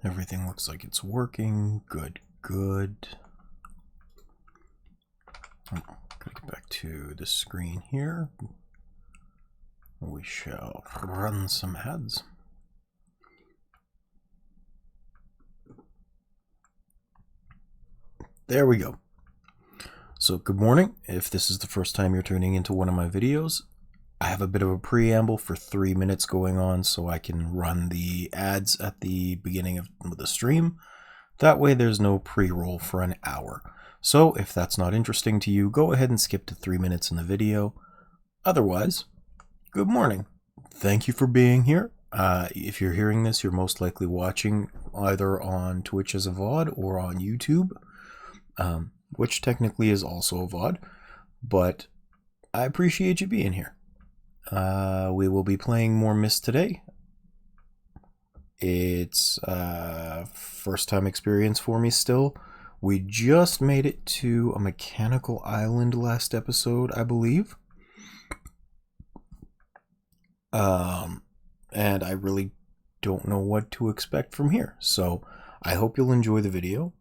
Everything looks like it's working. Good, good. Oh, gotta get back to the screen here. We shall run some ads. There we go. So good morning. If this is the first time you're tuning into one of my videos, I have a bit of a preamble for 3 minutes going on so I can run the ads at the beginning of the stream. That way there's no pre-roll for an hour. So if that's not interesting to you, go ahead and skip to 3 minutes in the video. Otherwise, good morning. Thank you for being here. If you're hearing this, you're most likely watching either on Twitch as a VOD or on YouTube, which technically is also a VOD, but I appreciate you being here. We will be playing more MYST today. It's first time experience for me still. We just made it to a mechanical island last episode, I believe. And I really don't know what to expect from here. So I hope you'll enjoy the video.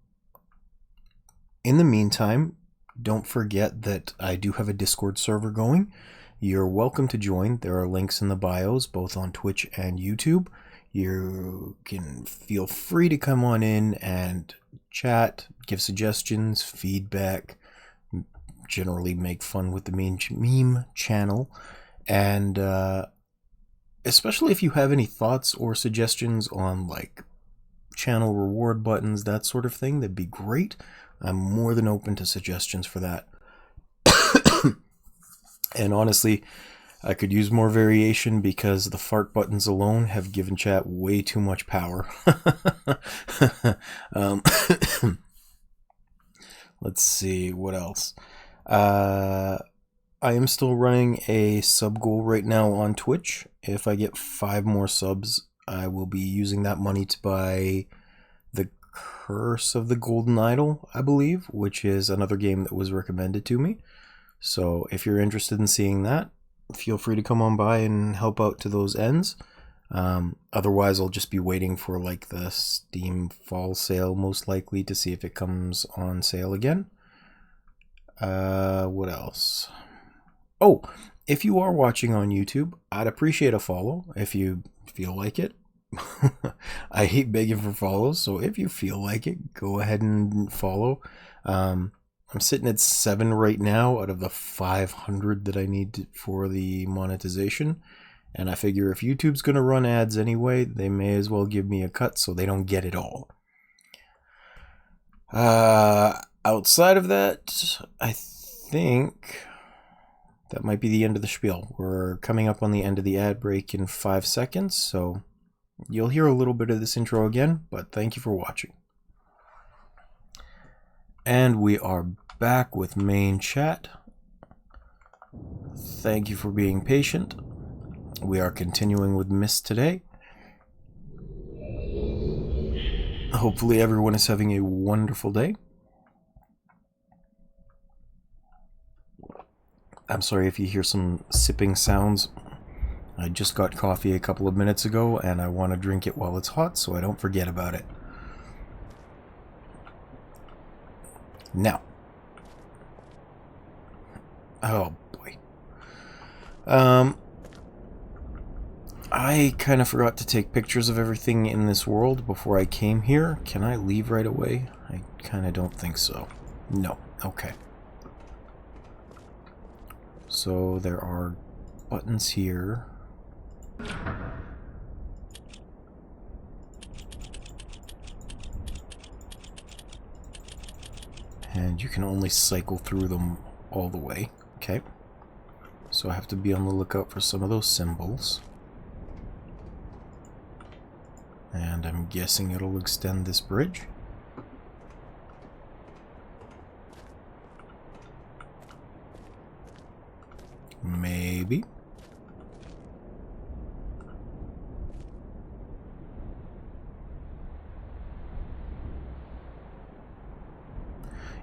In the meantime, don't forget that I do have a Discord server going. You're welcome to join. There are links in the bios, both on Twitch and YouTube. You can feel free to come on in and chat, give suggestions, feedback, generally make fun with the meme channel. And especially if you have any thoughts or suggestions on like channel reward buttons, that sort of thing, that'd be great. I'm more than open to suggestions for that. And honestly, I could use more variation because the fart buttons alone have given chat way too much power. Let's see, what else? I am still running a sub goal right now on Twitch. If I get 5 more subs, I will be using that money to buy the Curse of the Golden Idol, I believe, which is another game that was recommended to me. So if you're interested in seeing that, feel free to come on by and help out to those ends. Otherwise, I'll just be waiting for like the Steam fall sale, most likely, to see if it comes on sale again. What else? Oh, if you are watching on YouTube, I'd appreciate a follow if you feel like it. I hate begging for follows, so if you feel like it, go ahead and follow. I'm sitting at 7 right now out of the 500 that I need for the monetization. And I figure if YouTube's going to run ads anyway, they may as well give me a cut so they don't get it all. Outside of that, I think that might be the end of the spiel. We're coming up on the end of the ad break in 5 seconds, so you'll hear a little bit of this intro again, but thank you for watching. And we are back with main chat. Thank you for being patient. We are continuing with MYST today. Hopefully everyone is having a wonderful day. I'm sorry if you hear some sipping sounds. I just got coffee a couple of minutes ago and I want to drink it while it's hot so I don't forget about it. Now, oh boy, I kind of forgot to take pictures of everything in this world before I came here. Can I leave right away? I kind of don't think so. No, okay. So there are buttons here. And you can only cycle through them all the way. Okay. So I have to be on the lookout for some of those symbols. And I'm guessing it'll extend this bridge. Maybe.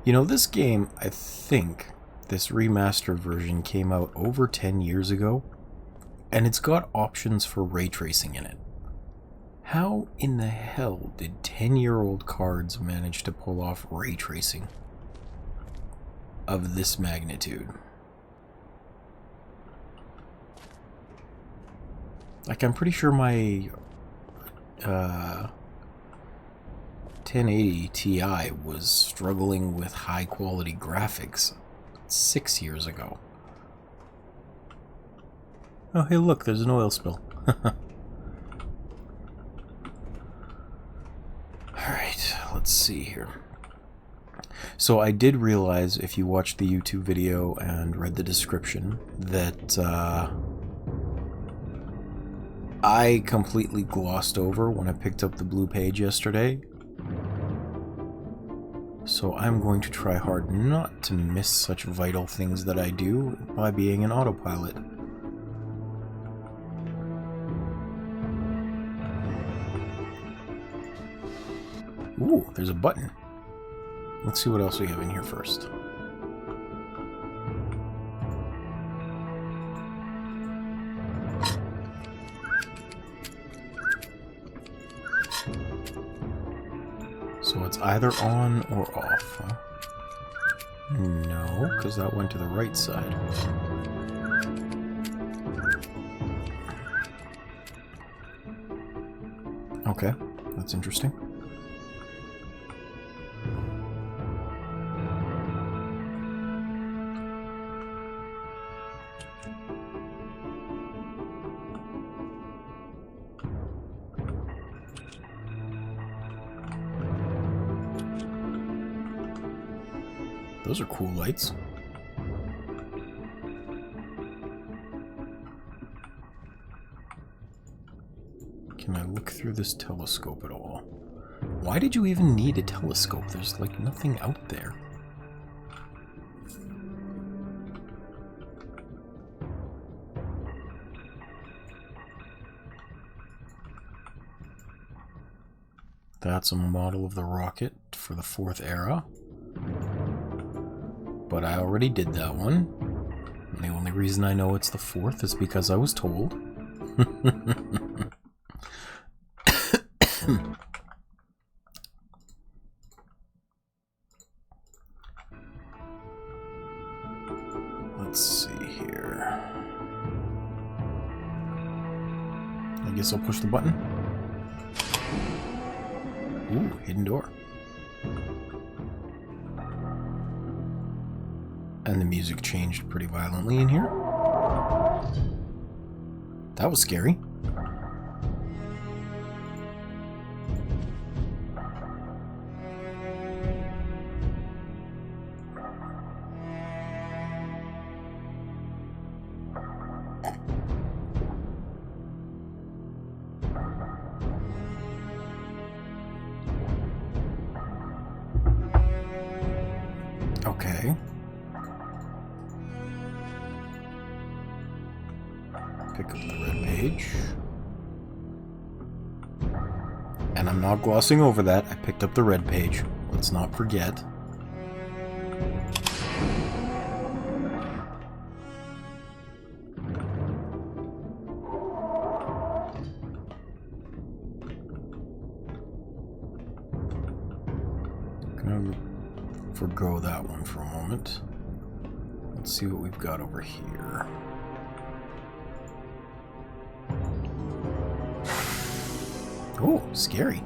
You know, this game, I think, this remastered version came out over 10 years ago, and it's got options for ray tracing in it. How in the hell did 10-year-old cards manage to pull off ray tracing of this magnitude? Like, I'm pretty sure my 1080 Ti was struggling with high quality graphics 6 years ago. Oh, hey, look, there's an oil spill. Alright, let's see here. So I did realize, if you watched the YouTube video and read the description, that I completely glossed over when I picked up the blue page yesterday. So I'm going to try hard not to miss such vital things that I do by being an autopilot. Ooh, there's a button. Let's see what else we have in here first. So it's either on or off, huh? No, because that went to the right side. Okay, that's interesting. Those are cool lights. Can I look through this telescope at all? Why did you even need a telescope? There's like nothing out there. That's a model of the rocket for the 4th era. But I already did that one. And the only reason I know it's the 4th is because I was told. Let's see here. I guess I'll push the button. Ooh, hidden door. And the music changed pretty violently in here. That was scary. Okay. Pick up the red page. And I'm not glossing over that. I picked up the red page. Let's not forget. I'm gonna forgo that one for a moment. Let's see what we've got over here. Oh, scary.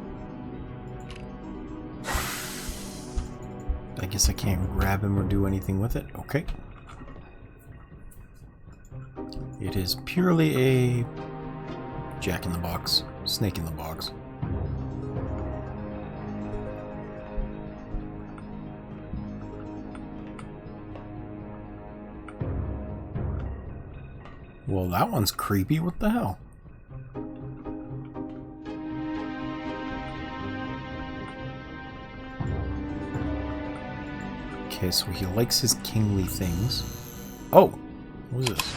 I guess I can't grab him or do anything with it. Okay. It is purely a jack-in-the-box, snake-in-the-box. Well, that one's creepy. What the hell? Okay, so he likes his kingly things. Oh! What was this?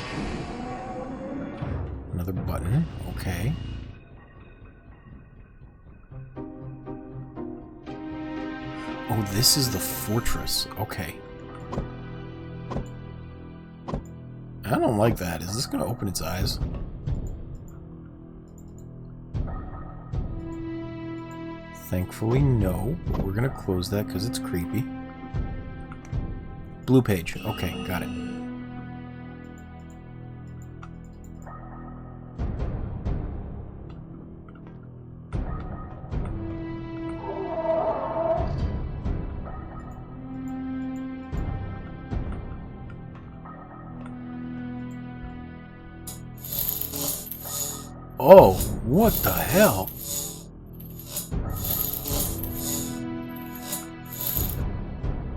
Another button. Okay. Oh, this is the fortress. Okay. I don't like that. Is this going to open its eyes? Thankfully, no. But we're going to close that because it's creepy. Blue page. Okay, got it. Oh, what the hell?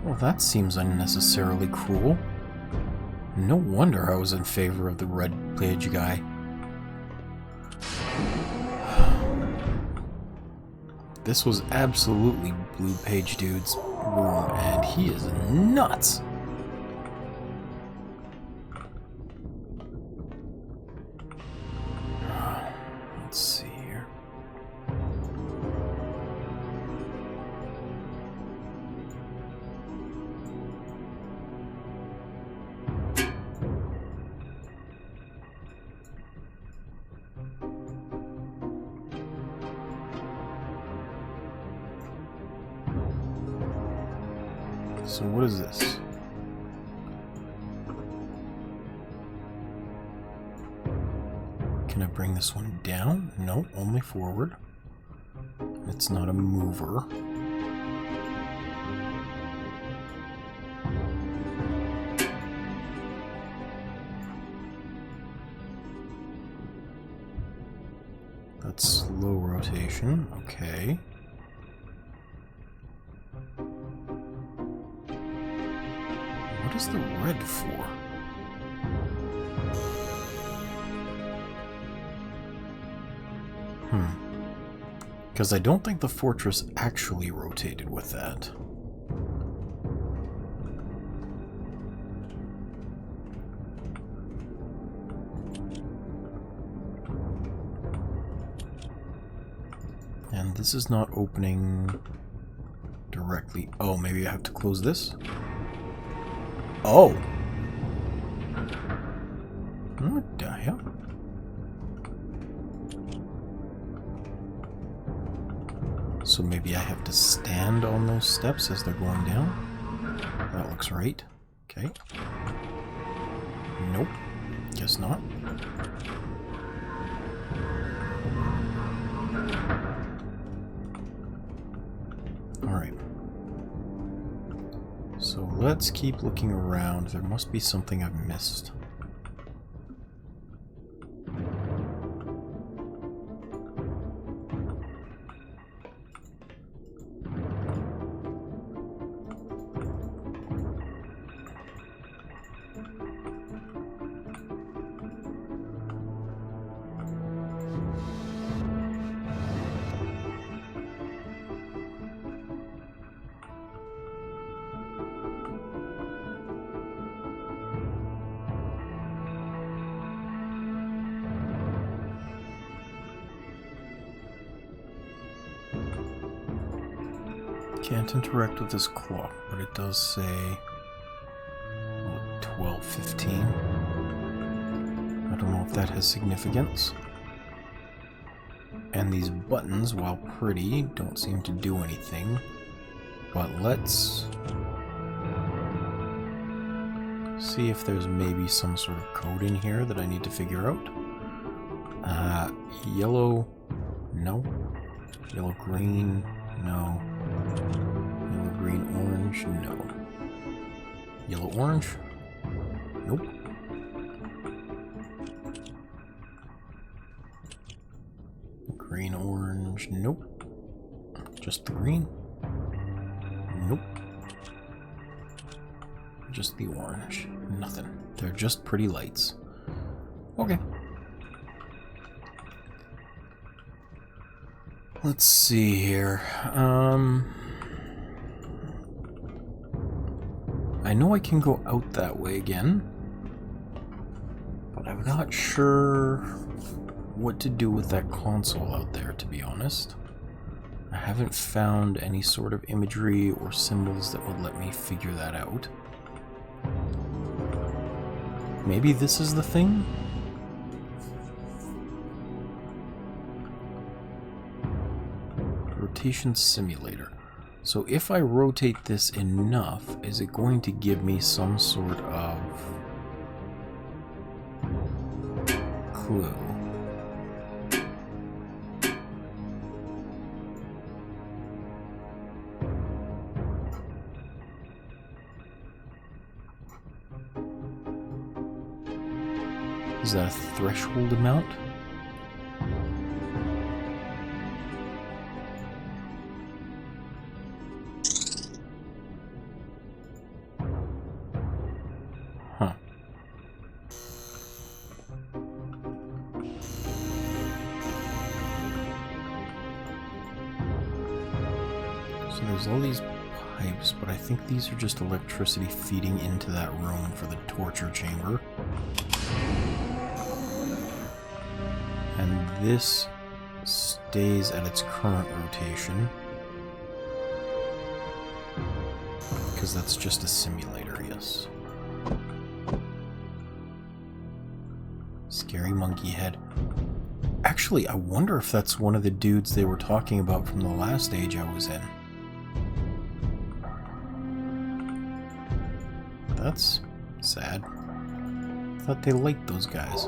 Well, that seems unnecessarily cruel. No wonder I was in favor of the red page guy. This was absolutely Blue Page Dude's room, and he is nuts! Let's see here. So what is this? Can I bring this one down? No, only forward. It's not a mover. That's slow rotation, okay. What is the red for? Because I don't think the fortress actually rotated with that. And this is not opening directly. Oh, maybe I have to close this? Oh! What the hell? So maybe I have to stand on those steps as they're going down? That looks right. Okay. Nope. Guess not. Alright. So let's keep looking around. There must be something I've missed. Can't interact with this clock, but it does say 12:15. I don't know if that has significance. And these buttons, while pretty, don't seem to do anything. But let's see if there's maybe some sort of code in here that I need to figure out. Yellow, no. Yellow green, no. Yellow green orange, no. Yellow orange, nope. Green orange, nope. Just the green, nope. Just the orange, nothing. They're just pretty lights. Okay. Let's see here. I know I can go out that way again, but I'm not sure what to do with that console out there, to be honest. I haven't found any sort of imagery or symbols that would let me figure that out. Maybe this is the thing? rotation simulator. So if I rotate this enough, is it going to give me some sort of clue? Is that a threshold amount? Huh. So there's all these pipes, but I think these are just electricity feeding into that room for the torture chamber. And this stays at its current rotation, because that's just a simulator, yes. Scary monkey head. Actually, I wonder if that's one of the dudes they were talking about from the last stage I was in. That's sad. I thought they liked those guys.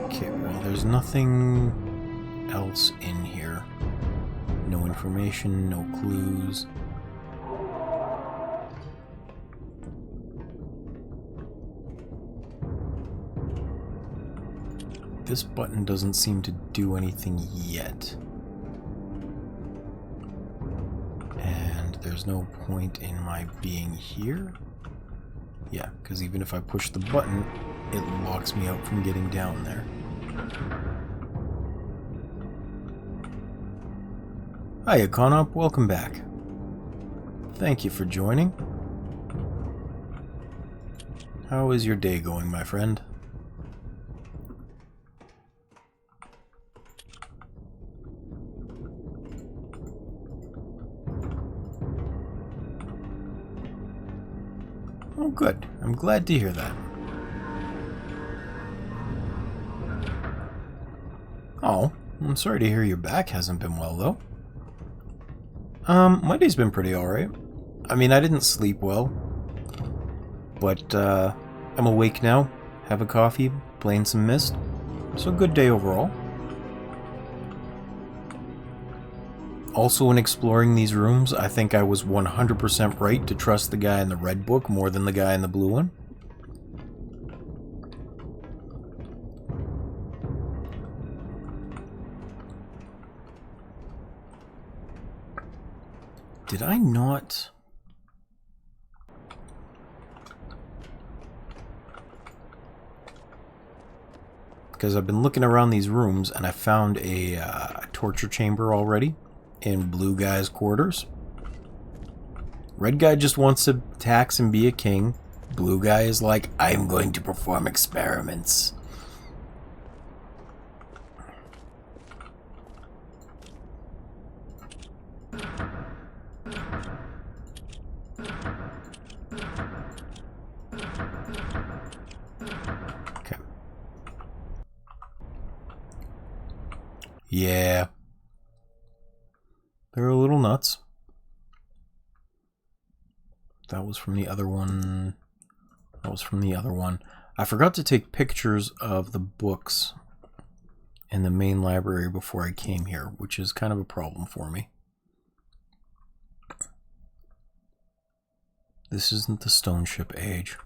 Okay, well, there's nothing else in here. No information, no clues. This button doesn't seem to do anything yet. And there's no point in my being here. Yeah, because even if I push the button, it locks me out from getting down there. Hiya, Conop. Welcome back. Thank you for joining. How is your day going, my friend? Oh, good. I'm glad to hear that. Oh, I'm sorry to hear your back hasn't been well, though. My day's been pretty alright. I mean, I didn't sleep well. But, I'm awake now, have a coffee, playing some MYST. So, good day overall. Also, in exploring these rooms, I think I was 100% right to trust the guy in the red book more than the guy in the blue one. Did I not... Because I've been looking around these rooms and I found a torture chamber already in blue guy's quarters. Red guy just wants to tax and be a king. Blue guy is like, I'm going to perform experiments. Okay. Yeah. They're a little nuts. That was from the other one. That was from the other one. I forgot to take pictures of the books in the main library before I came here, which is kind of a problem for me. This isn't the stone ship age.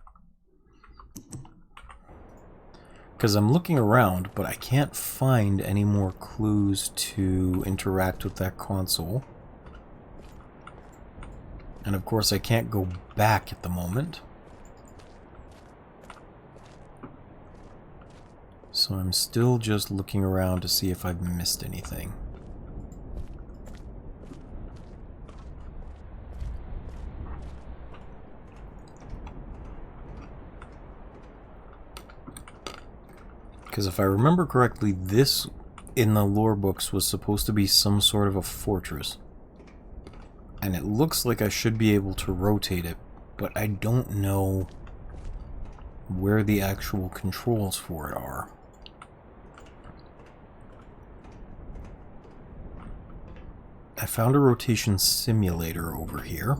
Because I'm looking around, but I can't find any more clues to interact with that console. And of course I can't go back at the moment. So I'm still just looking around to see if I've missed anything. Because if I remember correctly, this in the lore books was supposed to be some sort of a fortress. And it looks like I should be able to rotate it, but I don't know where the actual controls for it are. I found a rotation simulator over here.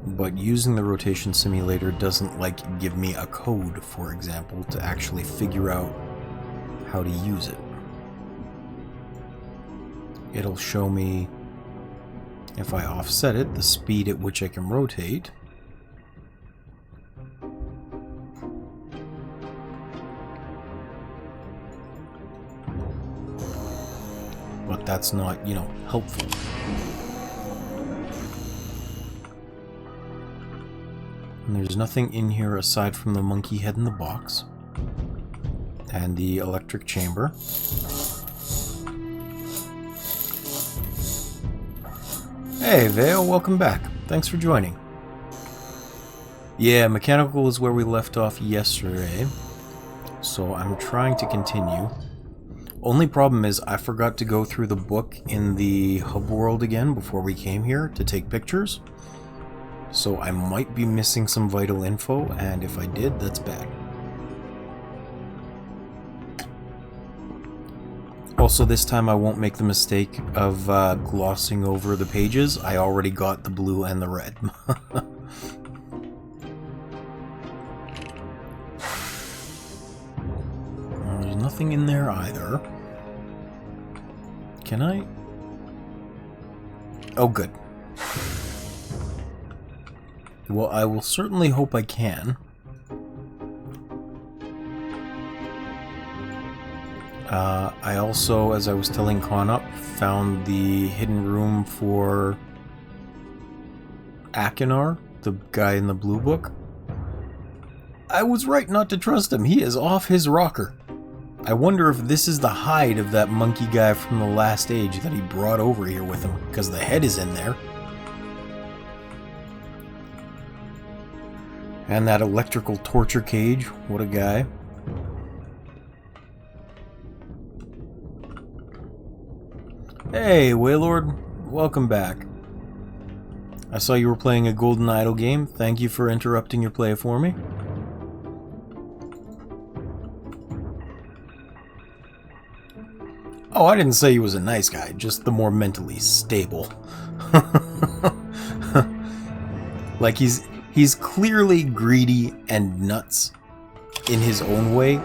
But using the rotation simulator doesn't, like, give me a code, for example, to actually figure out how to use it. It'll show me, if I offset it, the speed at which I can rotate. But that's not, you know, helpful. And there's nothing in here aside from the monkey head in the box. And the electric chamber. Hey, Vale, welcome back. Thanks for joining. Yeah, mechanical is where we left off yesterday. So I'm trying to continue. Only problem is I forgot to go through the book in the hub world again before we came here to take pictures. So I might be missing some vital info, and if I did, that's bad. Also, this time I won't make the mistake of glossing over the pages. I already got the blue and the red. There's nothing in there either. Can I? Oh, good. Well, I will certainly hope I can. I also, as I was telling Con-Up, found the hidden room for Akinar, the guy in the blue book. I was right not to trust him. He is off his rocker. I wonder if this is the hide of that monkey guy from the last age that he brought over here with him, because the head is in there. And that electrical torture cage, what a guy. Hey, Waylord, welcome back. I saw you were playing a Golden Idol game. Thank you for interrupting your play for me. Oh, I didn't say he was a nice guy, just the more mentally stable. Like he's clearly greedy and nuts in his own way.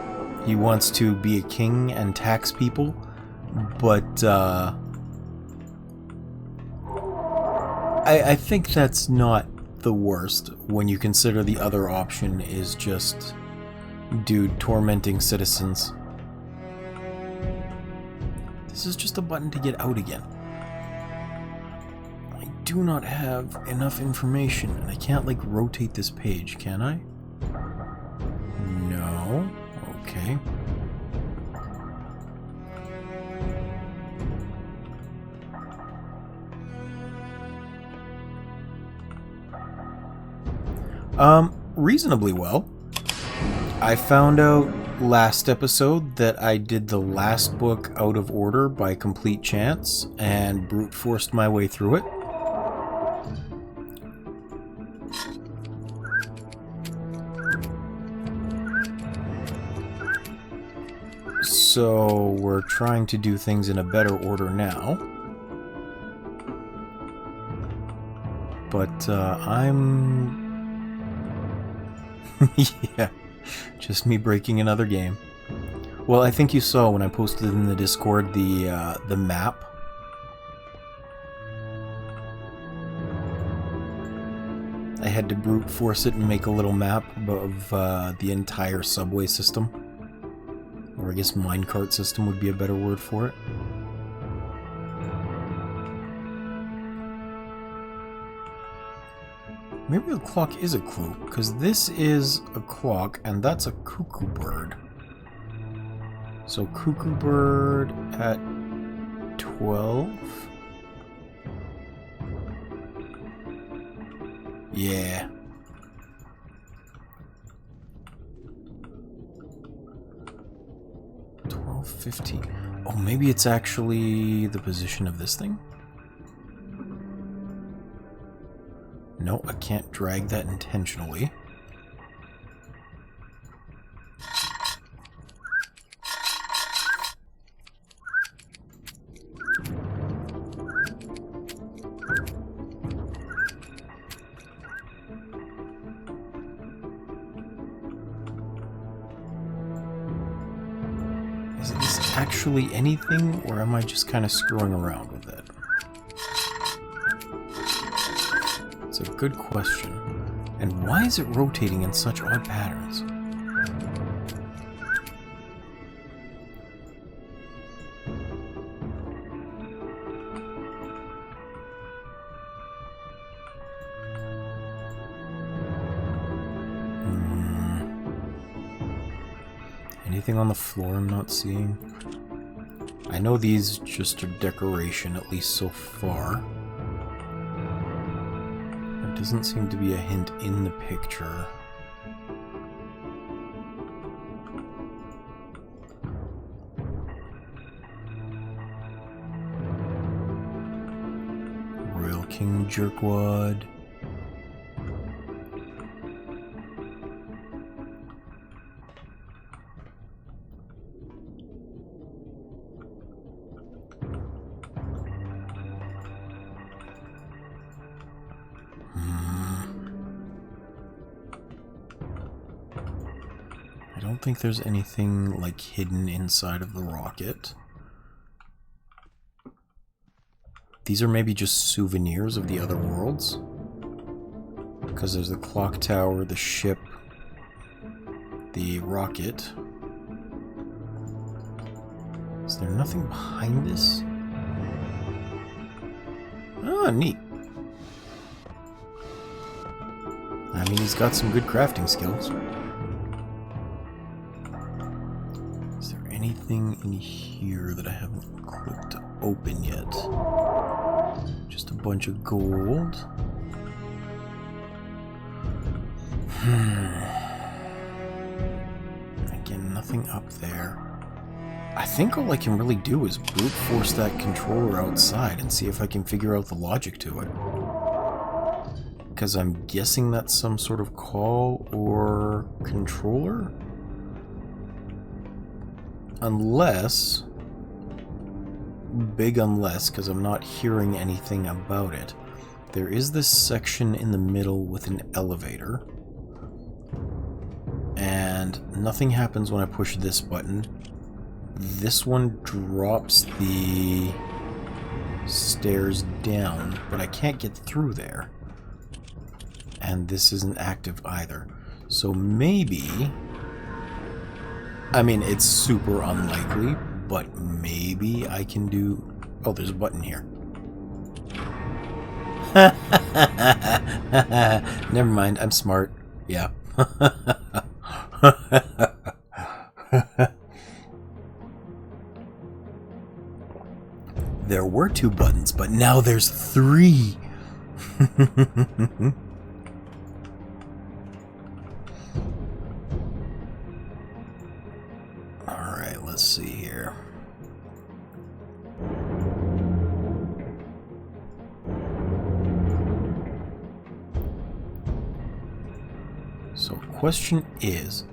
He wants to be a king and tax people, but I think that's not the worst when you consider the other option is just dude tormenting citizens. This is just a button to get out again. I do not have enough information, and I can't, like, rotate this page, can I? No. Okay. Reasonably well. I found out last episode that I did the last book out of order by complete chance and brute forced my way through it. So we're trying to do things in a better order now. But I'm... yeah, just me breaking another game. Well, I think you saw when I posted in the Discord the map. I had to brute force it and make a little map of the entire subway system. Or I guess minecart system would be a better word for it. Maybe the clock is a clue, because this is a clock, and that's a cuckoo bird. So cuckoo bird at 12? Yeah. $12:15. Oh, maybe it's actually the position of this thing? No, I can't drag that intentionally. Is this actually anything, or am I just kind of screwing around with it? It's a good question. And why is it rotating in such odd patterns? Anything on the floor I'm not seeing? I know these just are decoration, at least so far. There doesn't seem to be a hint in the picture. Royal King Jerkwad. I don't think there's anything like hidden inside of the rocket. These are maybe just souvenirs of the other worlds. Because there's the clock tower, the ship, the rocket. Is there nothing behind this? Ah, neat. I mean, he's got some good crafting skills. Is there anything in here that I haven't clicked to open yet? Just a bunch of gold. Again, nothing up there. I think all I can really do is brute force that controller outside and see if I can figure out the logic to it. Because I'm guessing that's some sort of call or controller? Unless... Big unless, because I'm not hearing anything about it. There is this section in the middle with an elevator. And nothing happens when I push this button. This one drops the stairs down, but I can't get through there. And this isn't active either. So maybe... I mean, it's super unlikely, but maybe I can do... Oh, there's a button here. Never mind, I'm smart. Yeah. There were 2 buttons, but now there's 3. Alright, let's see here. So, question is,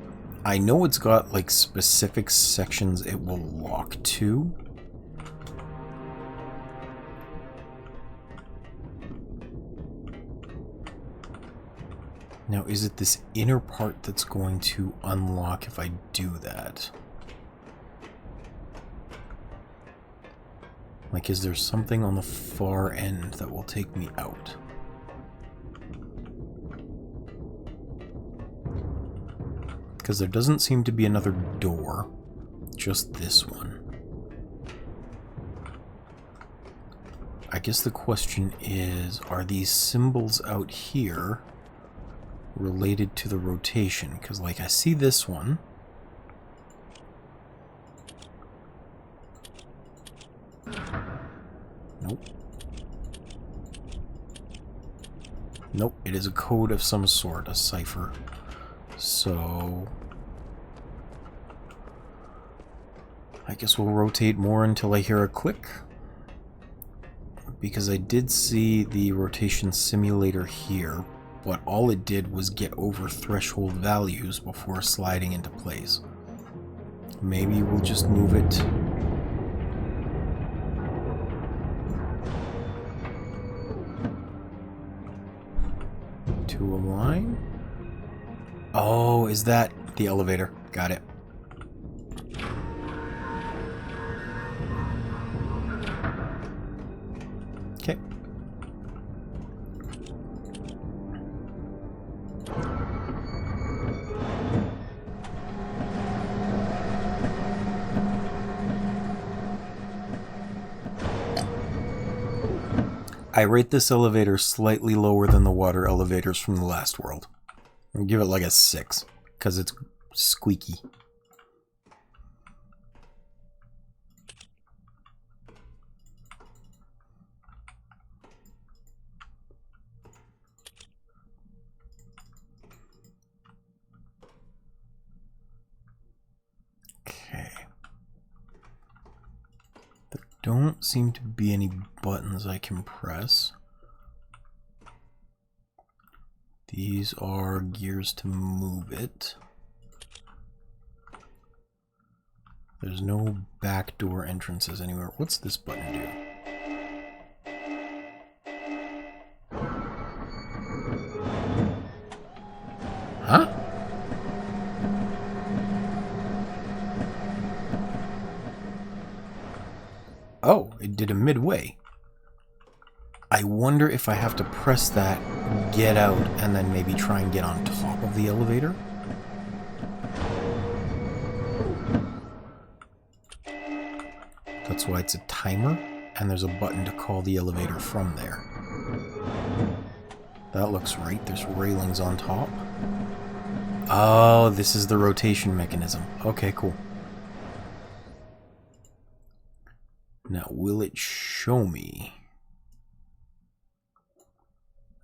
I know it's got like specific sections it will lock to. Now, is it this inner part that's going to unlock if I do that? Like, is there something on the far end that will take me out? Because there doesn't seem to be another door, just this one. I guess the question is, are these symbols out here related to the rotation? Because, like, I see this one. Nope. Nope, it is a code of some sort, a cipher. So... I guess we'll rotate more until I hear a click. Because I did see the rotation simulator here, but all it did was get over threshold values before sliding into place. Maybe we'll just move it to a line. Oh, is that the elevator? Got it. I rate this elevator slightly lower than the water elevators from the last world. I'll give it like a 6, because it's squeaky. Okay. There don't seem to be any buttons I can press. These are gears to move it. There's no back door entrances anywhere. What's this button do? Huh? Oh, it did a midway. I wonder if I have to press that, get out, and then maybe try and get on top of the elevator? That's why it's a timer, and there's a button to call the elevator from there. That looks right. There's railings on top. Oh, this is the rotation mechanism. Okay, cool. Now, will it show me?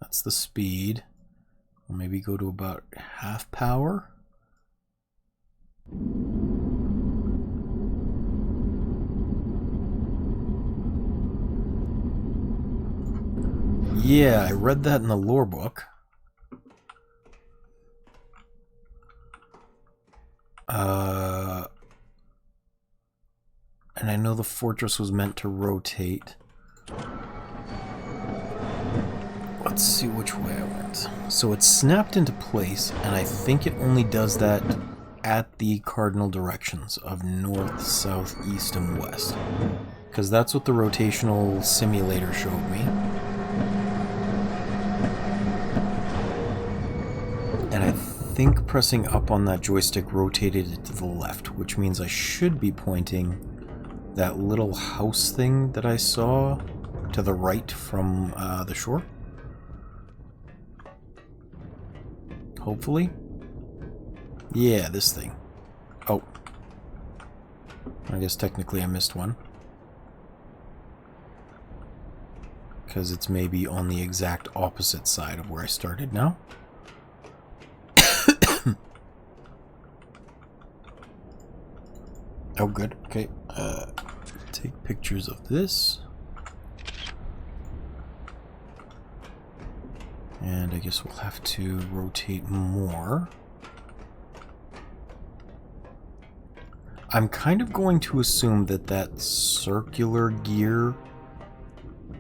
That's the speed. We'll maybe go to about half power. Yeah, I read that in the lore book. And I know the fortress was meant to rotate. Let's see which way I went. So it's snapped into place, and I think it only does that at the cardinal directions of north, south, east, and west. Because that's what the rotational simulator showed me. And I think pressing up on that joystick rotated it to the left, which means I should be pointing that little house thing that I saw to the right from the shore. Hopefully. Yeah, this thing. Oh. I guess technically I missed one. Because it's maybe on the exact opposite side of where I started now. Oh, good. Okay. Take pictures of this. And I guess we'll have to rotate more. I'm kind of going to assume that that circular gear,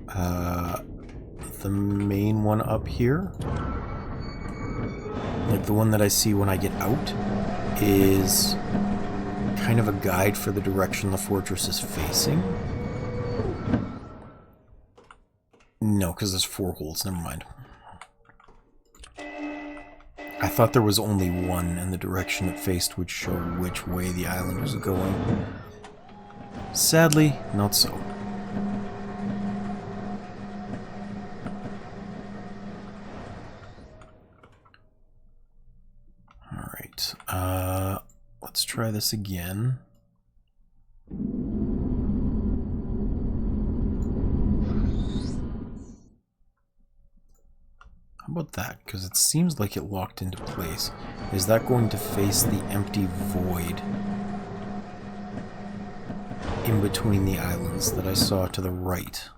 the main one up here, like the one that I see when I get out, is kind of a guide for the direction the fortress is facing. No, because there's 4 holes. Never mind. I thought there was only one, and the direction it faced would show which way the island was going. Sadly, not so. Alright, let's try this again. How about that? Because it seems like it locked into place. Is that going to face the empty void in between the islands that I saw to the right?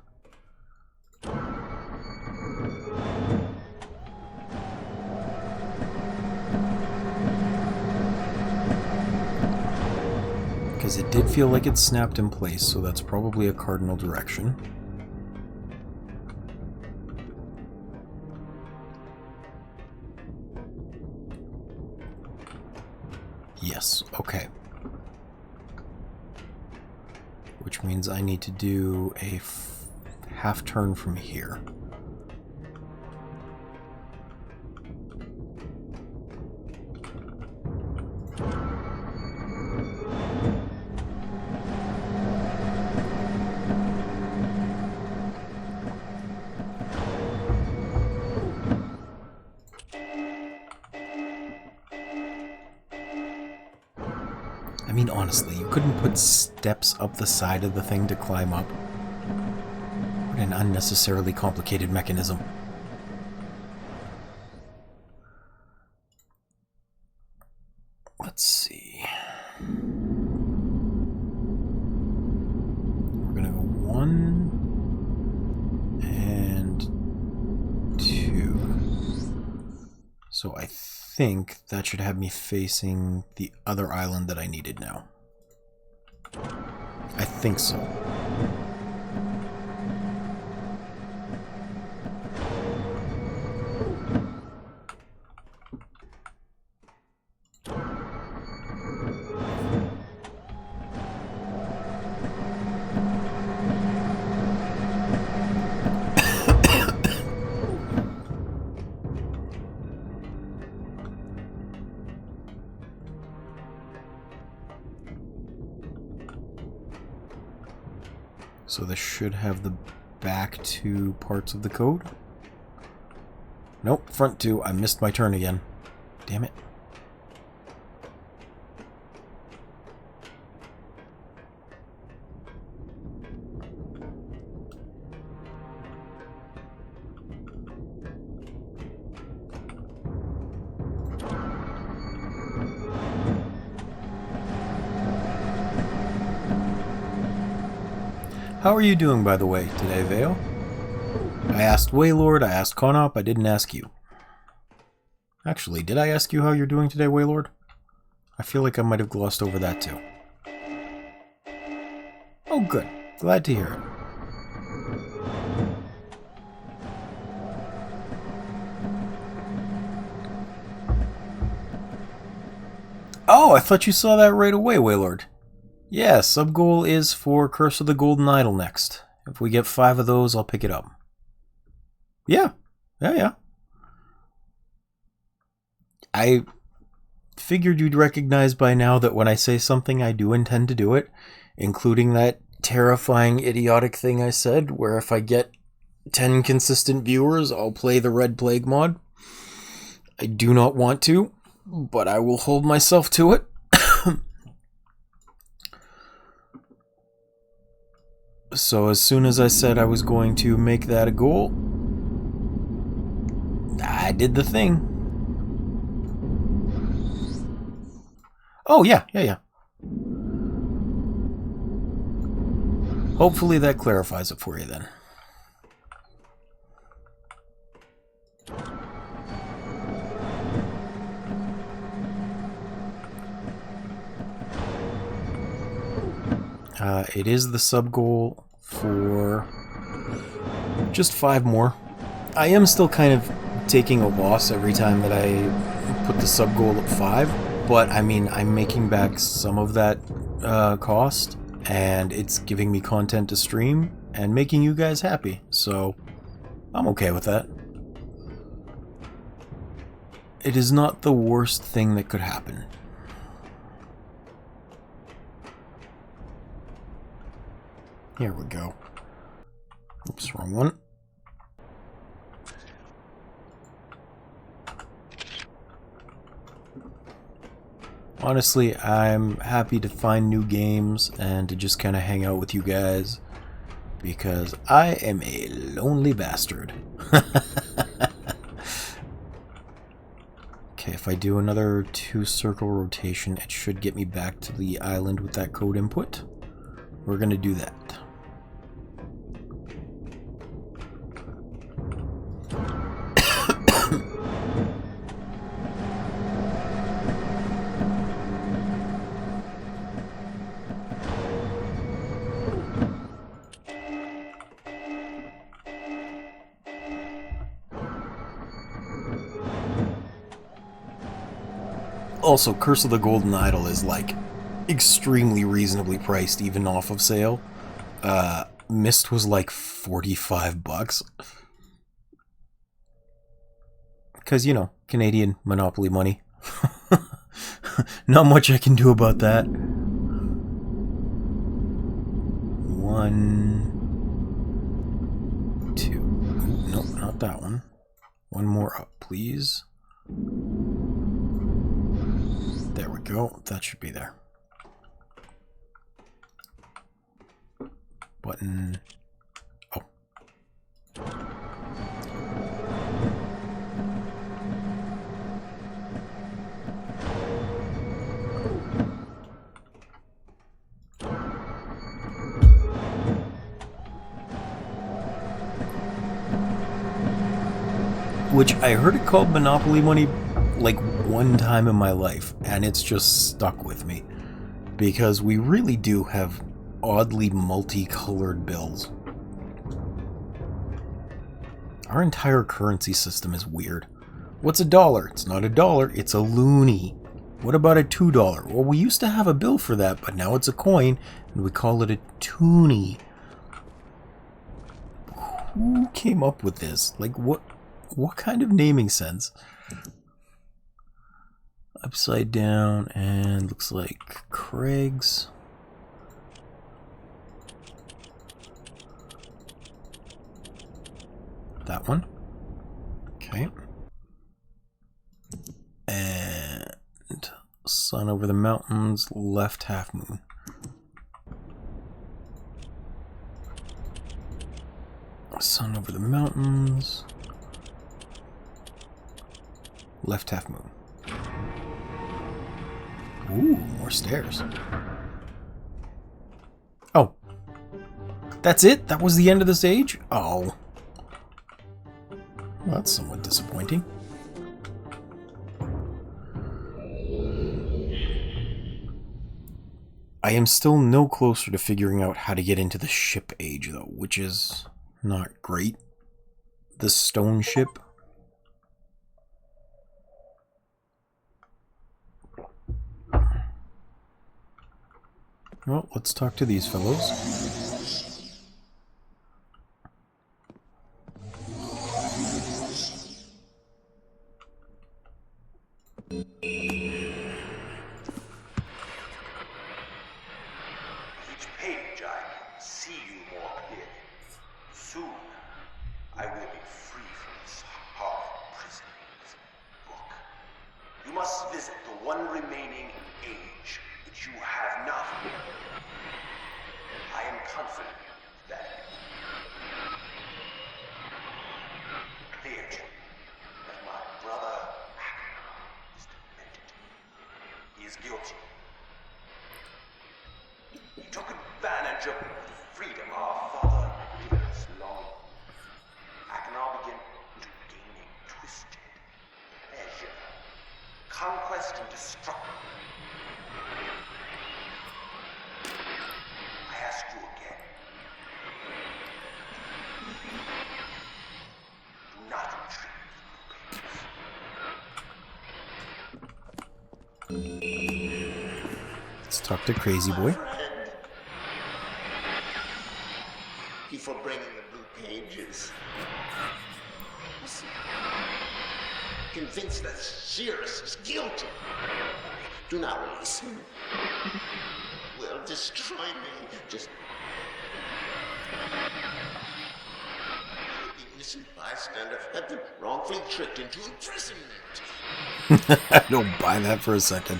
Because it did feel like it snapped in place, so that's probably a cardinal direction. Yes, okay. Which means I need to do a half turn from here. mean, honestly, you couldn't put steps up the side of the thing to climb up. What an unnecessarily complicated mechanism. Let's see. We're gonna go 1 and 2. So I think that should have me facing the other island that I needed now. I think so. So this should have the back 2 parts of the code. Nope, front 2. I missed my turn again. Damn it. How are you doing, by the way, today, Vale? I asked Waylord, I asked Conop, I didn't ask you. Actually, did I ask you how you're doing today, Waylord? I feel like I might have glossed over that too. Oh, good. Glad to hear it. Oh, I thought you saw that right away, Waylord. Yeah, sub-goal is for Curse of the Golden Idol next. If we get 5 of those, I'll pick it up. Yeah. I figured you'd recognize by now that when I say something, I do intend to do it, including that terrifying, idiotic thing I said, where if I get 10 consistent viewers, I'll play the Red Plague mod. I do not want to, but I will hold myself to it. So as soon as I said I was going to make that a goal, I did the thing. Oh, yeah. Hopefully that clarifies it for you then. It is the sub-goal for just 5 more. I am still kind of taking a loss every time that I put the sub-goal at 5, but I mean, I'm making back some of that cost, and it's giving me content to stream and making you guys happy, so I'm okay with that. It is not the worst thing that could happen. Here we go. Oops, wrong one. Honestly, I'm happy to find new games and to just kind of hang out with you guys because I am a lonely bastard. Okay, if I do another 2-circle rotation, it should get me back to the island with that code input. We're gonna do that. Also, Curse of the Golden Idol is like extremely reasonably priced even off of sale. MYST was like $45. Because, you know, Canadian monopoly money. Not much I can do about that. 1, 2. Ooh, nope, not that one. One more up, please. There we go. That should be there. Button. Oh. Which I heard it called Monopoly Money like one time in my life, and it's just stuck with me. Because we really do have oddly multicolored bills. Our entire currency system is weird. What's a dollar? It's not a dollar, it's a loonie. What about a $2? Well, we used to have a bill for that, but now it's a coin, and we call it a toonie. Who came up with this? Like, what kind of naming sense? Upside down, and looks like Craig's. That one. Okay. And sun over the mountains, left half moon. Sun over the mountains, left half moon. Ooh, more stairs. Oh. That's it? That was the end of the stage? Oh. Well, that's somewhat disappointing. I am still no closer to figuring out how to get into the ship age, though, which is not great. The stone ship. Well, let's talk to these fellows. Each page I see you more clearly. Soon I will be free from this hard prison. Book. You must visit the one remaining age which you have not. I am confident that clear to me that my brother is demented. He is guilty. He took advantage of the freedom our father had given us long. I can now begin to gain a twisted pleasure, conquest and destruction. I ask you again. Do not retreat. Let's talk to Crazy Boy. For bringing the blue pages. Convinced that Cirrus is guilty. Do not release him. Will destroy me. Just the innocent bystander have been wrongfully tricked into imprisonment. I don't buy that for a second.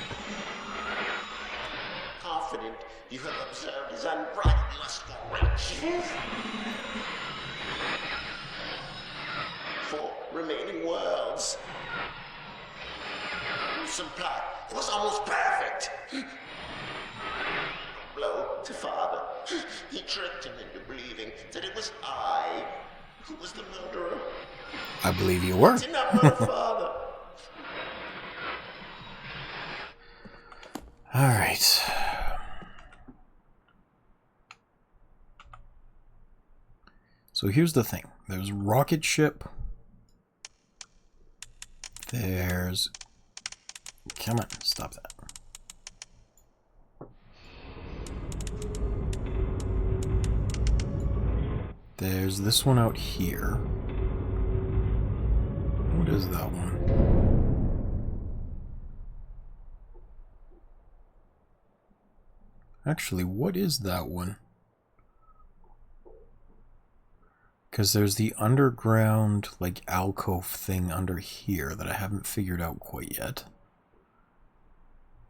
Confident you have observed his unbridled lust for riches. For remaining worlds. Some plot. It was almost perfect. Blow to father. He tricked him into believing that it was I who was the murderer. I believe you were. Did not murder father. All right. So here's the thing. There's rocket ship. There's... Come on, stop that. There's this one out here. What is that one? Actually, what is that one? Because there's the underground, like, alcove thing under here that I haven't figured out quite yet.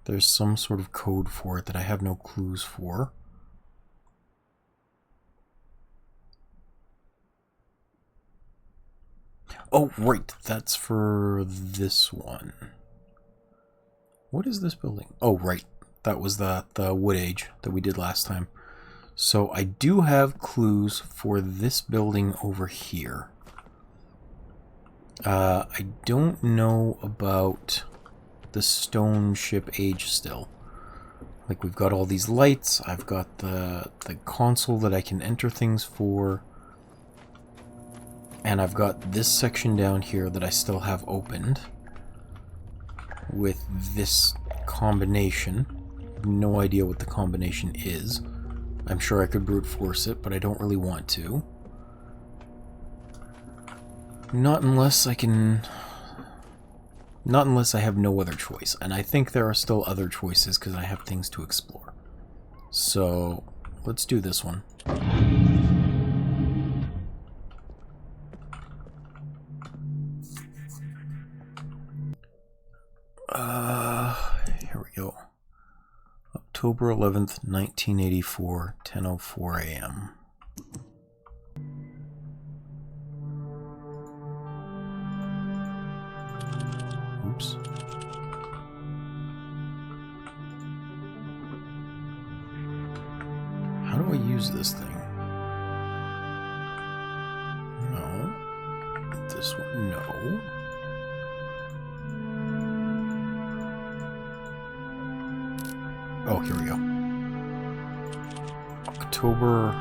There's some sort of code for it that I have no clues for. Oh, right. That's for this one. What is this building? Oh, right. That was the wood age that we did last time. So I do have clues for this building over here. I don't know about the stone ship age still. Like, we've got all these lights. I've got the console that I can enter things for. And I've got this section down here that I still have opened with this combination. No idea what the combination is. I'm sure I could brute force it, but I don't really want to. Not unless I have no other choice. And I think there are still other choices because I have things to explore. So, let's do this one. Here we go. October 11th, 1984, 10:04 a.m. Oops. How do I use this thing? No. This one, no. Oh, here we go. October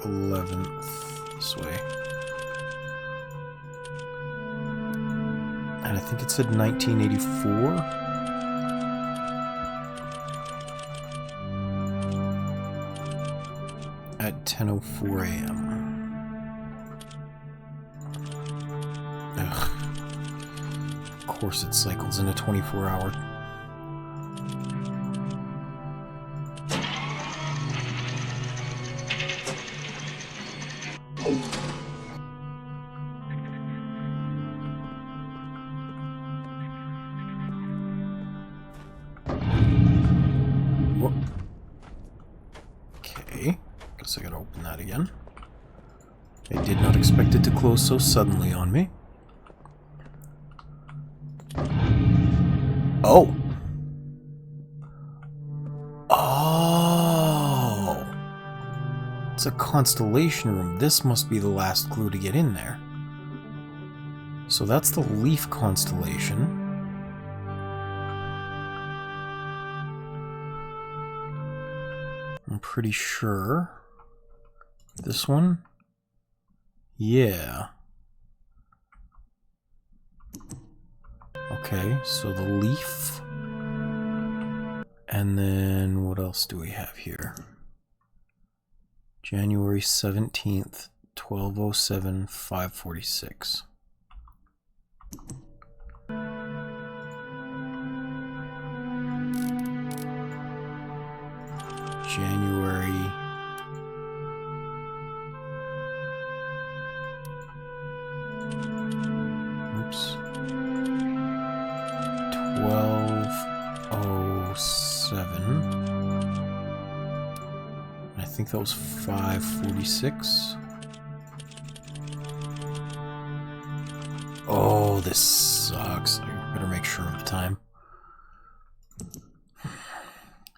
11th, this way. And I think it said 1984. At 10:04 a.m. Ugh. Of course it cycles in a 24-hour. Okay, guess I gotta open that again. I did not expect it to close so suddenly on me. Oh! Oh! It's a constellation room. This must be the last clue to get in there. So that's the Leaf constellation. I'm pretty sure. This one? Yeah. Okay, so the Leaf. And then what else do we have here? January 17th, 12:07, 5:46. January. Oops. 12:07. I think that was 5:46. Oh, this sucks. I better make sure of the time.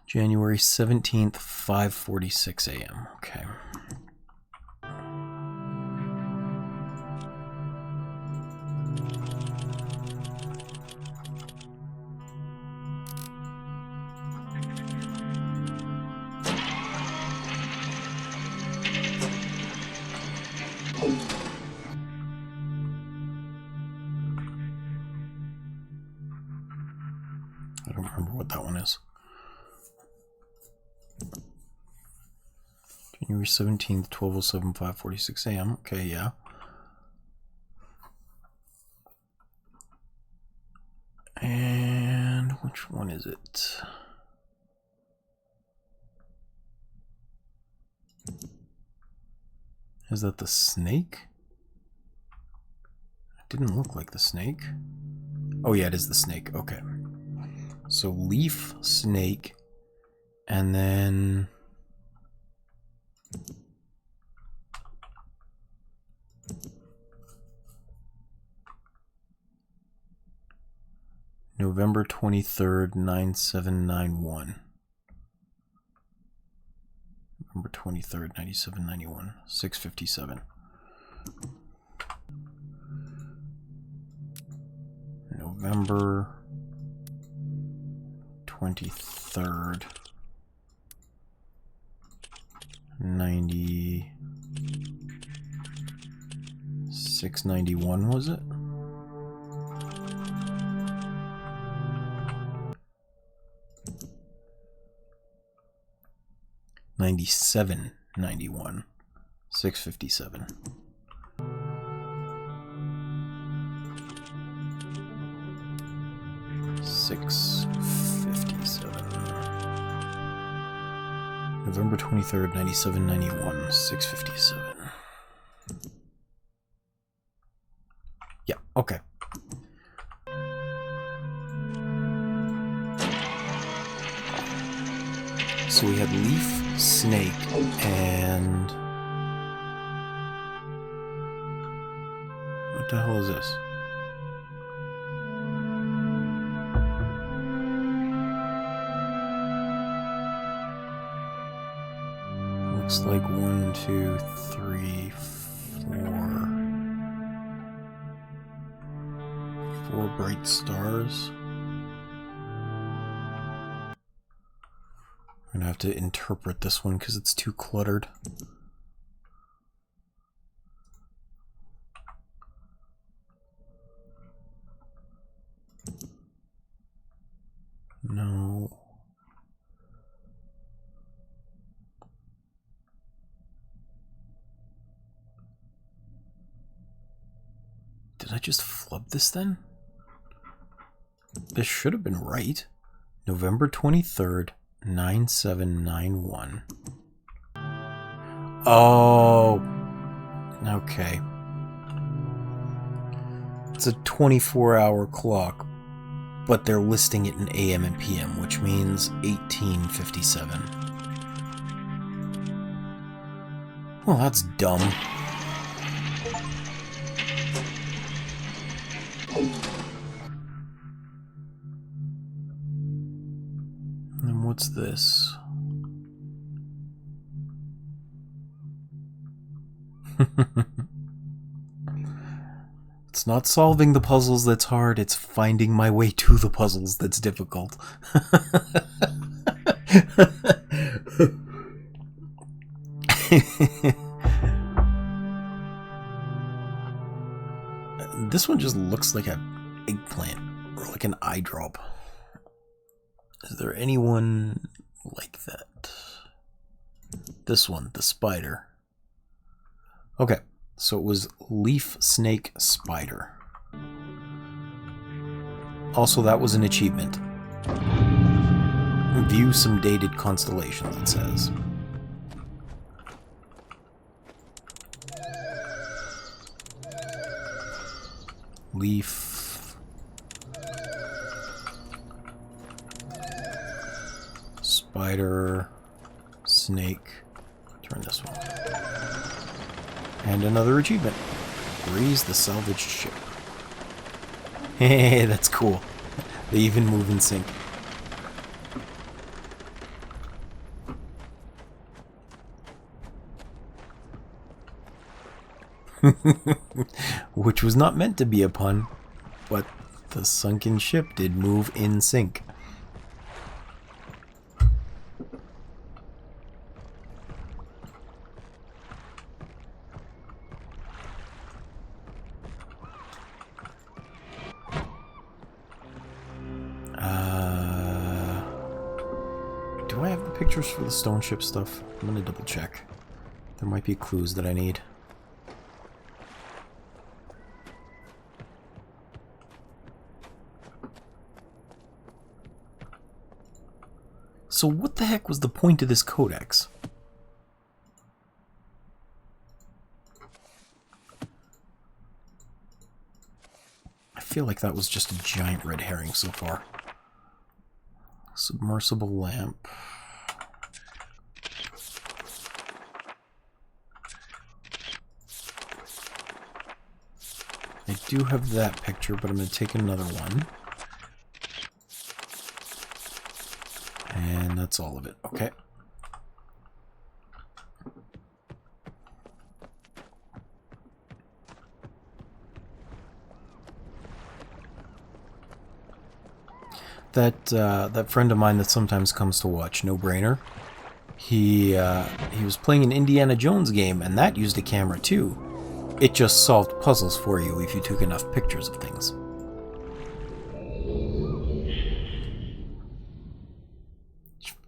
January 17th, 5:46 a.m. Okay. I don't remember what that one is. January 17th, 12:07, 5:46 a.m. Okay, yeah. And which one is it? Is that the snake? It didn't look like the snake. Oh yeah, it is the snake. Okay. So Leaf, snake, and then November 23rd, 9791. November 23rd, 9791, 6:57. November 23rd, 691, was it? '97, 91, 6:57. November 23rd, 9791, 6:57. Yeah, okay. So we had Leaf, Snake, and... what the hell is this? Looks like 1, 2, 3, 4 bright stars. I'm gonna have to interpret this one because it's too cluttered. No. Did I just flub this then? This should have been right. November 23rd, 9791. Oh, okay. It's a 24-hour clock, but they're listing it in AM and PM, which means 1857. Well, that's dumb. And what's this? It's not solving the puzzles that's hard, it's finding my way to the puzzles that's difficult. This one just looks like an eggplant, or like an eye drop. Is there anyone like that? This one, the spider. Okay, so it was Leaf, Snake, Spider. Also, that was an achievement. View some dated constellations, it says. Leaf, Spider, Snake. Turn this one. And another achievement. Raise the salvaged ship. Hey, that's cool. They even move in sync. Which was not meant to be a pun, but the sunken ship did move in sync. Do I have the pictures for the stone ship stuff? I'm gonna double check. There might be clues that I need. So what the heck was the point of this codex? I feel like that was just a giant red herring so far. Submersible lamp. I do have that picture, but I'm going to take another one. And that's all of it. Okay. That friend of mine that sometimes comes to watch, No Brainer, he was playing an Indiana Jones game, and that used a camera too. It just solved puzzles for you if you took enough pictures of things.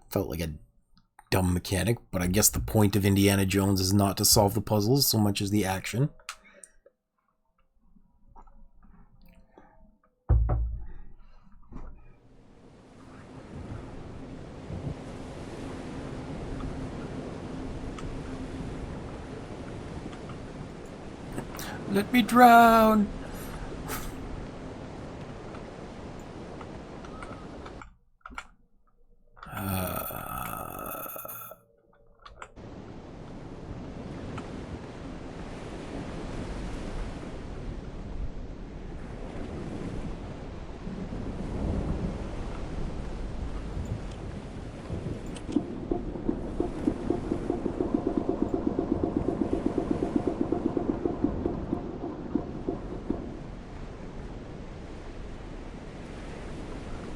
Felt like a dumb mechanic, but I guess the point of Indiana Jones is not to solve the puzzles so much as the action. Let me drown!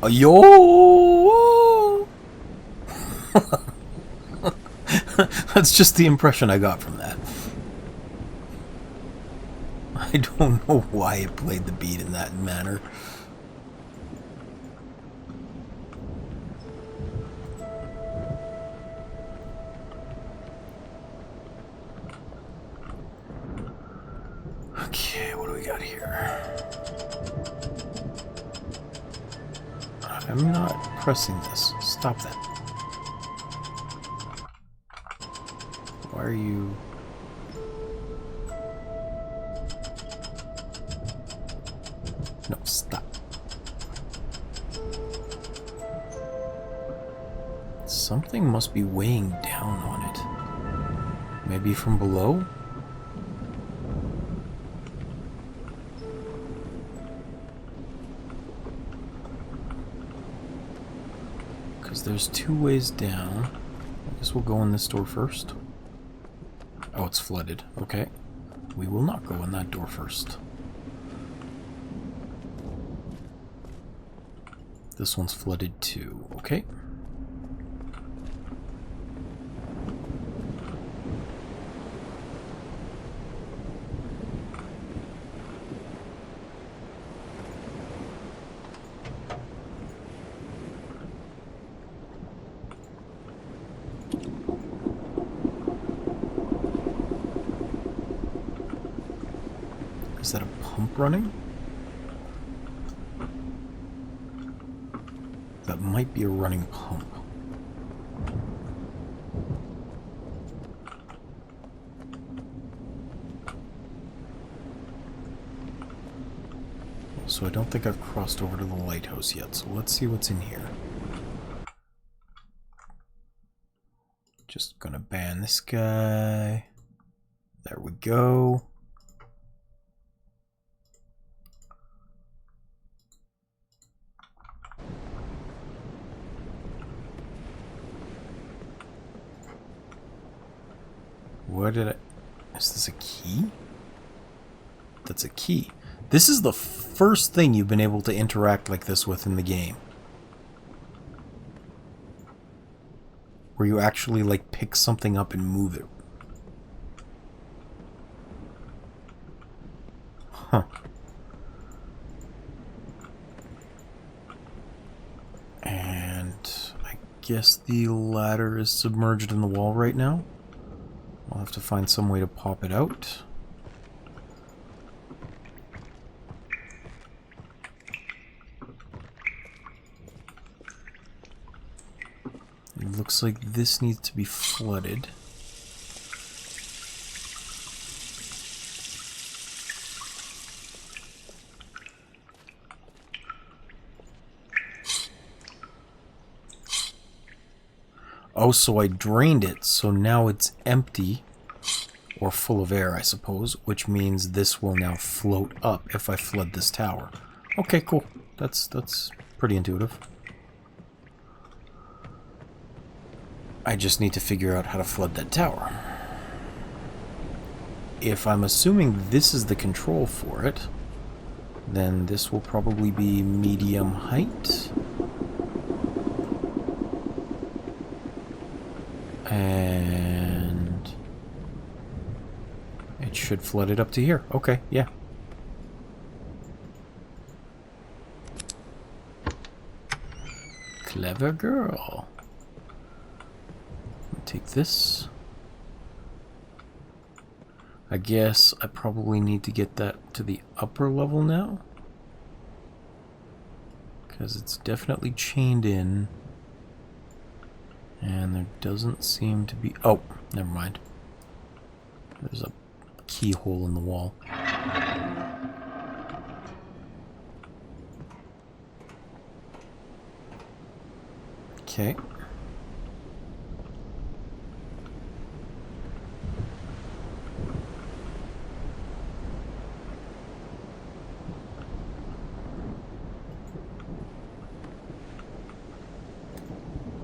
Yo! That's just the impression I got from that. I don't know why it played the beat in that manner. Okay, what do we got here? I'm not pressing this. Stop that. Why are you... No, stop. Something must be weighing down on it. Maybe from below? Because there's two ways down. I guess we'll go in this door first. Oh, it's flooded. Okay. We will not go in that door first. This one's flooded too. Okay. Is that a pump running? That might be a running pump. So I don't think I've crossed over to the lighthouse yet, so let's see what's in here. Just gonna ban this guy. There we go. What did I... Is this a key? That's a key. This is the first thing you've been able to interact like this with in the game. Where you actually, like, pick something up and move it. Huh. And I guess the ladder is submerged in the wall right now. I'll have to find some way to pop it out. It looks like this needs to be flooded. Oh, so I drained it, so now it's empty, or full of air, I suppose, which means this will now float up if I flood this tower. Okay, cool. That's pretty intuitive. I just need to figure out how to flood that tower. If I'm assuming this is the control for it, then this will probably be medium height. And it should flood it up to here. Okay, yeah. Clever girl. Take this. I guess I probably need to get that to the upper level now, because it's definitely chained in, and there doesn't seem to be... Oh, never mind. There's a keyhole in the wall. Okay.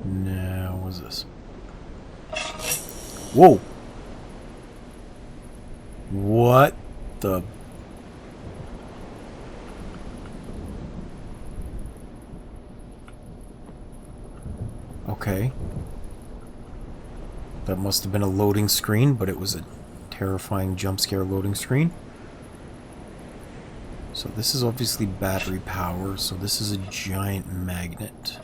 Now, what's this? Whoa! What the... Okay. That must have been a loading screen, but it was a terrifying jump scare loading screen. So this is obviously battery power, so this is a giant magnet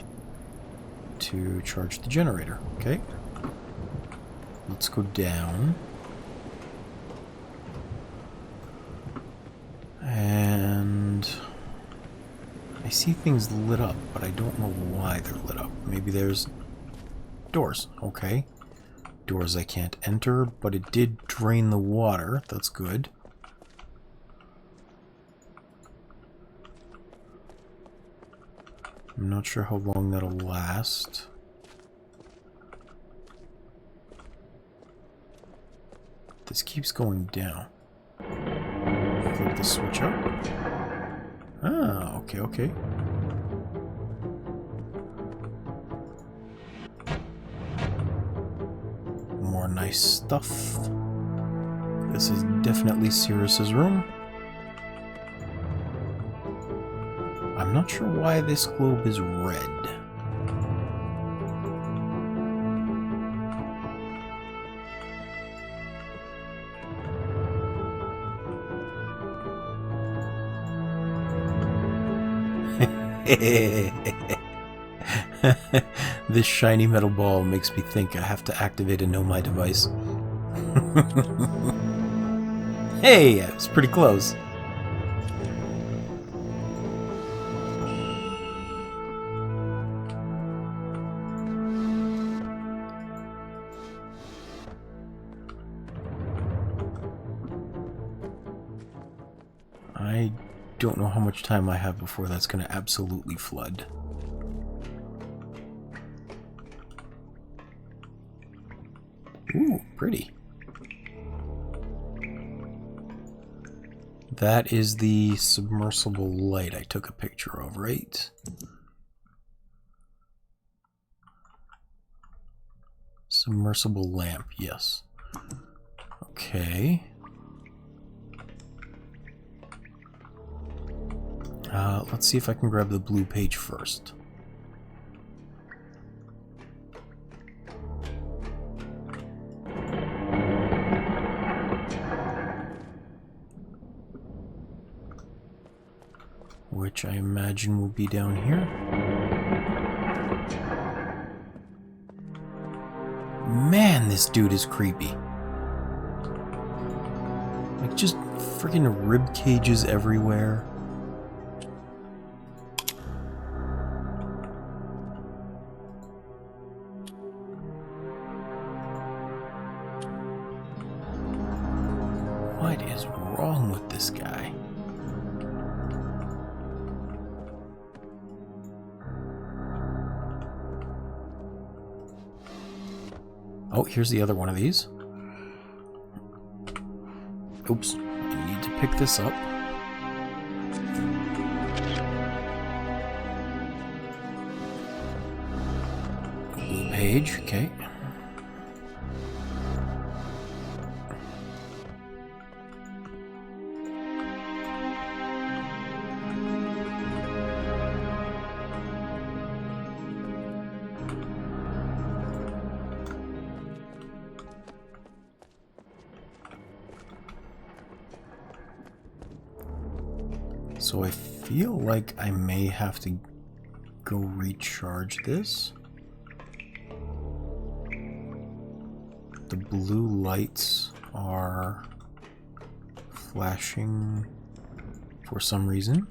to charge the generator. Okay. Let's go down. And I see things lit up, but I don't know why they're lit up. Maybe there's doors. Okay. Doors I can't enter, but it did drain the water. That's good. I'm not sure how long that'll last. This keeps going down. Flip the switch up. Ah, okay, okay. More nice stuff. This is definitely Sirius's room. I'm not sure why this globe is red. This shiny metal ball makes me think I have to activate a Know My device. Hey, I was pretty close. I don't know how much time I have before that's going to absolutely flood. Ooh, pretty. That is the submersible light I took a picture of, right? Submersible lamp, yes. Okay. Let's see if I can grab the blue page first. Which I imagine will be down here. Man, this dude is creepy. Like, just freaking rib cages everywhere. What is wrong with this guy? Oh, here's the other one of these. Oops, I need to pick this up. Blue page, okay. So I feel like I may have to go recharge this. The blue lights are flashing for some reason.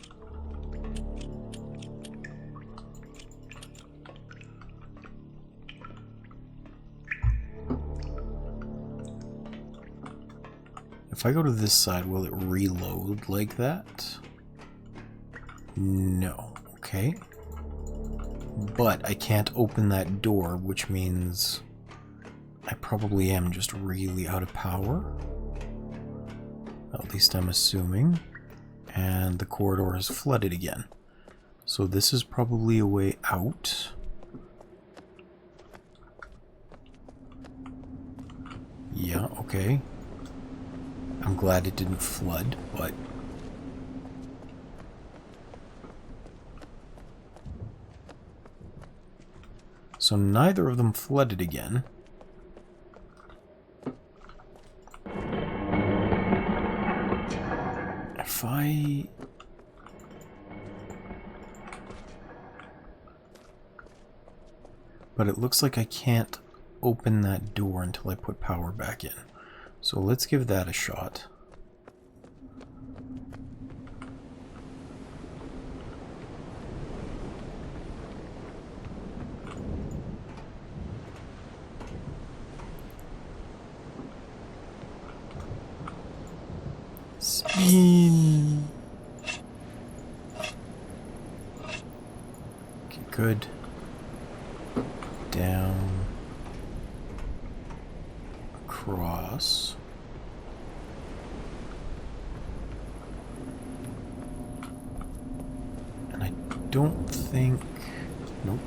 If I go to this side, will it reload like that? No. Okay. But I can't open that door, which means I probably am just really out of power. At least I'm assuming. And the corridor is flooded again. So this is probably a way out. Yeah, okay. I'm glad it didn't flood, but... So neither of them flooded again. If I... But it looks like I can't open that door until I put power back in. So let's give that a shot. Spin. Okay, good. Down. Across. And I don't think... Nope.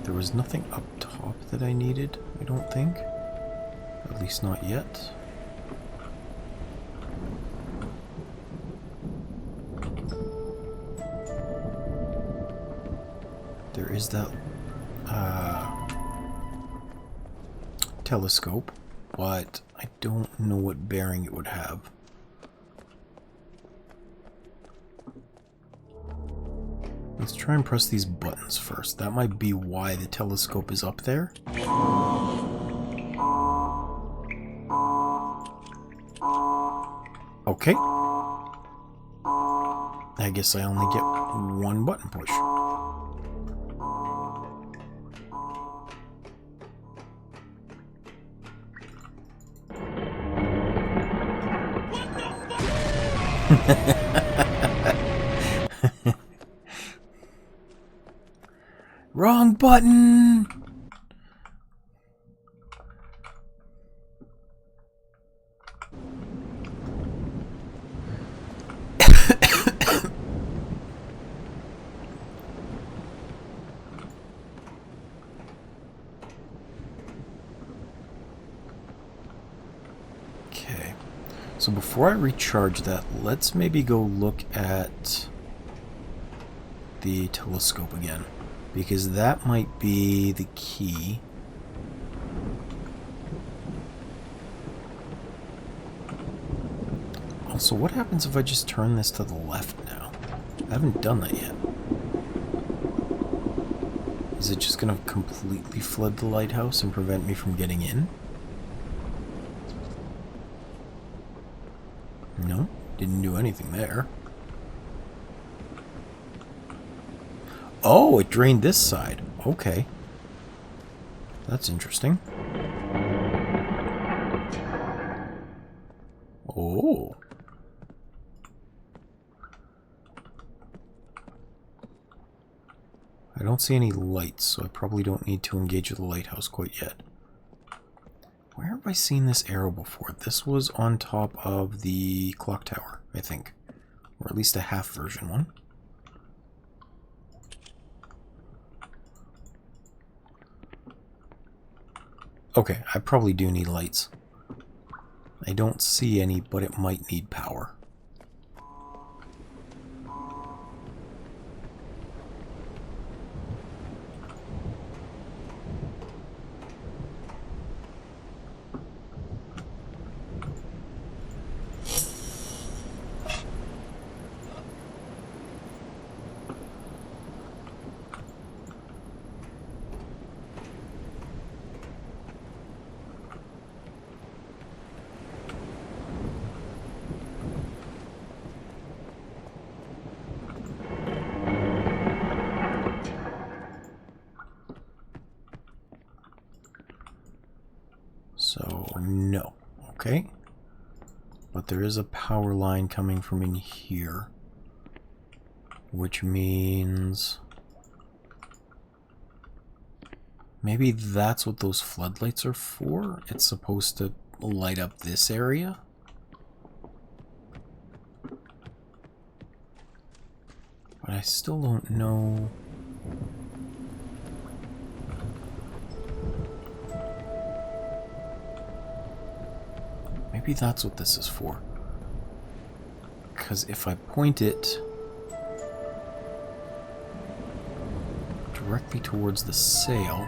There was nothing up top that I needed, I don't think. At least not yet. There is that telescope, but I don't know what bearing it would have. Let's try and press these buttons first. That might be why the telescope is up there. Okay. I guess I only get one button push. Wrong button! Okay. So before I recharge that, let's maybe go look at the telescope again, because that might be the key. Also, what happens if I just turn this to the left now? I haven't done that yet. Is it just going to completely flood the lighthouse and prevent me from getting in? No, didn't do anything there. Oh, it drained this side. Okay. That's interesting. Oh. I don't see any lights, so I probably don't need to engage with the lighthouse quite yet. Where have I seen this arrow before? This was on top of the clock tower, I think. Or at least a half version one. Okay, I probably do need lights. I don't see any, but it might need power. no. Okay. But there is a power line coming from in here. Which means... maybe that's what those floodlights are for? It's supposed to light up this area? But I still don't know... maybe that's what this is for. Because if I point it directly towards the sail,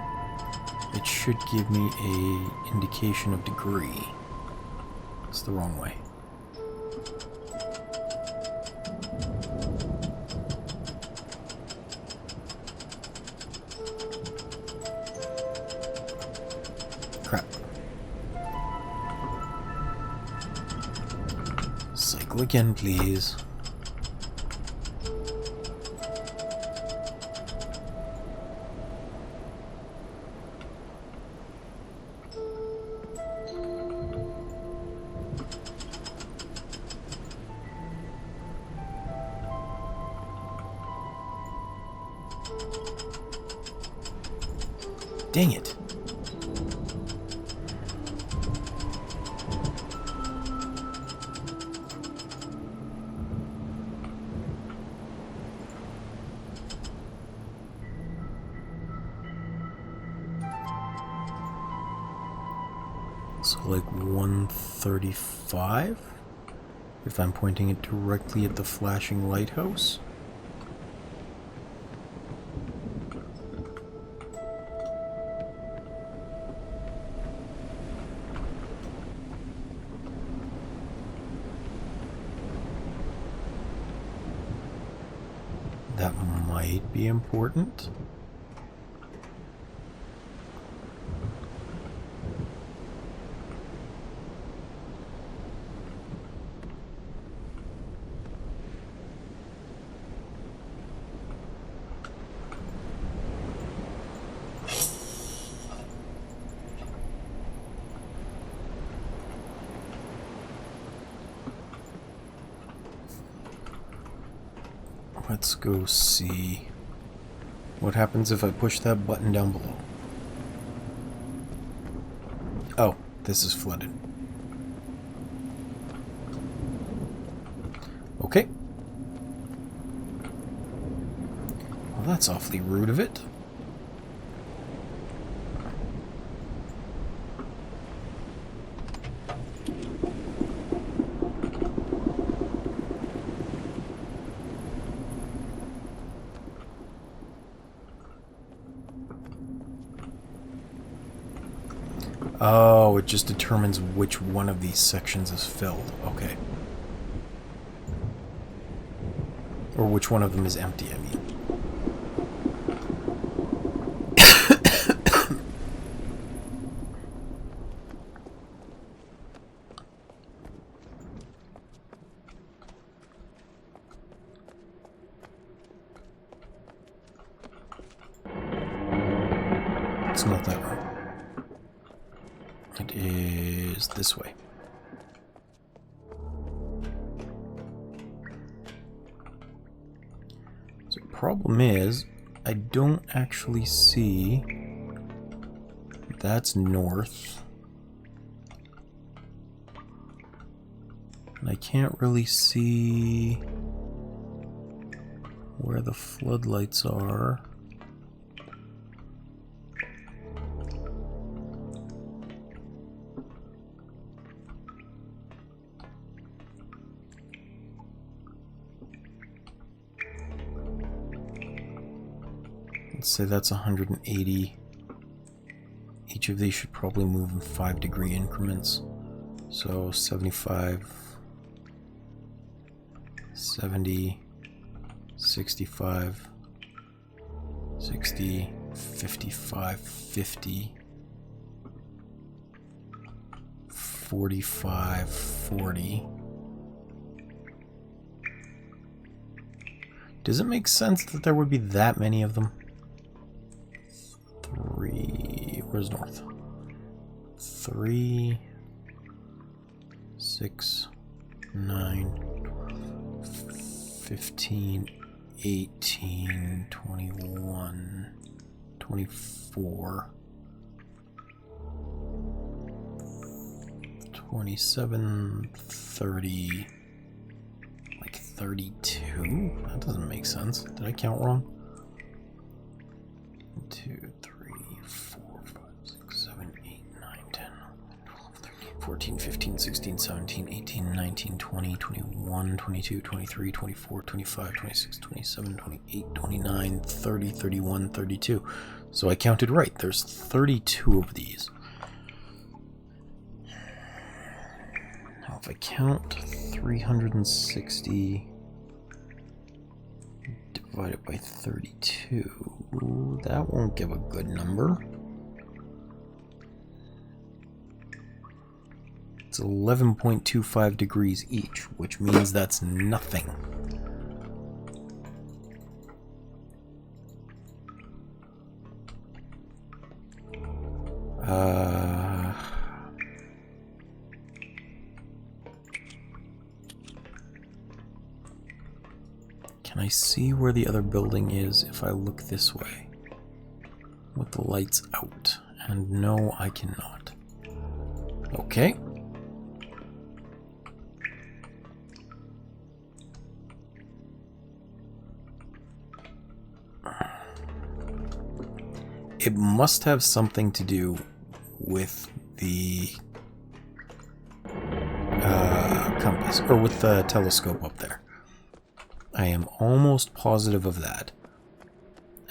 it should give me an indication of degree. It's the wrong way. Crap. Cycle again, please. Dang it. So like 135? If I'm pointing it directly at the flashing lighthouse? That might be important. Let's go see what happens if I push that button down below. Oh, this is flooded. Okay. Well, that's awfully rude of it. Oh, it just determines which one of these sections is filled. Okay. Or which one of them is empty, I mean. It's not that way. It is this way. So the problem is, I don't actually see... that's north. And I can't really see where the floodlights are. Let's say that's 180. Each of these should probably move in 5-degree increments. So 75, 70, 65, 60, 55, 50, 45, 40. Does it make sense that there would be that many of them? 3, where's north? 3, 6, 9, 15, 18, 21, 24, 27, 30, like 32? That doesn't make sense. Did I count wrong? 1, 2, 3, 4, 5, 6, 7, 8, 9, 10, 12, 13, 14, 15, 16, 17, 18, 19, 20, 21, 22, 23, 24, 25, 26, 27, 28, 29, 30, 31, 32. So I counted right. There's 32 of these. Now if I count 360 divided by 32, that won't give a good number. It's 11.25 degrees each, which means that's nothing. Can I see where the other building is if I look this way? With the lights out. And no, I cannot. Okay. It must have something to do with the compass, or with the telescope up there. I am almost positive of that.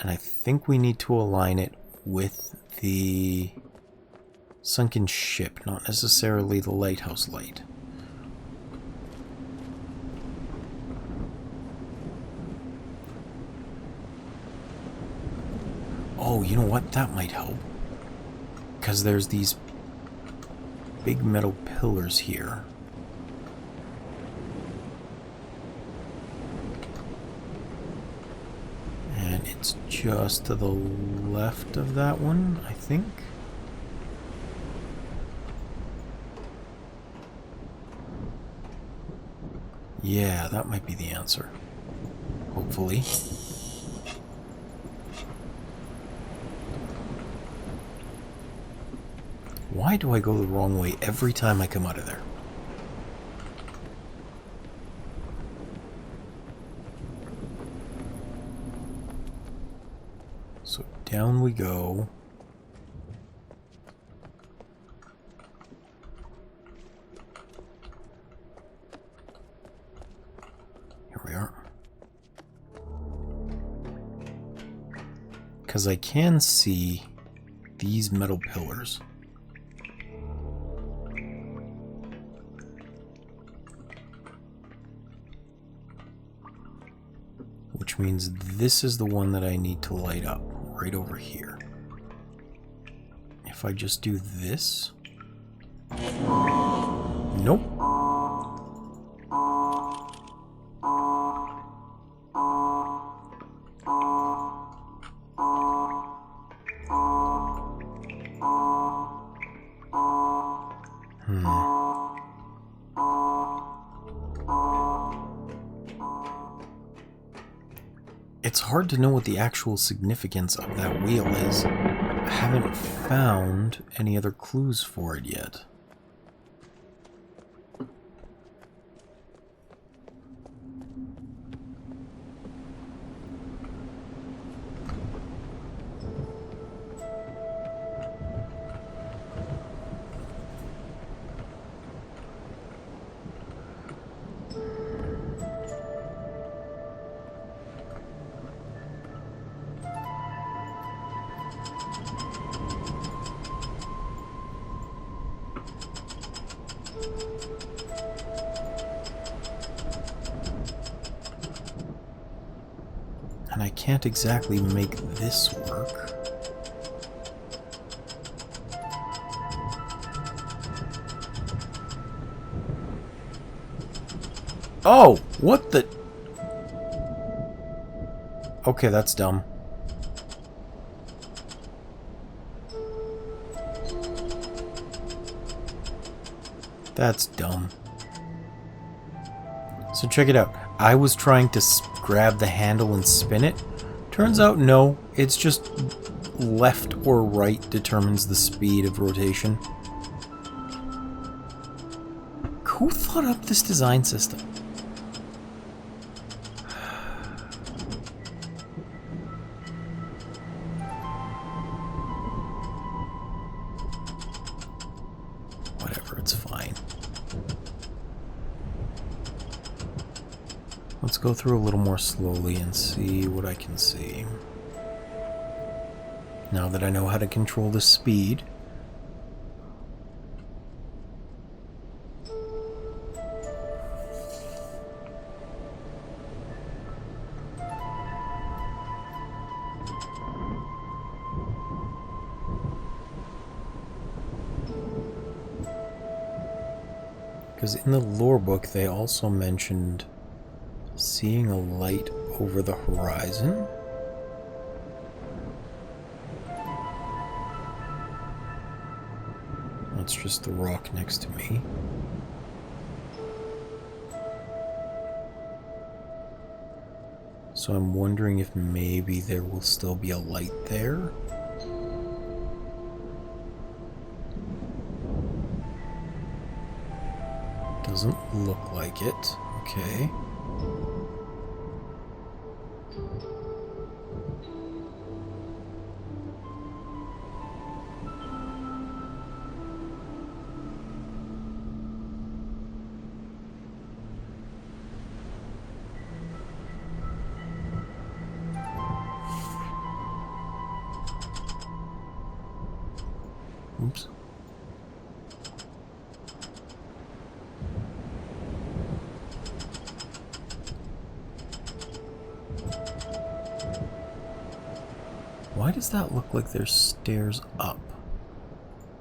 And I think we need to align it with the sunken ship, not necessarily the lighthouse light. Oh, you know what? That might help. Because there's these big metal pillars here. And it's just to the left of that one, I think. Yeah, that might be the answer. Hopefully. Why do I go the wrong way every time I come out of there? So down we go. Here we are. Because I can see these metal pillars. Which means this is the one that I need to light up, right over here. If I just do this... Nope. It's hard to know what the actual significance of that wheel is. I haven't found any other clues for it yet. And I can't exactly make this work. Oh, what the... Okay, that's dumb. That's dumb. So check it out. I was trying to grab the handle and spin it. Turns out no, it's just left or right determines the speed of rotation. Who thought up this design system? Whatever, it's fine. Let's go through a little more slowly and see what I can see. Now that I know how to control the speed. Because in the lore book they also mentioned seeing a light over the horizon. That's just the rock next to me. So I'm wondering if maybe there will still be a light there. Doesn't look like it. Okay. Oops. Why does that look like there's stairs up?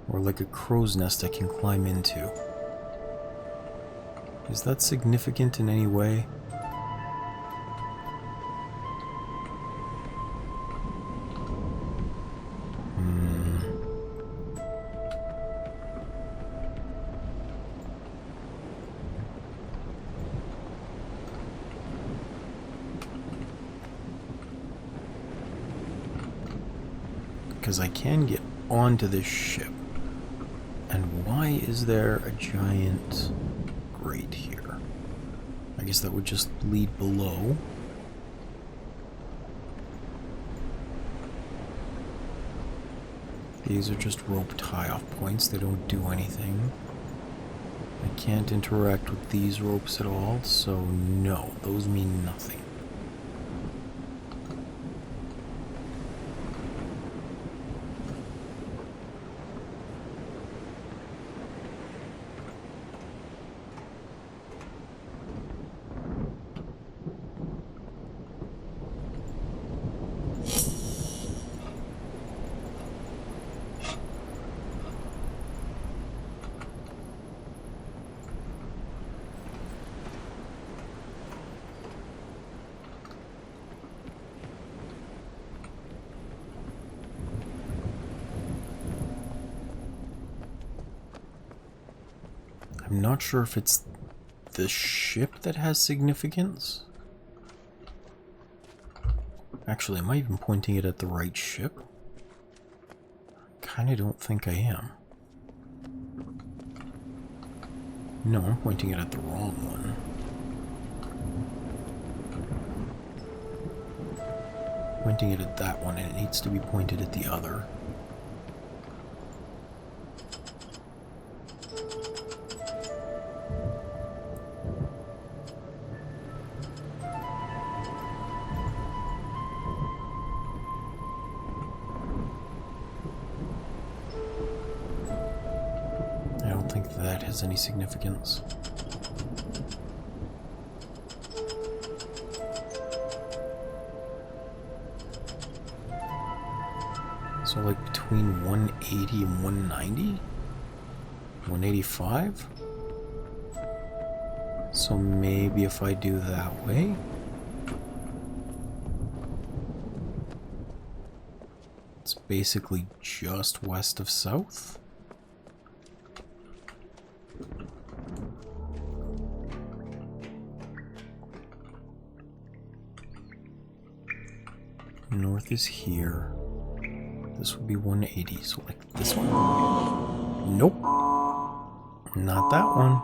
Or like a crow's nest I can climb into? Is that significant in any way? Because I can get onto this ship. And why is there a giant grate here? I guess that would just lead below. These are just rope tie-off points. They don't do anything. I can't interact with these ropes at all, so no, those mean nothing. I'm not sure if it's the ship that has significance. Actually, am I even pointing it at the right ship? Kinda don't think I am. No, I'm pointing it at the wrong one. Pointing it at that one, and it needs to be pointed at the other. That has any significance. So like between 180 and 190? 185? So maybe if I do that way. It's basically just west of south. North is here. This would be 180, so like this one. Nope. Not that one.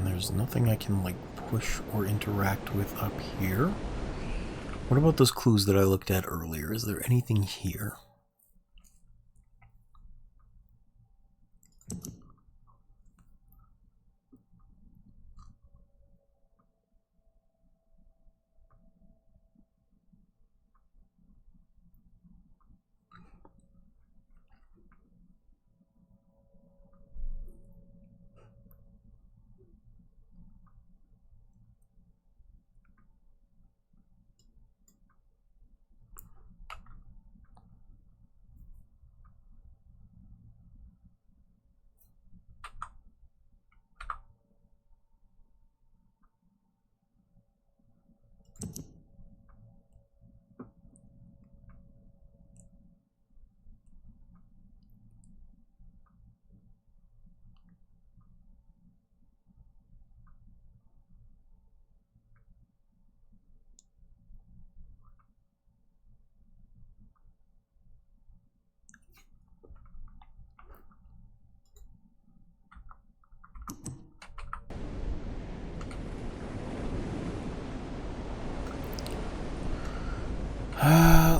There's nothing I can, like, push or interact with up here. What about those clues that I looked at earlier? Is there anything here?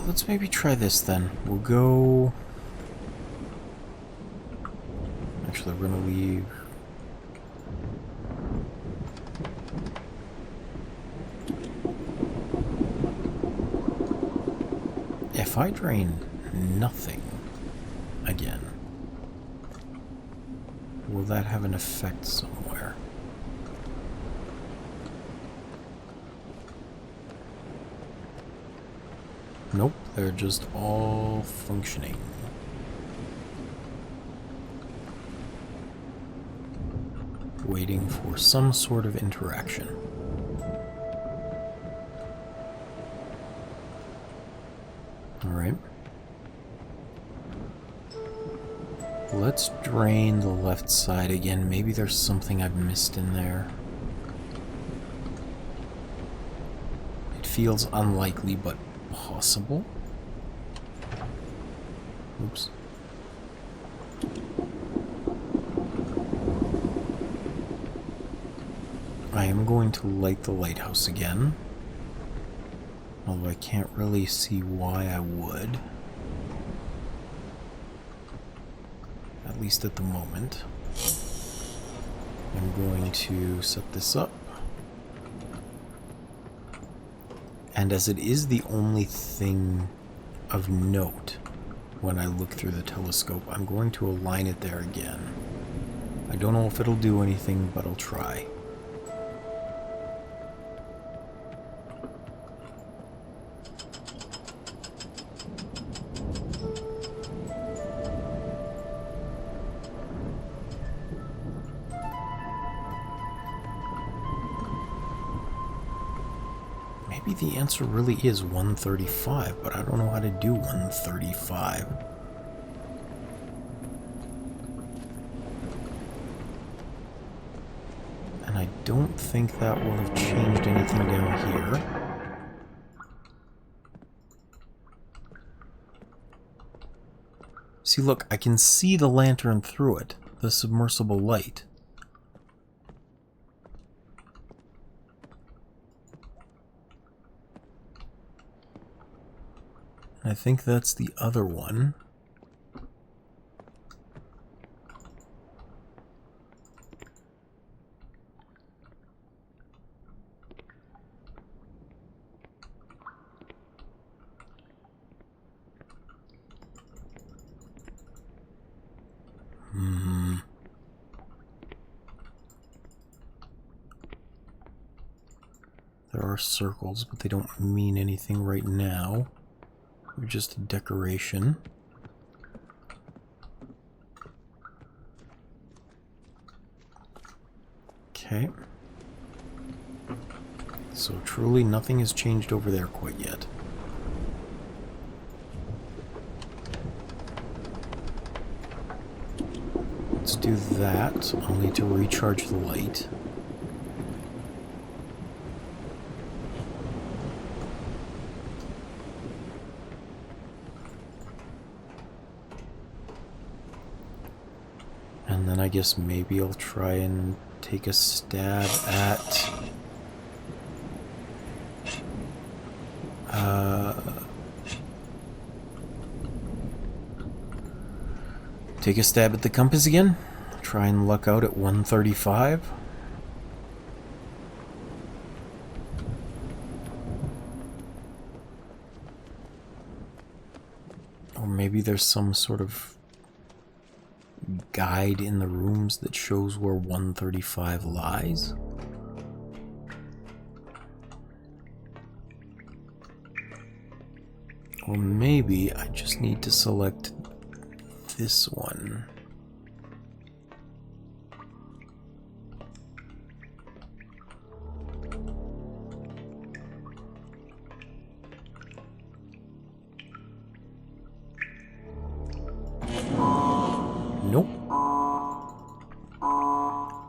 Let's maybe try this then. We'll go... Actually, we're gonna leave... If I drain nothing again, will that have an effect somewhere? Nope, they're just all functioning. Waiting for some sort of interaction. Alright. Let's drain the left side again. Maybe there's something I've missed in there. It feels unlikely, but possible. Oops. I am going to light the lighthouse again. Although I can't really see why I would. At least at the moment. I'm going to set this up. And as it is the only thing of note when I look through the telescope, I'm going to align it there again. I don't know if it'll do anything, but I'll try. Maybe the answer really is 135, but I don't know how to do 135. And I don't think that will have changed anything down here. See, look, I can see the lantern through it, the submersible light. I think that's the other one. There are circles, but they don't mean anything right now. They're just a decoration. Okay. So truly nothing has changed over there quite yet. Let's do that. I'll need to recharge the light. And then I guess maybe I'll try and take a stab at... take a stab at the compass again. Try and luck out at 135. Or maybe there's some sort of guide in the rooms that shows where 135 lies. Or maybe I just need to select this one. Nope.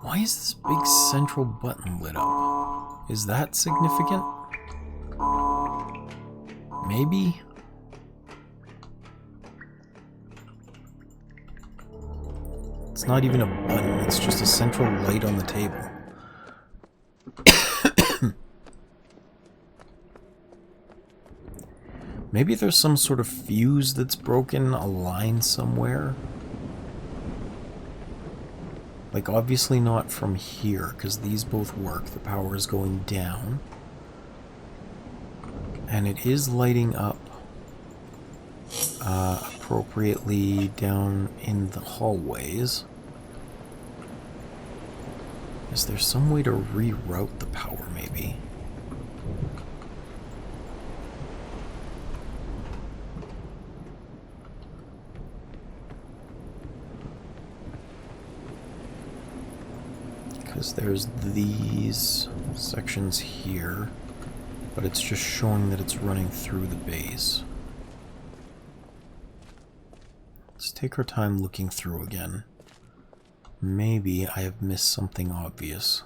Why is this big central button lit up? Is that significant? Maybe? It's not even a button, it's just a central light on the table. Maybe there's some sort of fuse that's broken, a line somewhere. Like, obviously not from here, because these both work. The power is going down. And it is lighting up appropriately down in the hallways. Is there some way to reroute the power, maybe? Because there's these sections here, but it's just showing that it's running through the base. Let's take our time looking through again. Maybe I have missed something obvious.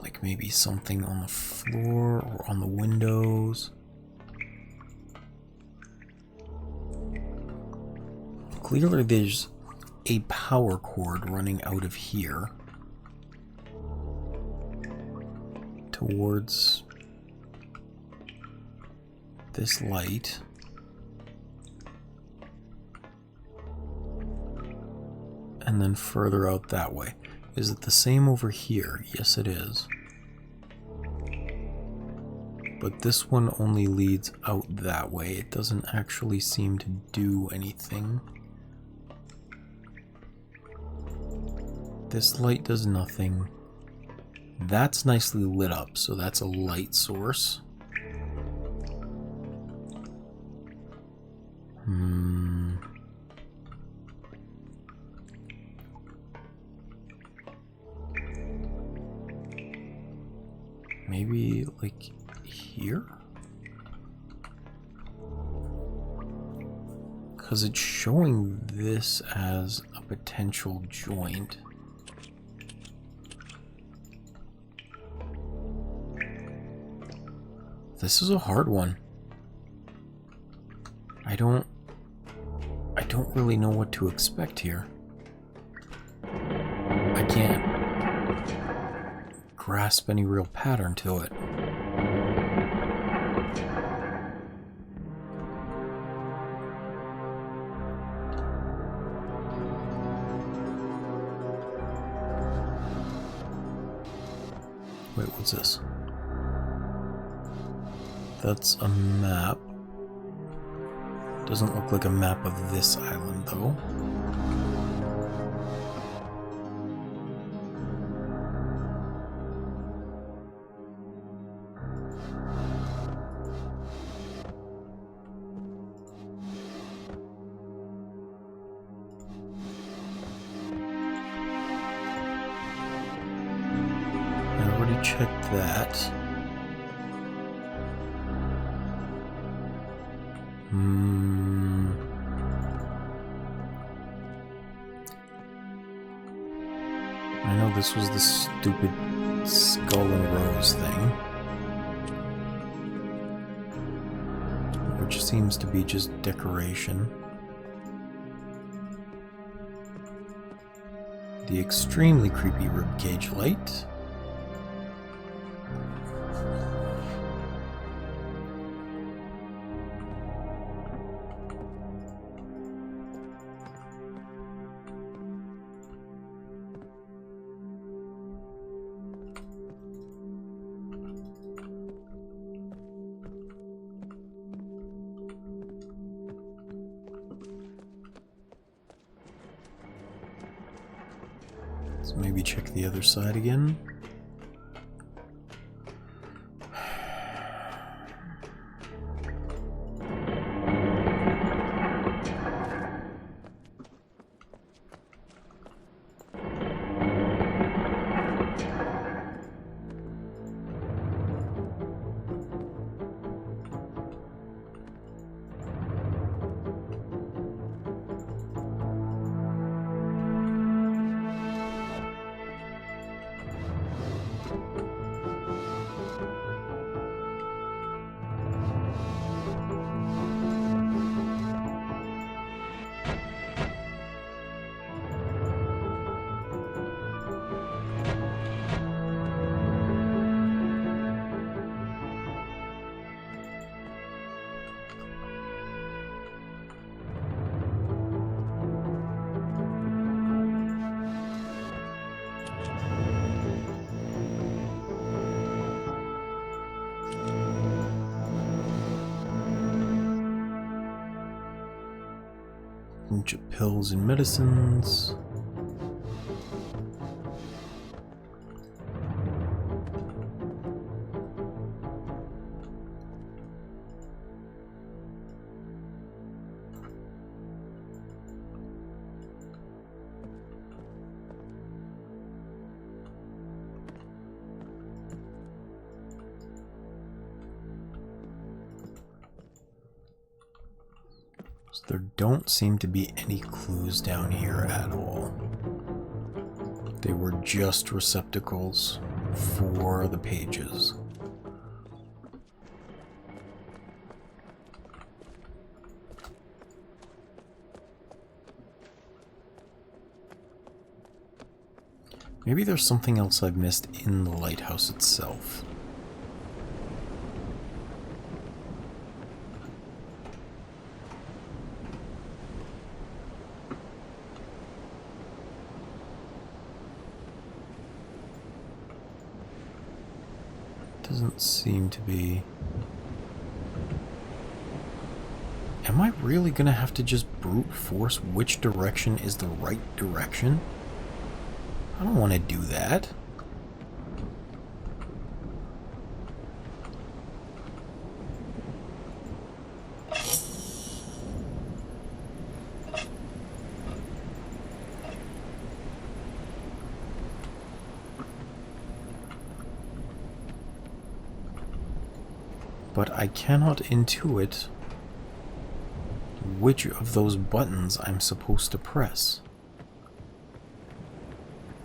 Like maybe something on the floor or on the windows. Clearly there's a power cord running out of here towards this light. And then further out that way. Is it the same over here? Yes, it is. But this one only leads out that way. It doesn't actually seem to do anything. This light does nothing. That's nicely lit up, so that's a light source. Maybe, like, here? Because it's showing this as a potential joint. This is a hard one. I don't really know what to expect here. I can't grasp any real pattern to it. Wait, what's this? That's a map. Doesn't look like a map of this island, though. I already checked that. I know this was the stupid skull and rose thing, which seems to be just decoration. The extremely creepy ribcage light. Let's maybe check the other side again. Bunch of pills and medicines. There don't seem to be any clues down here at all. They were just receptacles for the pages. Maybe there's something else I've missed in the lighthouse itself. Doesn't seem to be. Am I really gonna have to just brute force which direction is the right direction? I don't want to do that. But I cannot intuit which of those buttons I'm supposed to press.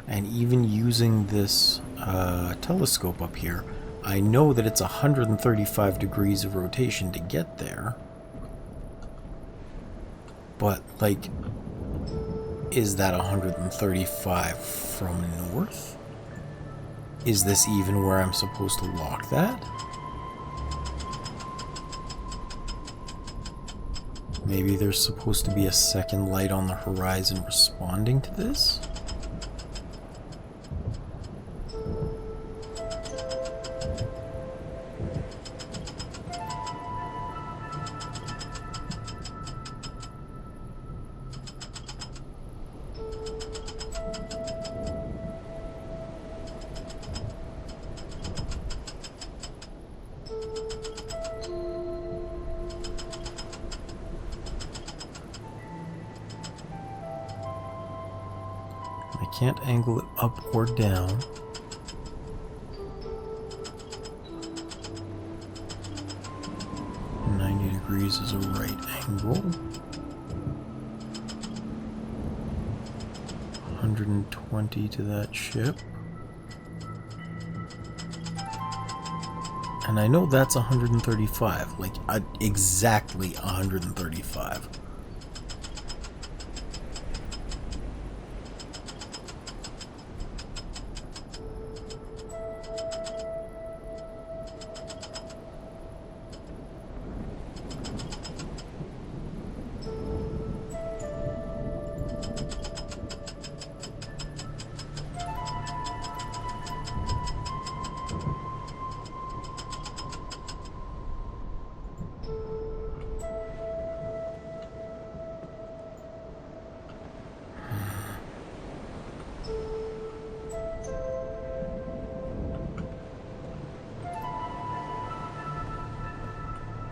And even using this telescope up here, I know that it's 135 degrees of rotation to get there. But, like, is that 135 from north? Is this even where I'm supposed to lock that? Maybe there's supposed to be a second light on the horizon responding to this? I can't angle it up or down. Degrees is a right angle. 120 to that ship. And I know that's 135, like exactly 135.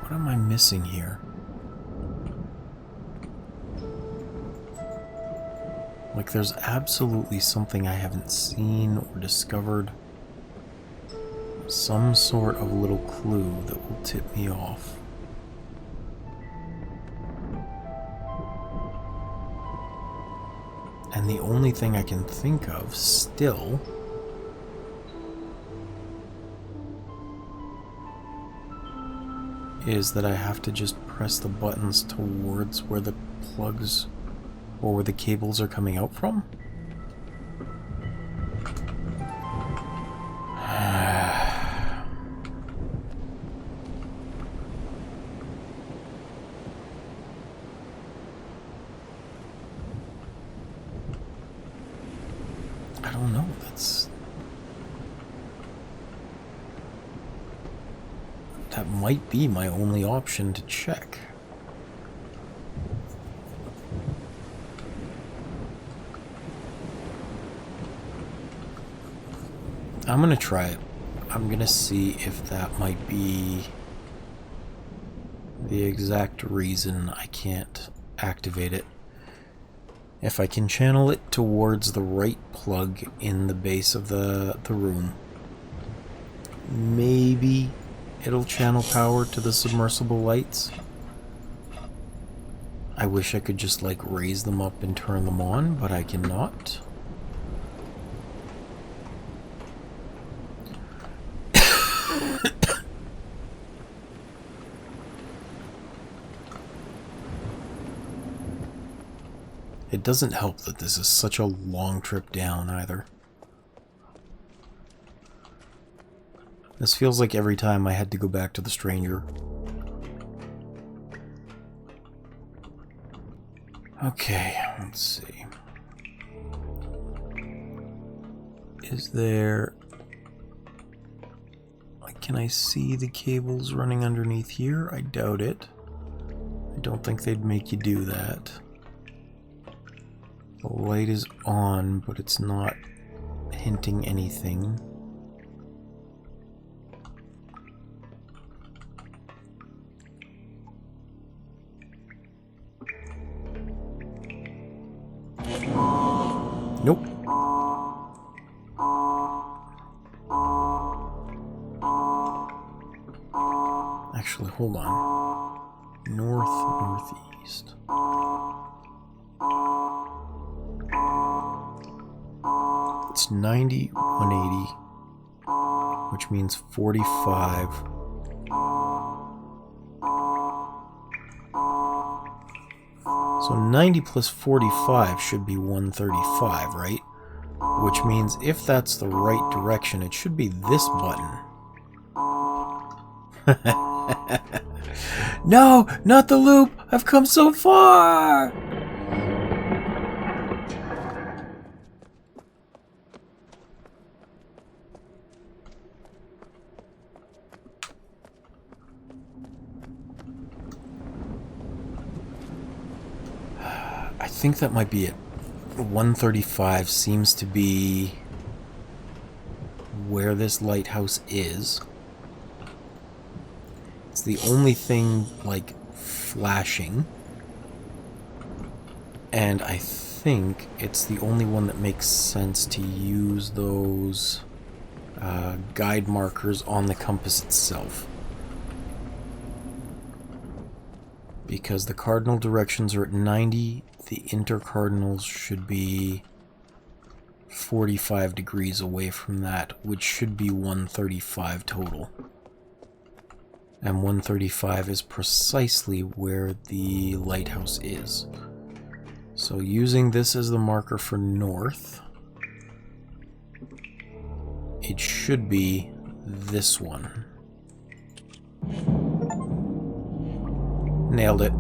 What am I missing here? Like there's absolutely something I haven't seen or discovered. Some sort of little clue that will tip me off. And the only thing I can think of still is that I have to just press the buttons towards where the plugs or where the cables are coming out from. I don't know, that might be my only option to check. I'm gonna try it. I'm gonna see if that might be the exact reason I can't activate it. If I can channel it towards the right plug in the base of the room, maybe it'll channel power to the submersible lights. I wish I could just like raise them up and turn them on, but I cannot. It doesn't help that this is such a long trip down either. This feels like every time I had to go back to the stranger. Okay, let's see. Is there... Can I see the cables running underneath here? I doubt it. I don't think they'd make you do that. The light is on, but it's not hinting anything. Nope. Actually, hold on. Northeast. It's 90, 180, which means 45. So 90 plus 45 should be 135, right? Which means if that's the right direction, it should be this button. No, not the loop! I've come so far! I think that might be it. 135 seems to be where this lighthouse is. It's the only thing, like, flashing. And I think it's the only one that makes sense to use those guide markers on the compass itself. Because the cardinal directions are at 90, the intercardinals should be 45 degrees away from that, which should be 135 total. And 135 is precisely where the lighthouse is. So using this as the marker for north, it should be this one. Nailed it.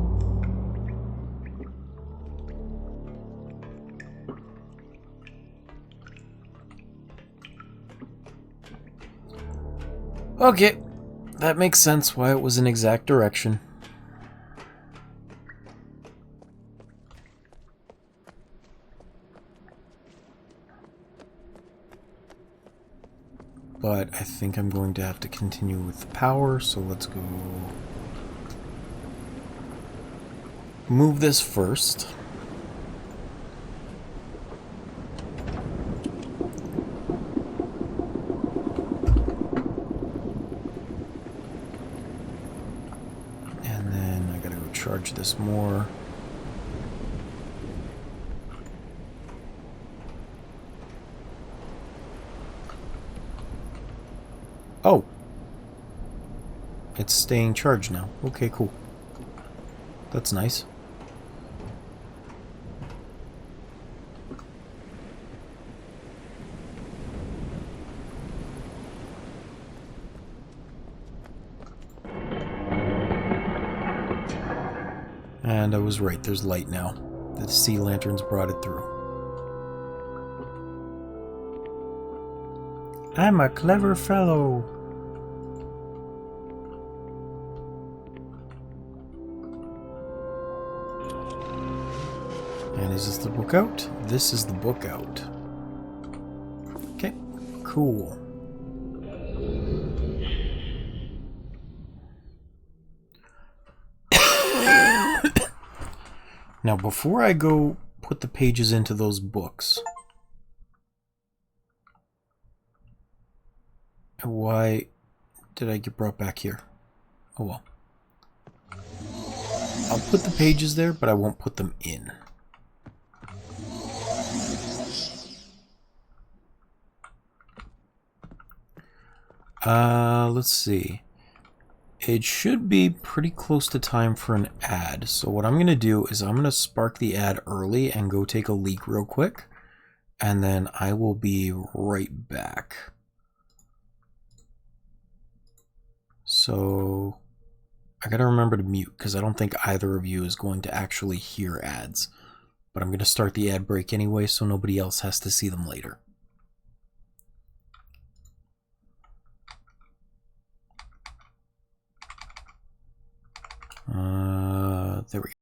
Okay, that makes sense why it was an exact direction. But I think I'm going to have to continue with the power, so let's go move this first. And then I gotta go charge this more. Oh! It's staying charged now. Okay, cool. That's nice. And I was right, there's light now. The sea lanterns brought it through. I'm a clever fellow. And is this the book out? This is the book out. Okay, cool. Now, before I go put the pages into those books, why did I get brought back here? Oh well. I'll put the pages there, but I won't put them in. Let's see. It should be pretty close to time for an ad. So what I'm going to do is I'm going to spark the ad early and go take a leak real quick. And then I will be right back. So I got to remember to mute because I don't think either of you is going to actually hear ads. But I'm going to start the ad break anyway so nobody else has to see them later. There we go.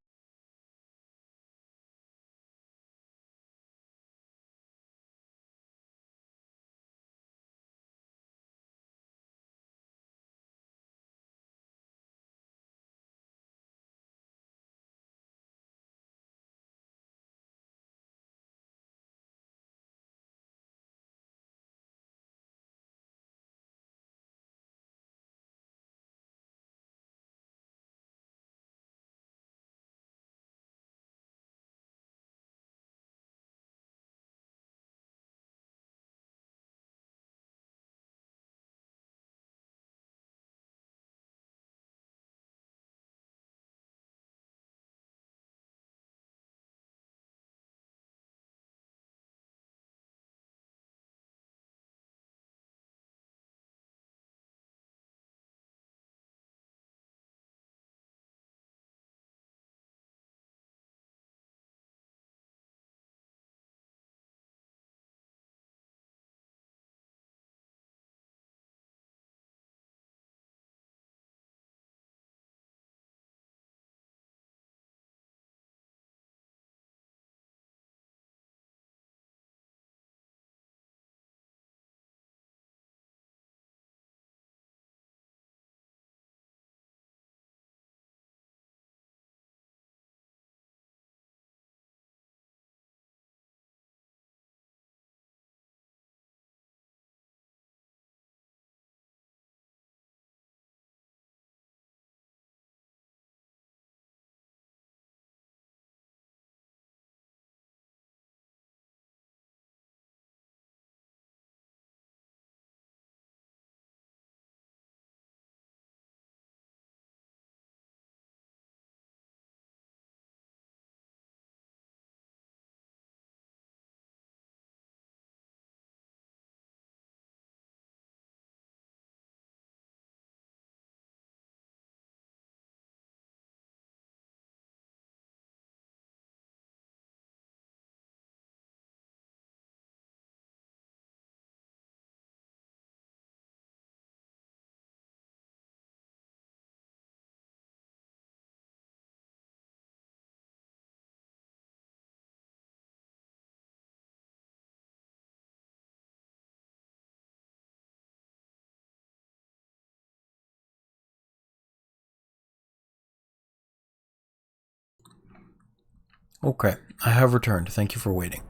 Okay, I have returned. Thank you for waiting.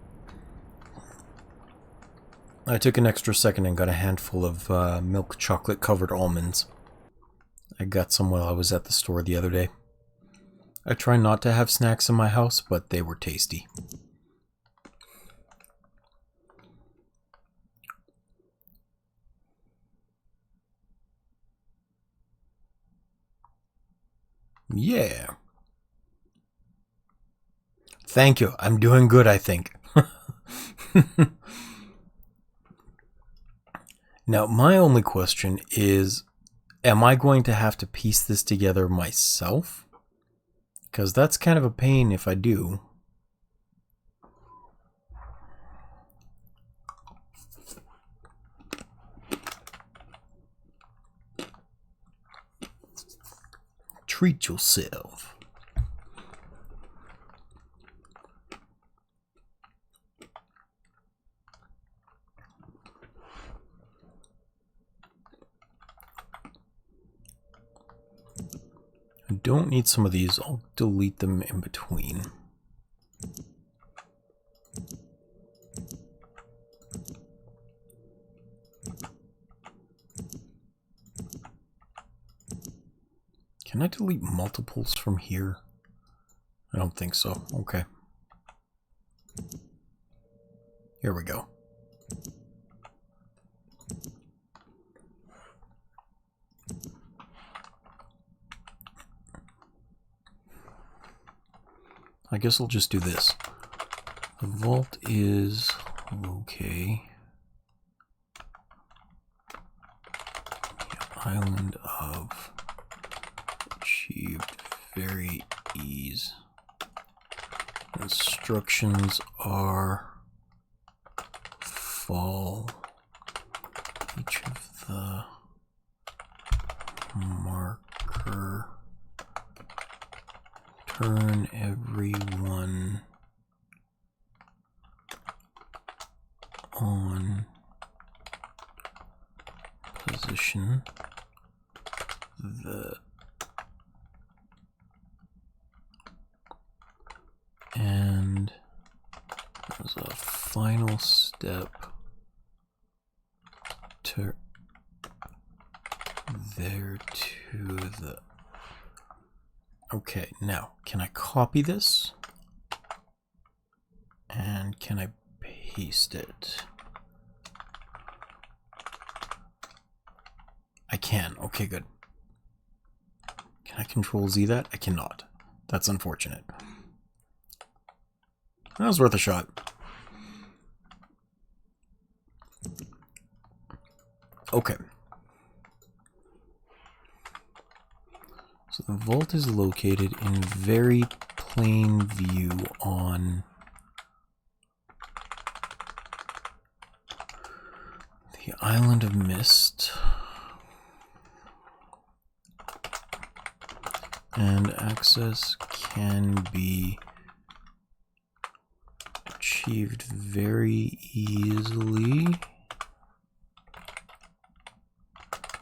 I took an extra second and got a handful of milk chocolate covered almonds. I got some while I was at the store the other day. I try not to have snacks in my house, but they were tasty. Yeah. Thank you. I'm doing good, I think. Now, my only question is, am I going to have to piece this together myself? Because that's kind of a pain if I do. Treat yourself. I don't need some of these. I'll delete them in between. Can I delete multiples from here? I don't think so. Okay. Here we go. I guess I'll just do this. The vault is okay. The island of achieved very ease. Instructions are fall each of the marker, turn everyone on position, and as a final step to there to the... Okay, now, can I copy this? And can I paste it? I can. Okay, good. Can I Control Z that? I cannot. That's unfortunate. That was worth a shot. Okay. So the vault is located in very plain view on the island of MYST. And access can be achieved very easily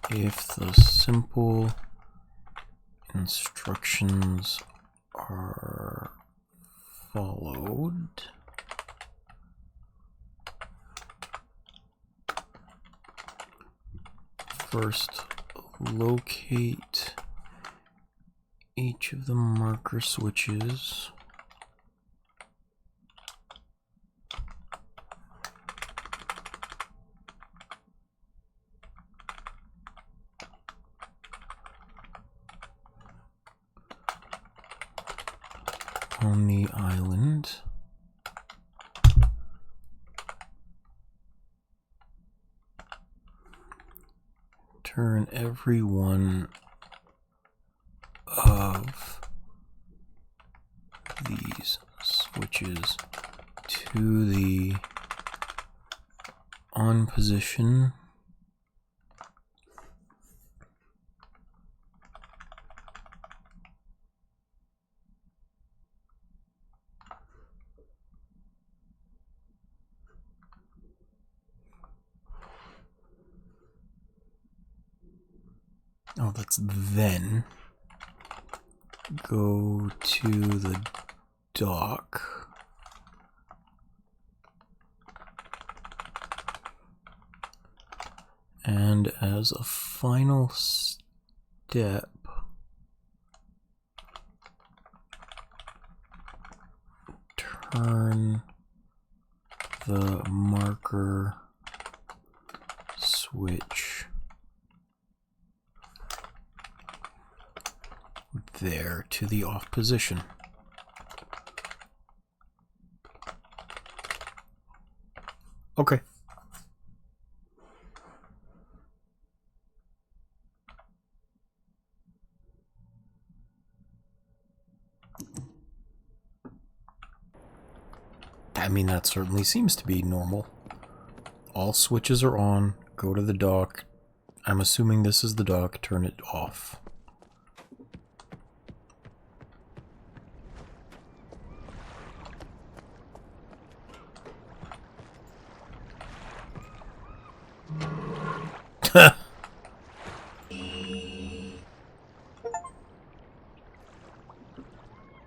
if the simple instructions are followed. First, locate each of the marker switches. On the island. Turn every one of these switches to the on position. Oh, that's then. Go to the dock. And as a final step, turn the marker switch there to the off position. Okay. I mean, that certainly seems to be normal. All switches are on. Go to the dock. I'm assuming this is the dock. Turn it off.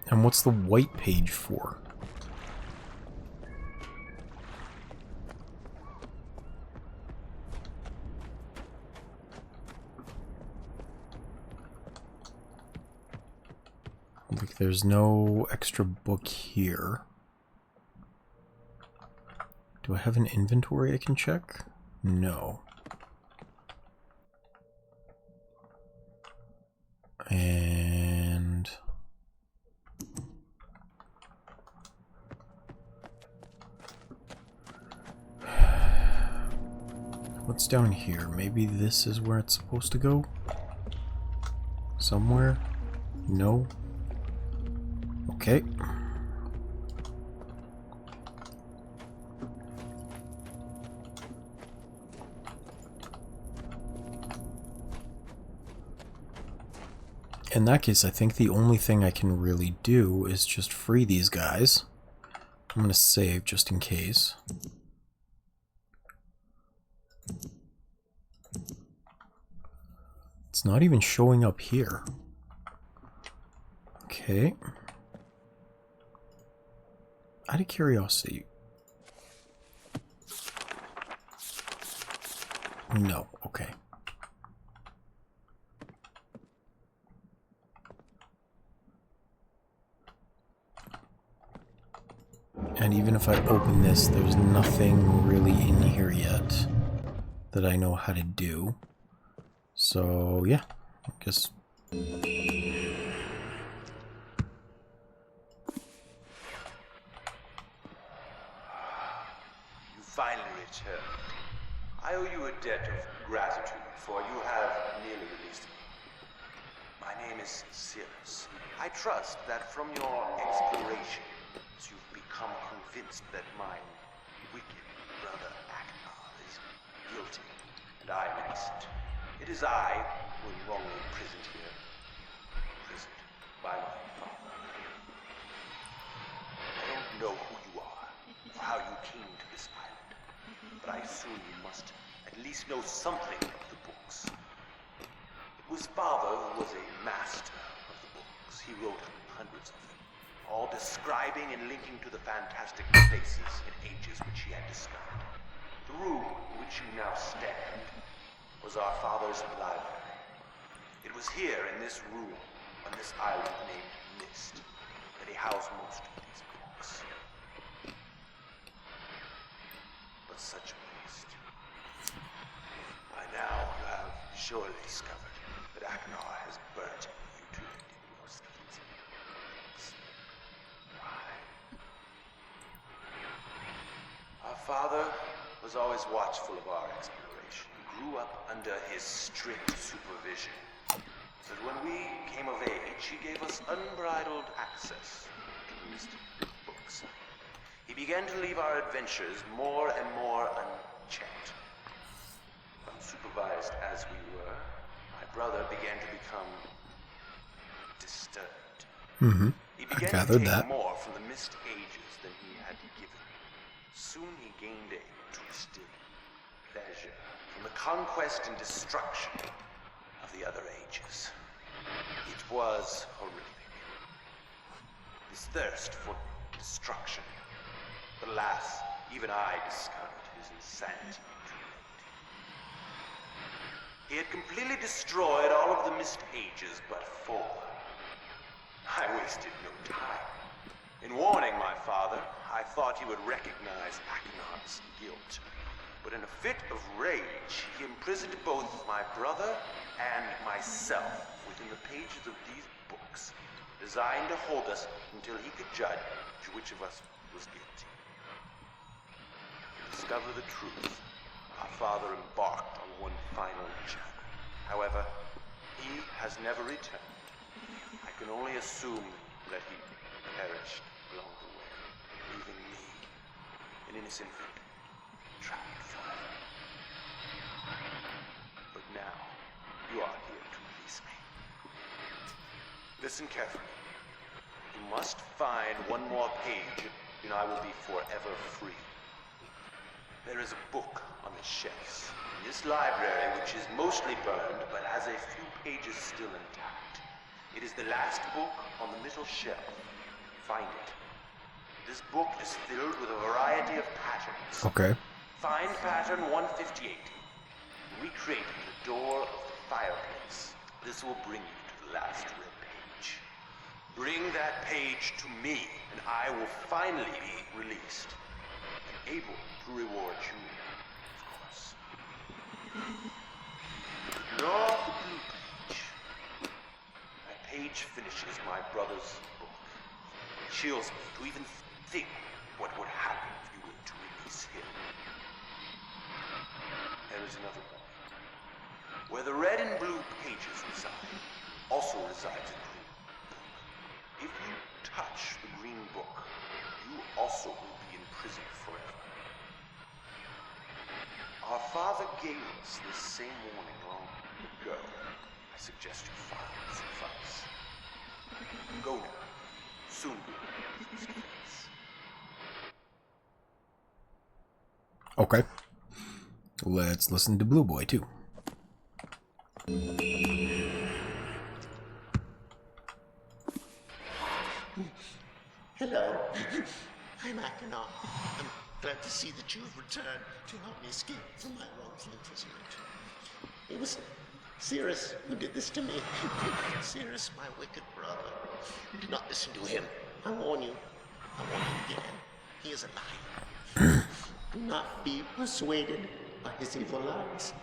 And what's the white page for? Like, there's no extra book here. Do I have an inventory I can check? No. And what's down here? Maybe this is where it's supposed to go? Somewhere? No? Okay. In that case, I think the only thing I can really do is just free these guys. I'm going to save just in case. It's not even showing up here. Okay. Out of curiosity. No, okay. And even if I open this, there's nothing really in here yet that I know how to do. So, yeah, I guess. You finally returned. I owe you a debt of gratitude, for you have nearly released me. My name is Sirius. I trust that from your explorations, you've become convinced that my wicked brother Akbar is guilty, and I am innocent. It is I who am wrongly imprisoned here. Imprisoned by my father. I don't know who you are, or how you came to this island, but I assume you must at least know something of the books. It was Father who was a master of the books. He wrote hundreds of them, all describing and linking to the fantastic places and ages which he had discovered. The room in which you now stand was our father's library. It was here in this room, on this island named MYST, that he housed most of these books. But such a waste. By now you have surely discovered that Akbar has burnt you to most of these books. Why? Our father was always watchful of our exploration. Grew up under his strict supervision. So that when we came of age, he gave us unbridled access to the mystic books. He began to leave our adventures more and more unchecked. Unsupervised as we were, my brother began to become disturbed. He began to take more from the mist ages than he had given. Soon he gained a twisted pleasure from the conquest and destruction of the other ages. It was horrific. his thirst for destruction. But alas, even I discovered his insanity too late. He had completely destroyed all of the MYST pages but 4. I wasted no time. In warning my father, I thought he would recognize Acheron's guilt. But in a fit of rage, he imprisoned both my brother and myself within the pages of these books, designed to hold us until he could judge which of us was guilty. To discover the truth, our father embarked on one final journey. However, he has never returned. I can only assume that he perished along the way, leaving me, an innocent victim, trapped forever. But now, you are here to release me. Listen carefully. You must find one more page, and I will be forever free. There is a book on the shelves in this library which is mostly burned, but has a few pages still intact. It is the last book on the middle shelf. Find it. This book is filled with a variety of patterns. Okay. Find pattern 158. Recreate the door of the fireplace. This will bring you to the last red page. Bring that page to me, and I will finally be released. And able to reward you, of course. Ignore the blue page. That page finishes my brother's book. It chills me to even think what would happen if you were to release him. There is another one. Where the red and blue pages reside, also resides a green book. If you touch the green book, you also will be in prison forever. Our father gave us this same warning long ago. I suggest you follow his advice. Go now. Soon be face to face. Okay. Let's listen to Blue Boy, too. Hello, I'm Acheron. I'm glad to see that you have returned to help me escape from my wrongful imprisonment. It was Cirrus who did this to me. Cirrus, my wicked brother. Do not listen to him. I warn you. I warn you again. He is a liar. Do not be persuaded by his evil lies.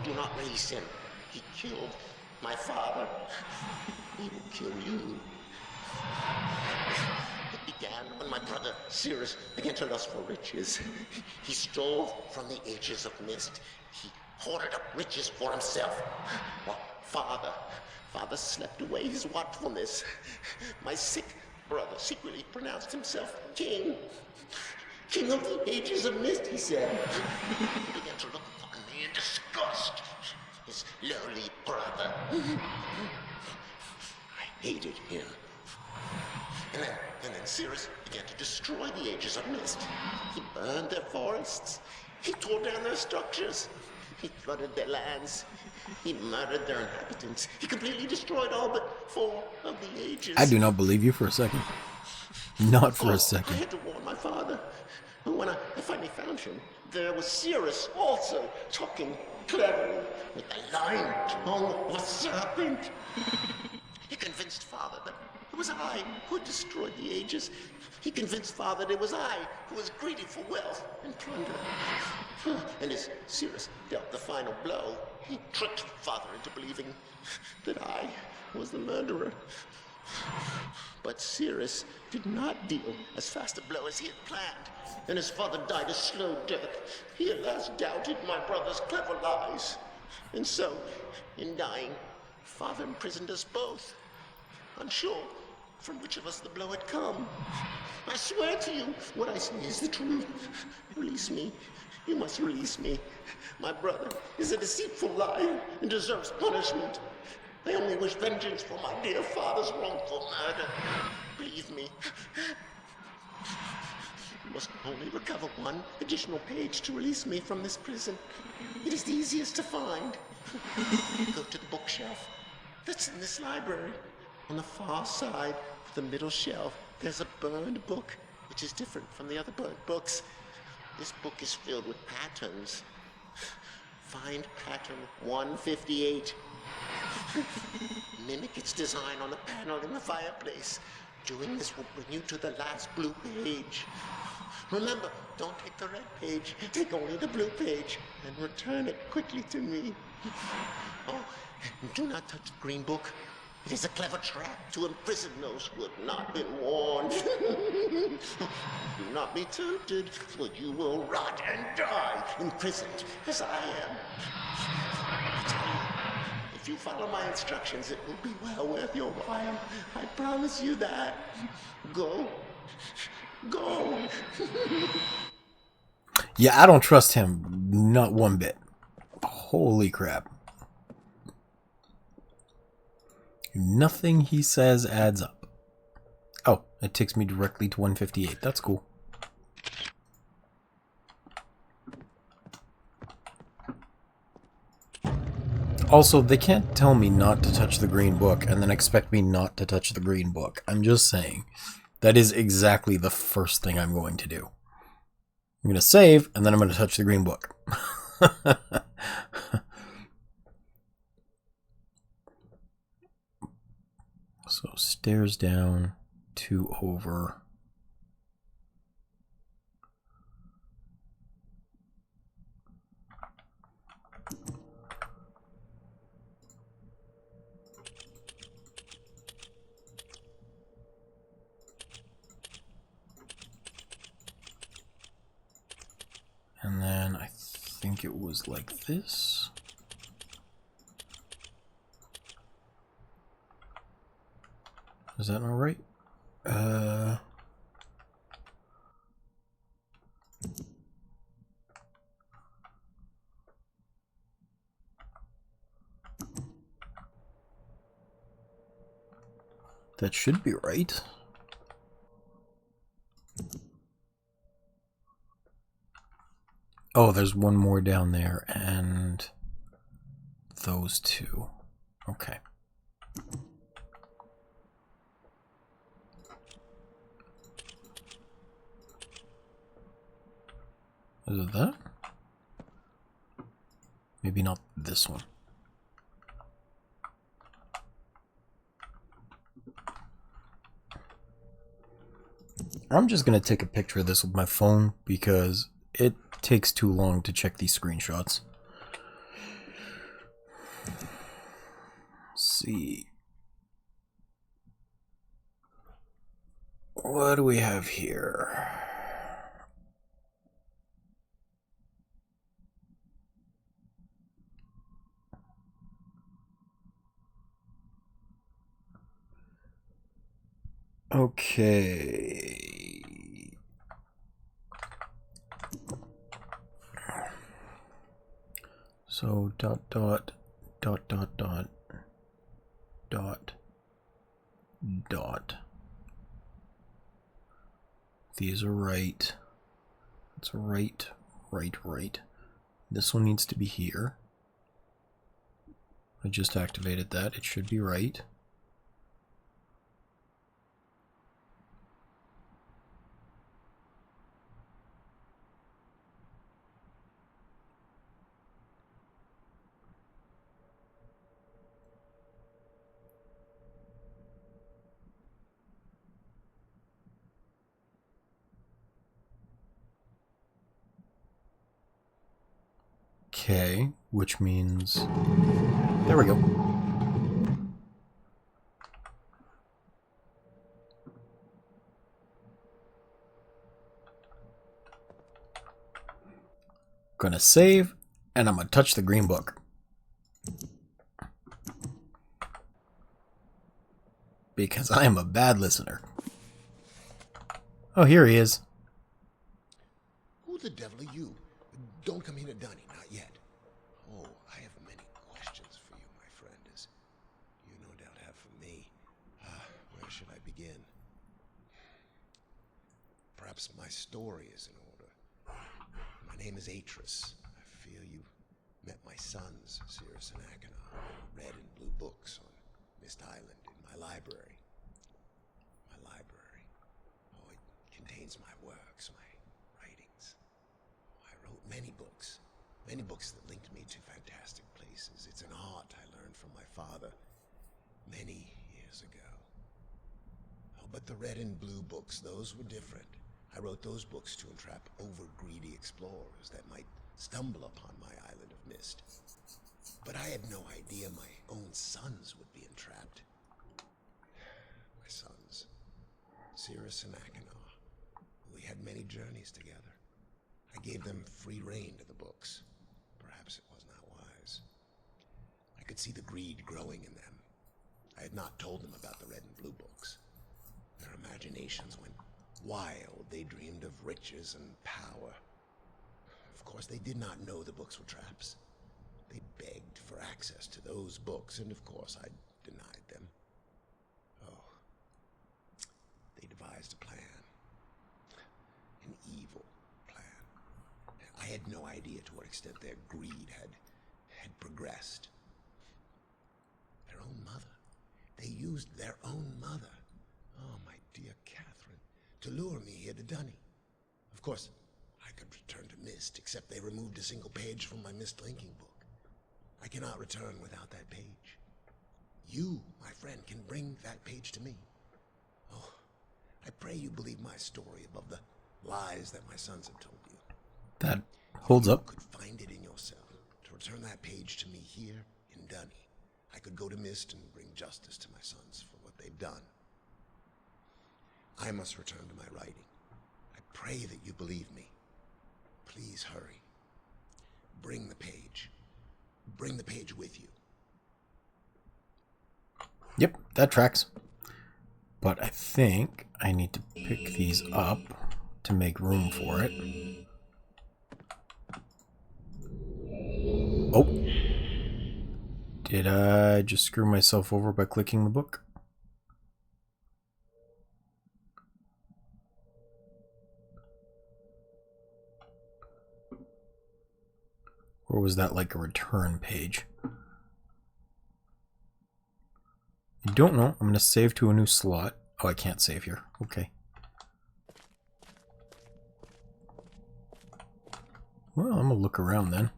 Do not release him. He killed my father. He will kill you. It began when my brother Cirrus began to lust for riches. He stole from the ages of MYST. He hoarded up riches for himself. While father slept away his watchfulness. My sick brother secretly pronounced himself king. King of the ages of MYST, he said. He began to look upon me in disgust. His lowly brother. I hated him. And then Cirrus began to destroy the ages of MYST. He burned their forests. He tore down their structures. He flooded their lands. He murdered their inhabitants. He completely destroyed all but 4 of the ages. I do not believe you for a second. Not for a I second. had to warn my father. And when I finally found him, there was Cirrus also talking cleverly with the lying tongue of a serpent. He convinced father that it was I who had destroyed the ages. He convinced father that it was I who was greedy for wealth and plunder. And as Cirrus dealt the final blow, he tricked father into believing that I was the murderer. But Cirrus did not deal as fast a blow as he had planned, and his father died a slow death. He at last doubted my brother's clever lies. And so, in dying, father imprisoned us both, unsure from which of us the blow had come. I swear to you, what I say is the truth. Release me. You must release me. My brother is a deceitful liar and deserves punishment. I only wish vengeance for my dear father's wrongful murder. Believe me. You must only recover 1 additional page to release me from this prison. It is the easiest to find. Go to the bookshelf that's in this library. On the far side of the middle shelf, there's a burned book, which is different from the other burned books. This book is filled with patterns. Find pattern 158. Mimic its design on the panel in the fireplace. Doing this will bring you to the last blue page. Remember, don't take the red page. Take only the blue page and return it quickly to me. Oh, and do not touch the green book. It is a clever trap to imprison those who have not been warned. Do not be tempted, for you will rot and die, imprisoned as I am. I tell you, if you follow my instructions, it will be well worth your while. I promise you that. Go. Go. Yeah, I don't trust him. Not one bit. Holy crap. Nothing he says adds up. Oh, it takes me directly to 158. That's cool. Also, they can't tell me not to touch the green book and then expect me not to touch the green book. I'm just saying. That is exactly the first thing I'm going to do. I'm going to save, and then I'm going to touch the green book. So, stairs down, 2 over. And then I think it was like this. Is that not right? That should be right. Oh, there's one more down there, and those two. Okay. Is it that? Maybe not this one. I'm just going to take a picture of this with my phone because it takes too long to check these screenshots. Let's see. What do we have here? Okay. So dot dot dot dot dot dot dot. These are right. That's right, right, right. This one needs to be here. I just activated that. It should be right. Okay, which means... There we go. Gonna save, and I'm gonna touch the green book. Because I am a bad listener. Oh, here he is. Who the devil are you? Don't come here, Donnie, not yet. Oh, I have many questions for you, my friend, as you no doubt have for me. Where should I begin? Perhaps my story is in order. My name is Atris. I fear you met my sons, Cirrus and Achenar, red and blue books on MYST Island in my library. contains my works, my writings. I wrote many books that linked me to fantastic places. It's an art I learned from my father many years ago. Oh, but the red and blue books, those were different. I wrote those books to entrap over-greedy explorers that might stumble upon my island of mist. But I had no idea my own sons would be entrapped. My sons, Cirrus and Achenar. We had many journeys together. I gave them free rein to the books. Perhaps it was not wise. I could see the greed growing in them. I had not told them about the red and blue books. Their imaginations went wild. They dreamed of riches and power. Of course, they did not know the books were traps. They begged for access to those books, and of course I denied them. Oh, they devised a plan. An evil plan. I had no idea to what extent their greed had progressed. Their own mother. They used their own mother. Oh, my dear Catherine, to lure me here to Dunny. Of course, I could return to MYST, except they removed a single page from my MYST linking book. I cannot return without that page. You, my friend, can bring that page to me. Oh, I pray you believe my story above the lies that my sons have told you. That holds up. If you could find it in yourself to return that page to me here in Dunny, I could go to MYST and bring justice to my sons for what they've done. I must return to my writing. I pray that you believe me. Please hurry. Bring the page. Bring the page with you. Yep, that tracks. But I think I need to pick these up to make room for it. Oh. Did I just screw myself over by clicking the book? Or was that like a return page? I don't know. I'm going to save to a new slot. Oh, I can't save here. Okay. Well, I'm going to look around then.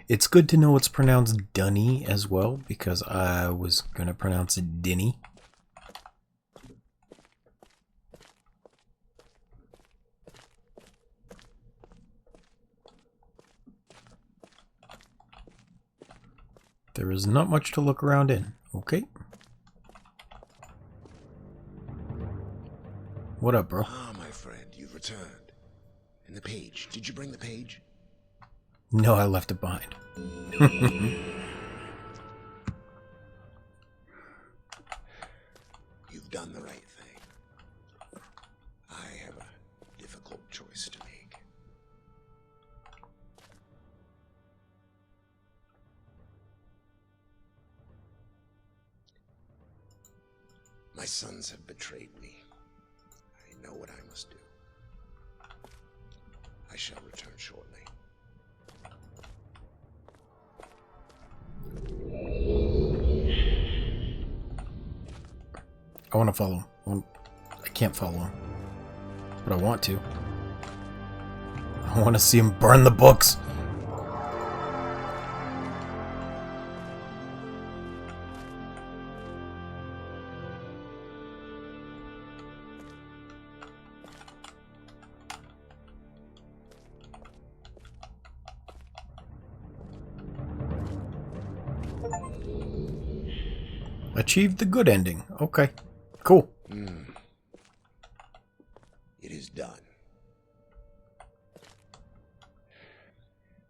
It's good to know it's pronounced Dunny as well, because I was going to pronounce it Dinny. There is not much to look around in. Okay. What up, bro? Ah, my friend, you've returned. And the page. Did you bring the page? No, I left it behind. You've done the right thing. I have a difficult choice to make. My sons have betrayed me. I know what I must do. I shall return shortly. I want to follow him. I can't follow him. But I want to. I want to see him burn the books. Achieved the good ending. Okay. Cool. It is done.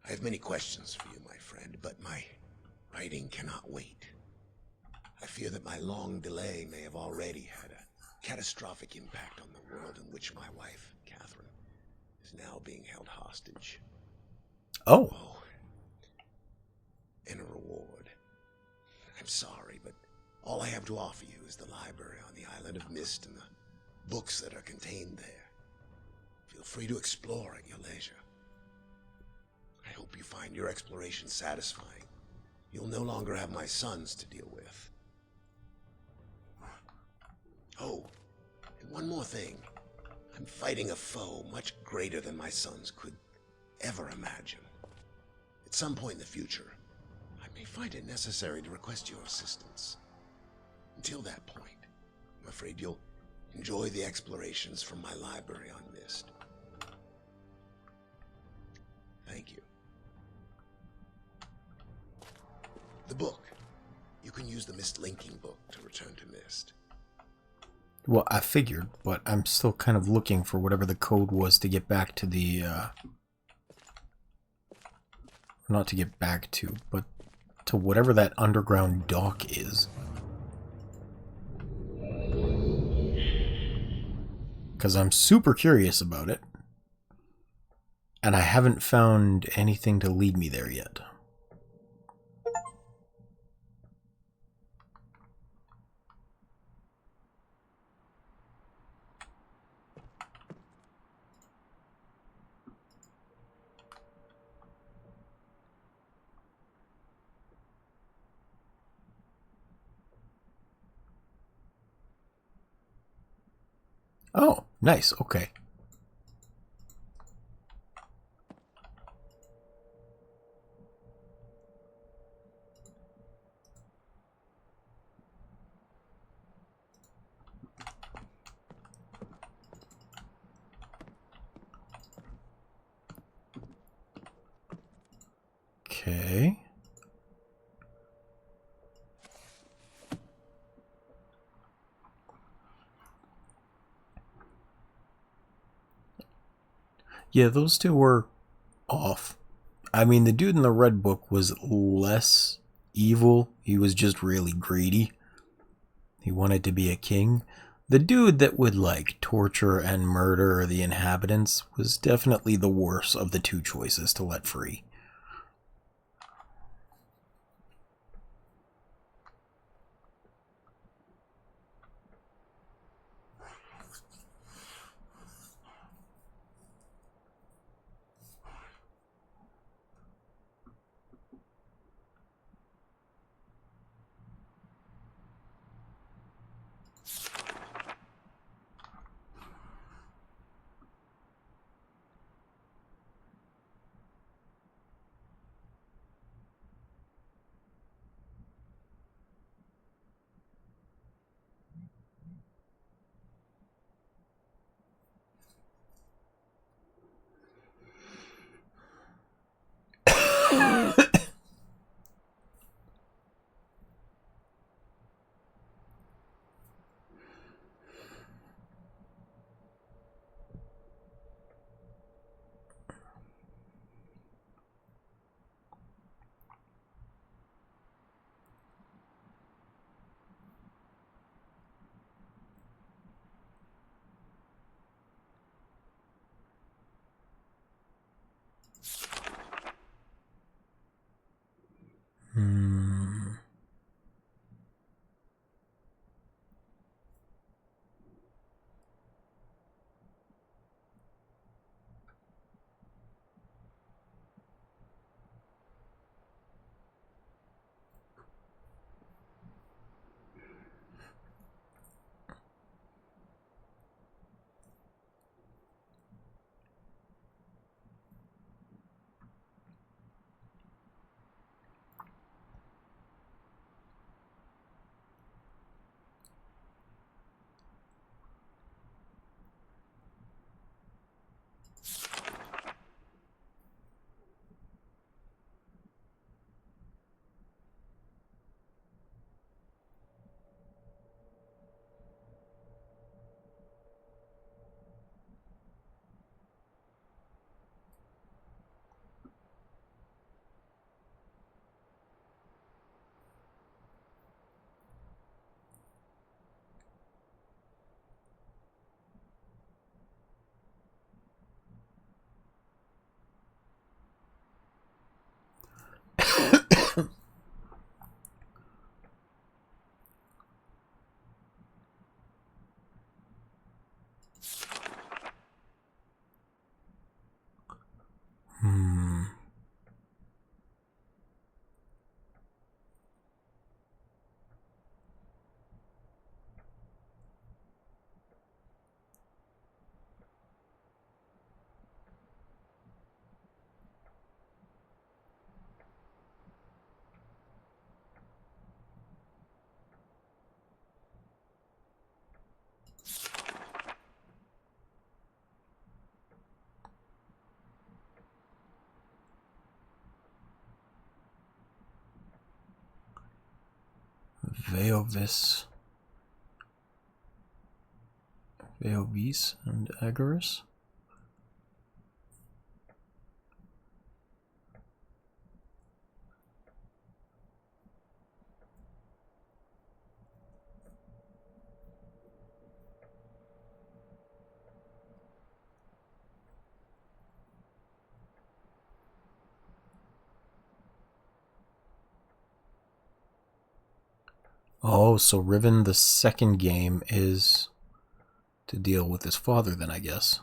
I have many questions for you, my friend, but my writing cannot wait. I fear that my long delay may have already had a catastrophic impact on the world in which my wife, Catherine, is now being held hostage. Oh. And a reward. I'm sorry, but all I have to offer you is the library on the island of MYST and the books that are contained there. Feel free to explore at your leisure. I hope you find your exploration satisfying. You'll no longer have my sons to deal with. Oh, and one more thing. I'm fighting a foe much greater than my sons could ever imagine. At some point in the future, I may find it necessary to request your assistance. Until that point, I'm afraid you'll enjoy the explorations from my library on MYST. Thank you. The book. You can use the MYST linking book to return to MYST. Well, I figured, but I'm still kind of looking for whatever the code was to get back to the, not to get back to, but to whatever that underground dock is. Because I'm super curious about it. And I haven't found anything to lead me there yet. Oh, nice. Okay. Okay. Yeah, those two were off. I mean, the dude in the red book was less evil. He was just really greedy. He wanted to be a king. The dude that would, like, torture and murder the inhabitants was definitely the worst of the two choices to let free. Veovis and Agarus. Oh, so Riven, the second game, is to deal with his father then, I guess.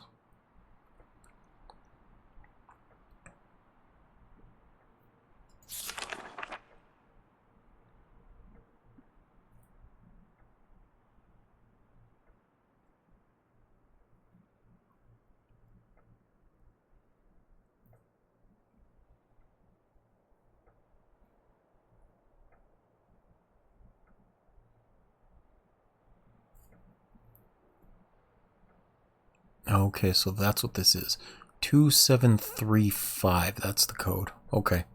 Okay, so that's what this is. 2735, that's the code. Okay.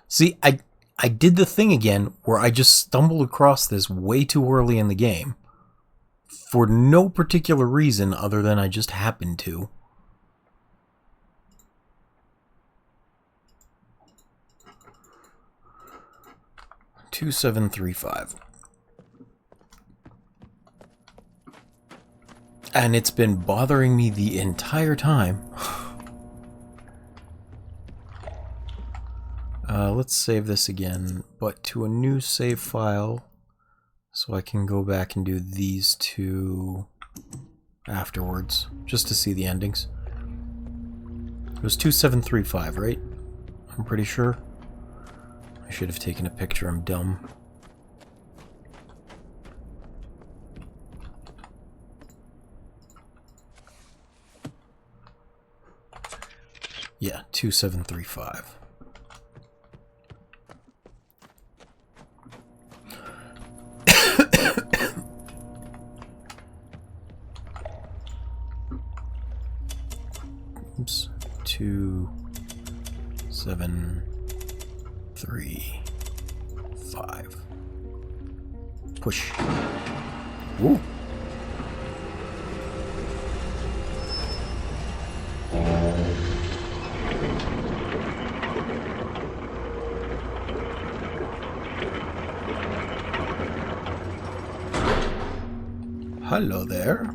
See, I did the thing again where I just stumbled across this way too early in the game. For no particular reason other than I just happened to. $2735. And it's been bothering me the entire time. Let's save this again, but to a new save file, so I can go back and do these two afterwards, just to see the endings. It was 2735, right? I'm pretty sure. I should have taken a picture, I'm dumb. Yeah, 2735. Oops. 2735. Push. Ooh. Hello there.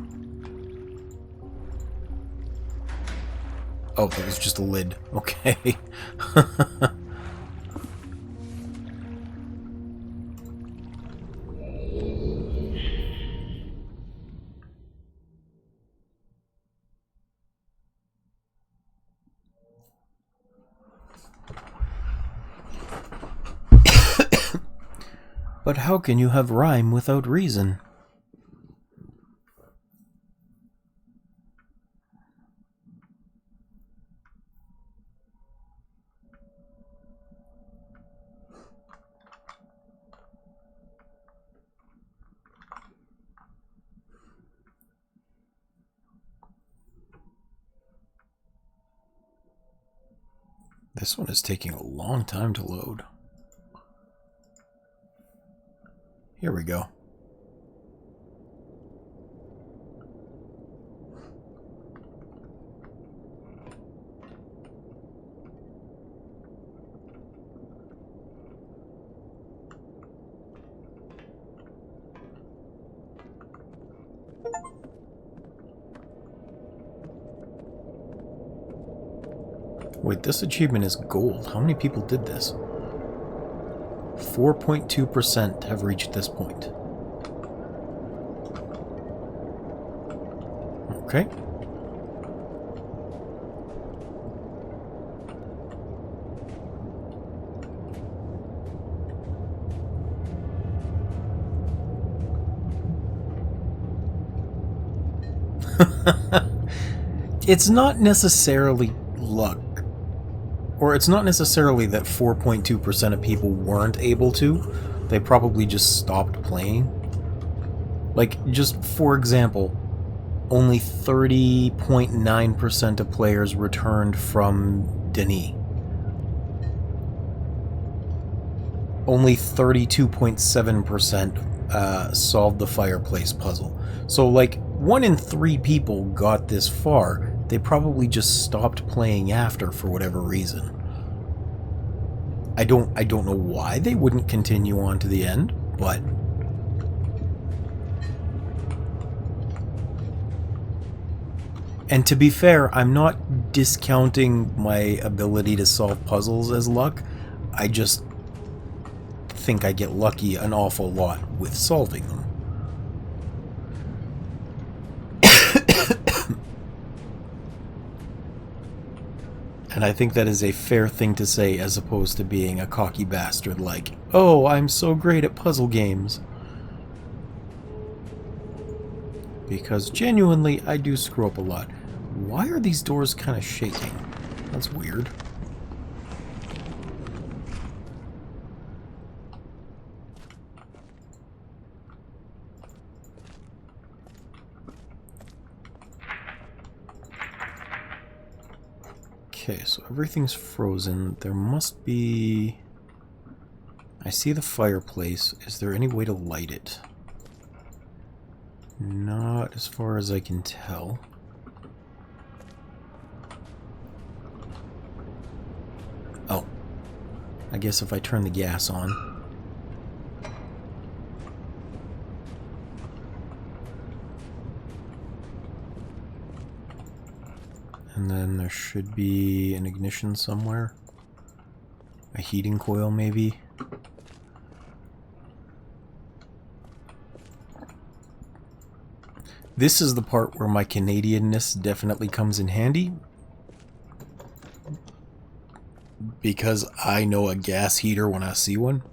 Oh, that was just a lid. Okay. But how can you have rhyme without reason? This one is taking a long time to load. Here we go. Wait, this achievement is gold. How many people did this? 4.2% have reached this point. Okay. It's not necessarily luck. Or it's not necessarily that 4.2% of people weren't able to. They probably just stopped playing. Like, just for example, only 30.9% of players returned from Denis. only 32.7% solved the fireplace puzzle. So like 1 in 3 people got this far. They probably just stopped playing after for whatever reason. I don't know why they wouldn't continue on to the end, but and to be fair, I'm not discounting my ability to solve puzzles as luck. I just think I get lucky an awful lot with solving them. And I think that is a fair thing to say as opposed to being a cocky bastard like, oh, I'm so great at puzzle games. Because genuinely, I do screw up a lot. Why are these doors kind of shaking? That's weird. Okay, so everything's frozen. There must be... I see the fireplace. Is there any way to light it? Not as far as I can tell. Oh. I guess if I turn the gas on. And then there should be an ignition somewhere. A heating coil, maybe. This is the part where my Canadianness definitely comes in handy. Because I know a gas heater when I see one.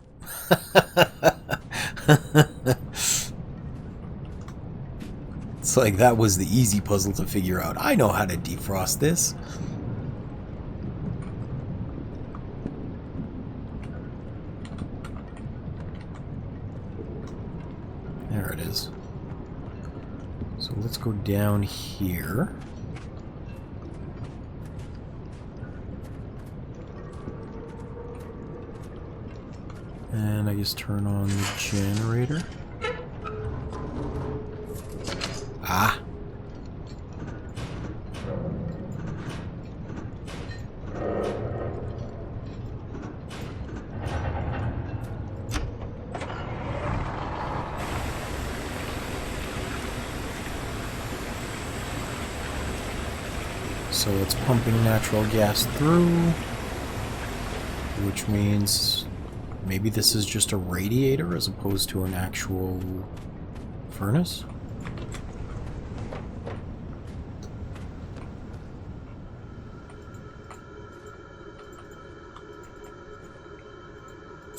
It's like that was the easy puzzle to figure out. I know how to defrost this. There it is. So let's go down here. And I just turn on the generator. Ah. So it's pumping natural gas through, which means maybe this is just a radiator as opposed to an actual furnace.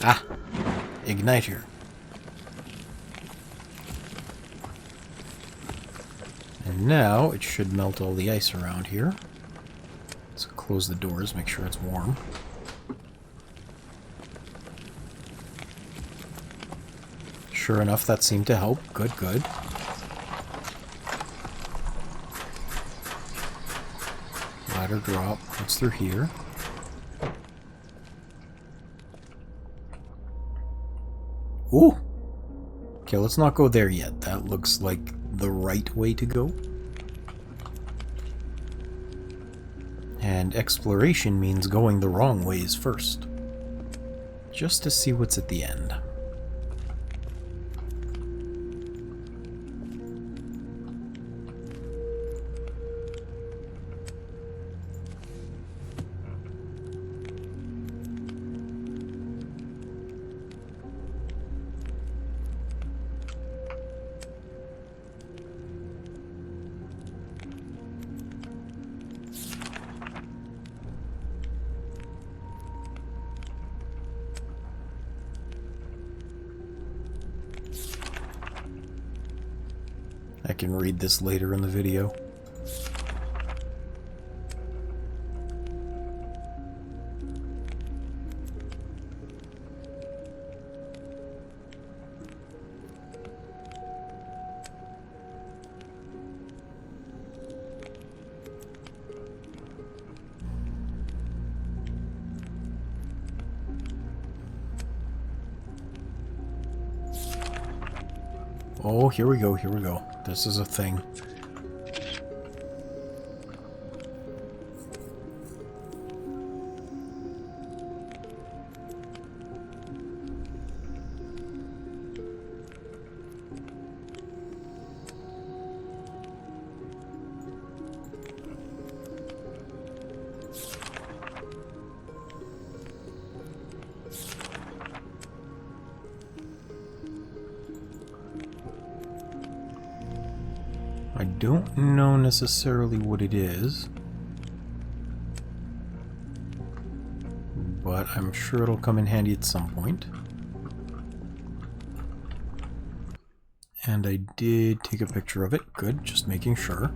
Ah, igniter. And now it should melt all the ice around here. So close the doors, make sure it's warm. Sure enough, that seemed to help. Good, good. Ladder drop. What's through here? Ooh! Okay, let's not go there yet. That looks like the right way to go. And exploration means going the wrong ways first. Just to see what's at the end. I can read this later in the video. Oh, here we go, here we go. This is a thing. I don't know necessarily what it is, but I'm sure it'll come in handy at some point. And I did take a picture of it. Good, just making sure.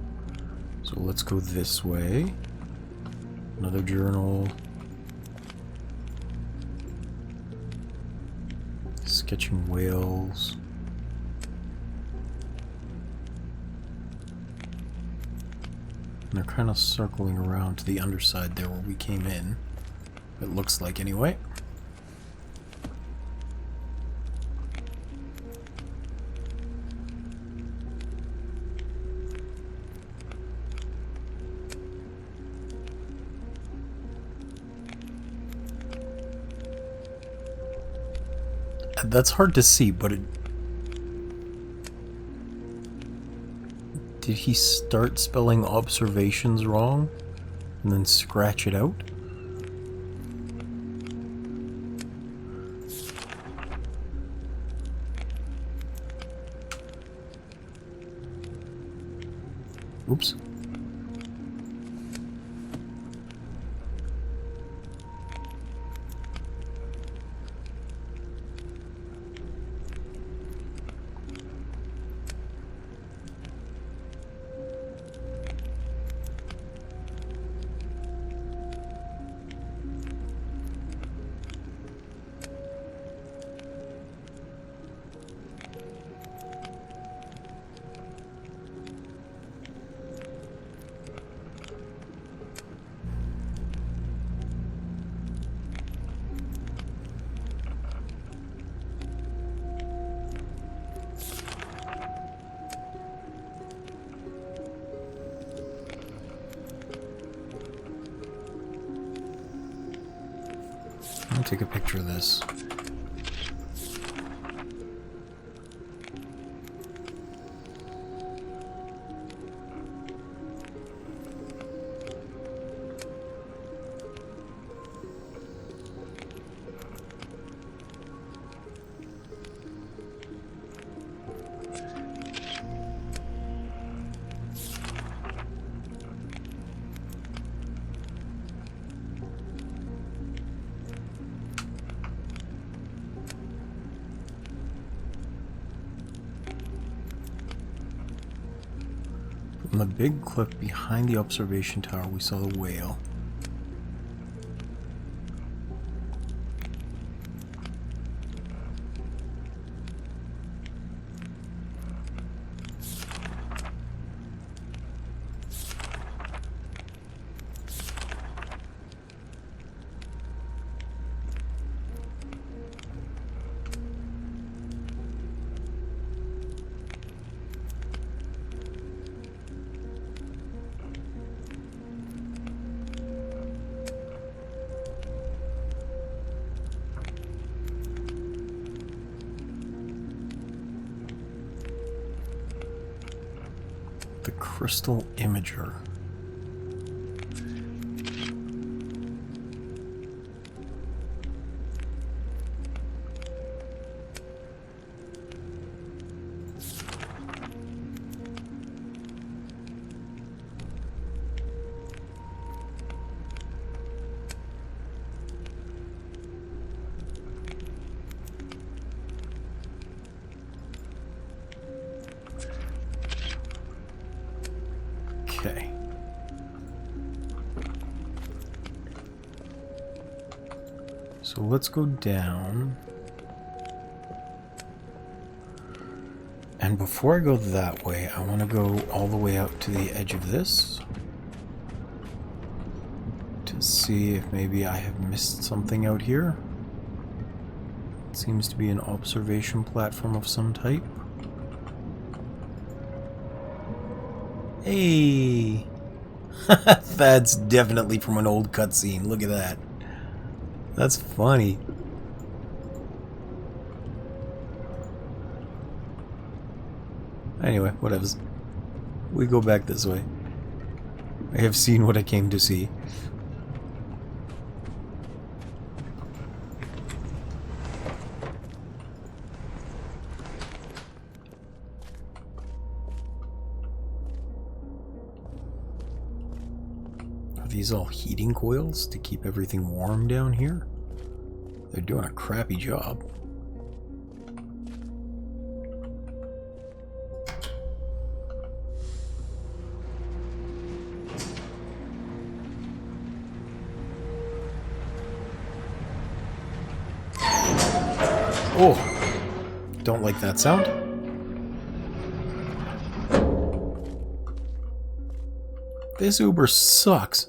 So let's go this way. Another journal. Sketching whales. And they're kind of circling around to the underside there where we came in. It looks like, anyway. That's hard to see, but it... Did he start spelling observations wrong and then scratch it out? Oops. I'll take a picture of this. On the big cliff behind the observation tower, we saw the whale. The crystal imager. Okay. So let's go down. And before I go that way, I want to go all the way out to the edge of this to see if maybe I have missed something out here. It seems to be an observation platform of some type. Hey! That's definitely from an old cutscene. Look at that. That's funny. Anyway, whatever. We go back this way. I have seen what I came to see. Are these all heating coils to keep everything warm down here? They're doing a crappy job. Oh! Don't like that sound. This Uber sucks.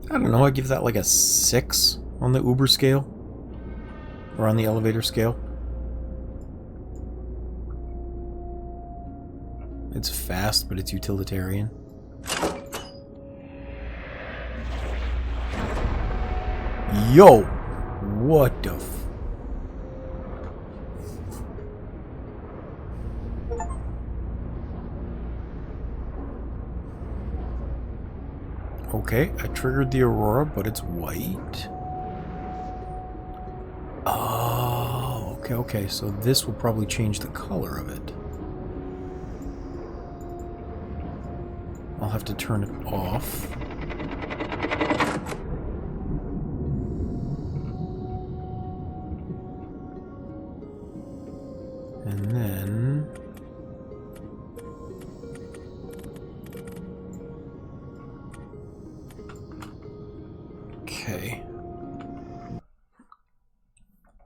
I don't know, I give that like a 6 on the Uber scale. Or on the elevator scale. It's fast, but it's utilitarian. Yo! What the f... Okay, I triggered the Aurora, but it's white. Oh, okay, so this will probably change the color of it. I'll have to turn it off. And then... Okay.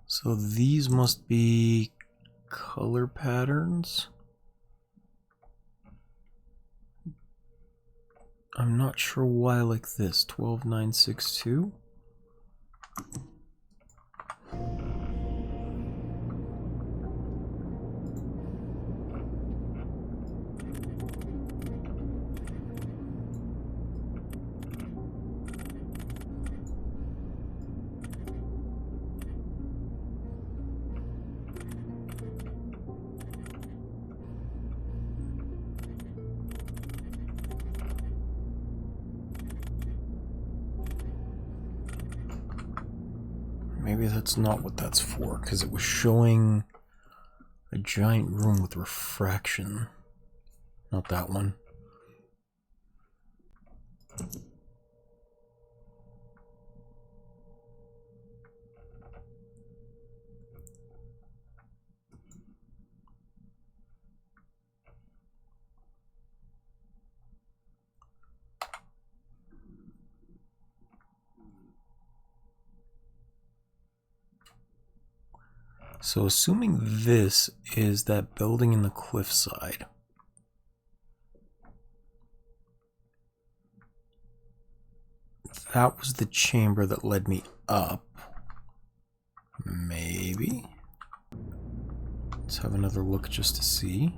So these must be color patterns. I'm not sure why like this. 12962. Maybe that's not what that's for, because it was showing a giant room with refraction. Not that one. So assuming this is that building in the cliffside. That was the chamber that led me up. Maybe. Let's have another look just to see.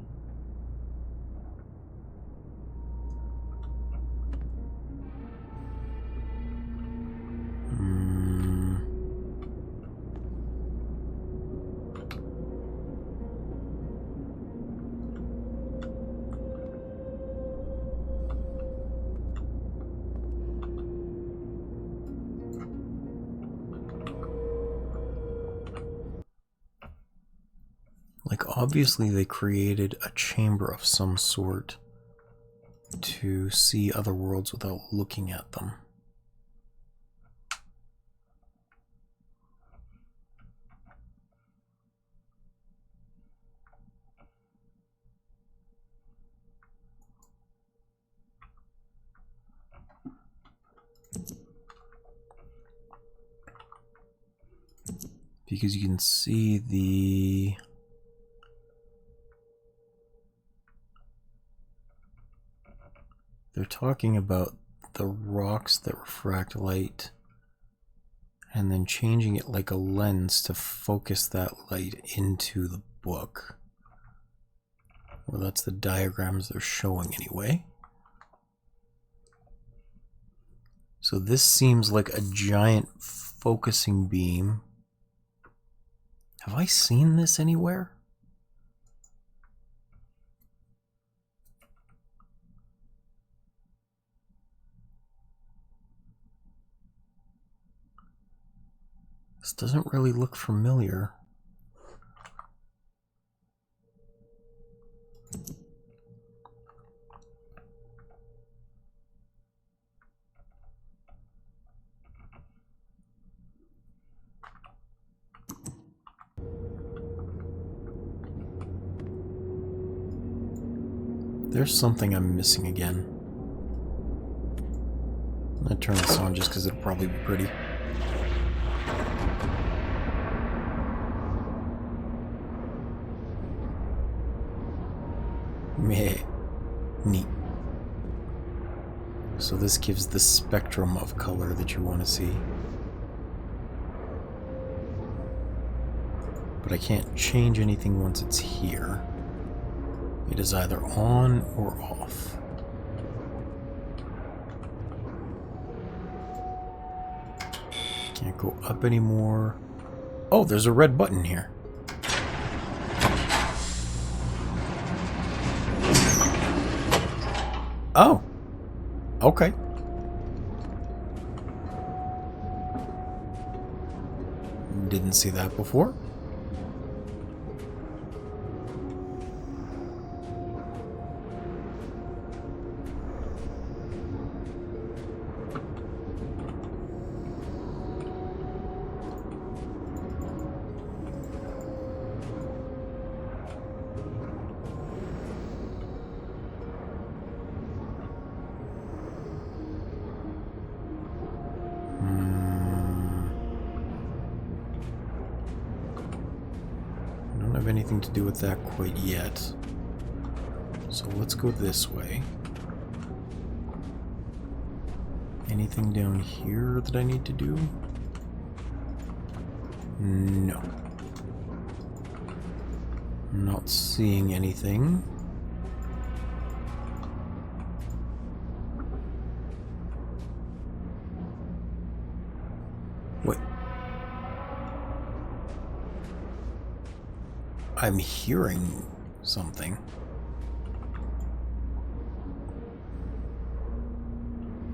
Like, obviously they created a chamber of some sort to see other worlds without looking at them. Because you can see the... They're talking about the rocks that refract light and then changing it like a lens to focus that light into the book. Well, that's the diagrams they're showing anyway. So this seems like a giant focusing beam. Have I seen this anywhere? This doesn't really look familiar. There's something I'm missing again. I'm gonna turn this on just because it'll probably be pretty. Meh. Neat. So this gives the spectrum of color that you want to see. But I can't change anything once it's here. It is either on or off. Can't go up anymore. Oh, there's a red button here. Oh. Okay. Didn't see that before. Anything to do with that quite yet. So let's go this way. Anything down here that I need to do? No. Not seeing anything. Wait. I'm hearing something.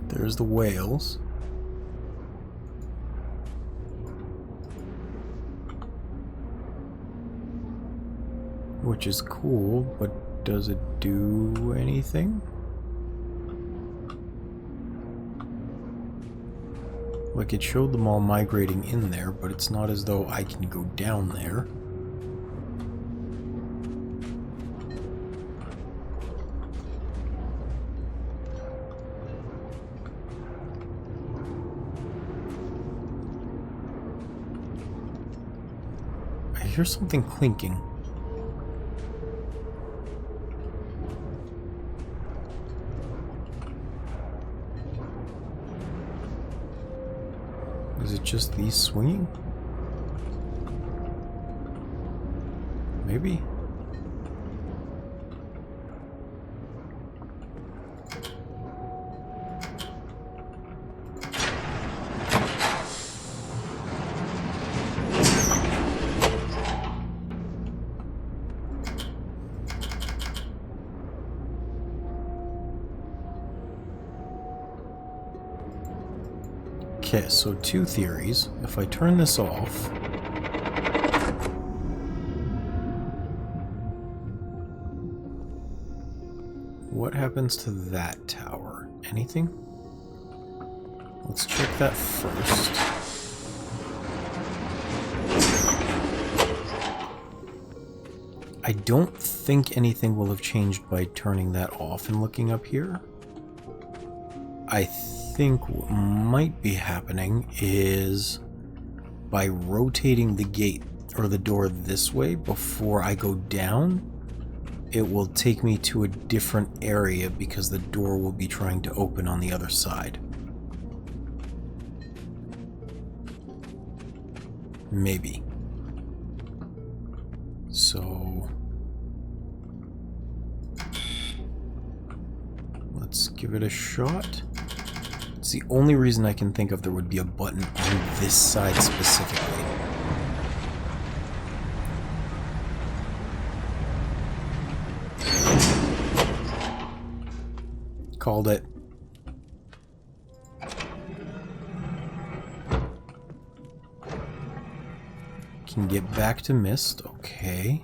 There's the whales. Which is cool, but does it do anything? Like, it showed them all migrating in there, but it's not as though I can go down there. I hear something clinking. Is it just these swinging? Maybe? Okay, so two theories. If I turn this off, what happens to that tower? Anything? Let's check that first. I don't think anything will have changed by turning that off and looking up here. I think what might be happening is by rotating the gate or the door this way before I go down, it will take me to a different area because the door will be trying to open on the other side. Maybe. So let's give it a shot. It's the only reason I can think of there would be a button on this side specifically. Called it. Can get back to MYST, okay.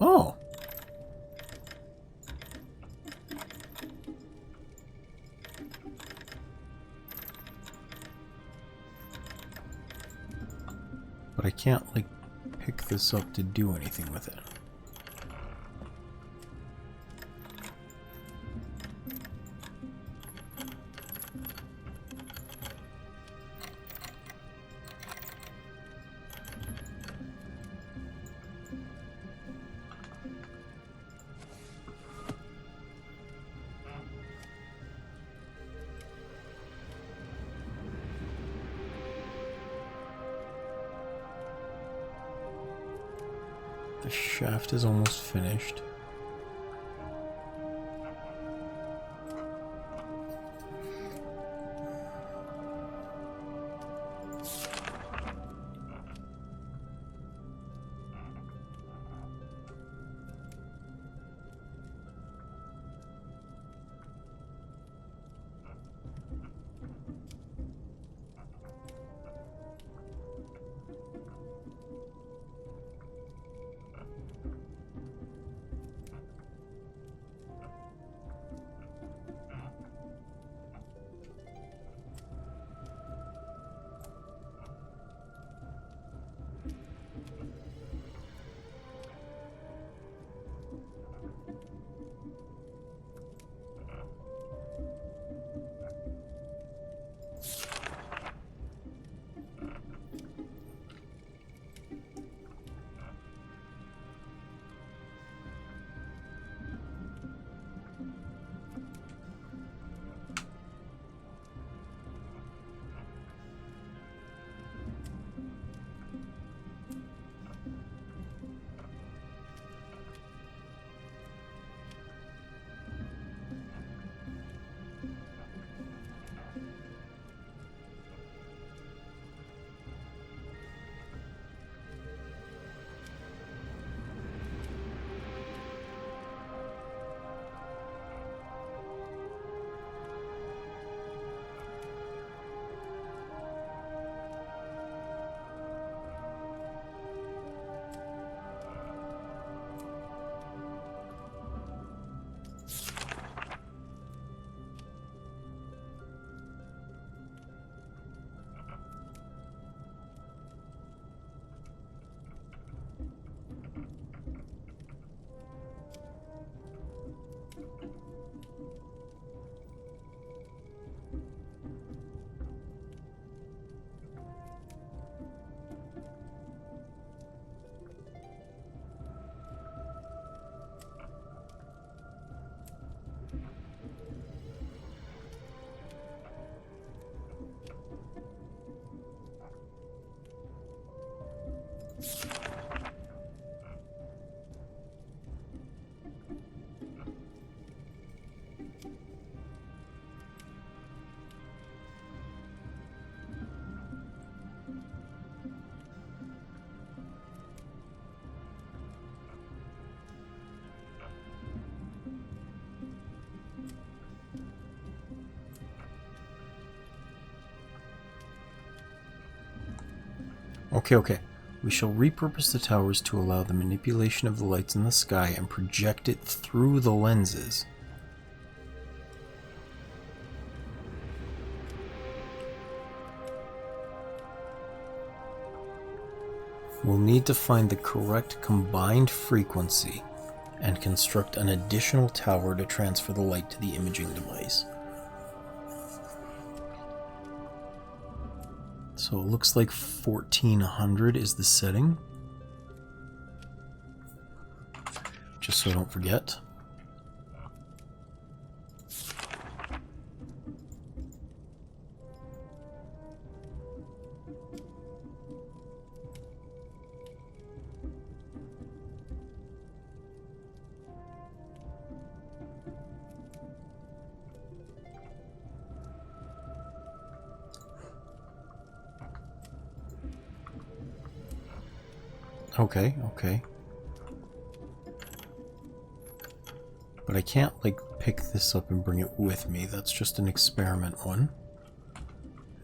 Oh. But I can't, like, pick this up to do anything with it. The shaft is almost finished. Okay. We shall repurpose the towers to allow the manipulation of the lights in the sky and project it through the lenses. We'll need to find the correct combined frequency and construct an additional tower to transfer the light to the imaging device. So it looks like 1400 is the setting. Just so I don't forget. Okay. But I can't, like, pick this up and bring it with me. That's just an experiment one.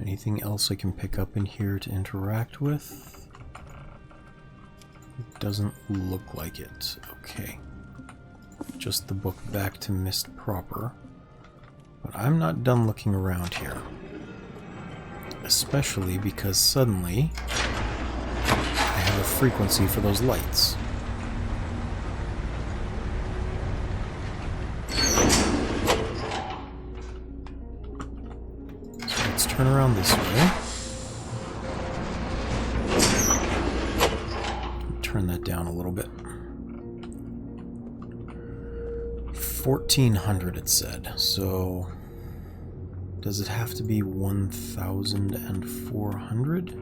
Anything else I can pick up in here to interact with? It doesn't look like it. Okay. Just the book back to MYST proper. But I'm not done looking around here. Especially because suddenly I have a frequency for those lights. So let's turn around this way. Turn that down a little bit. 1400 it said, so does it have to be 1400?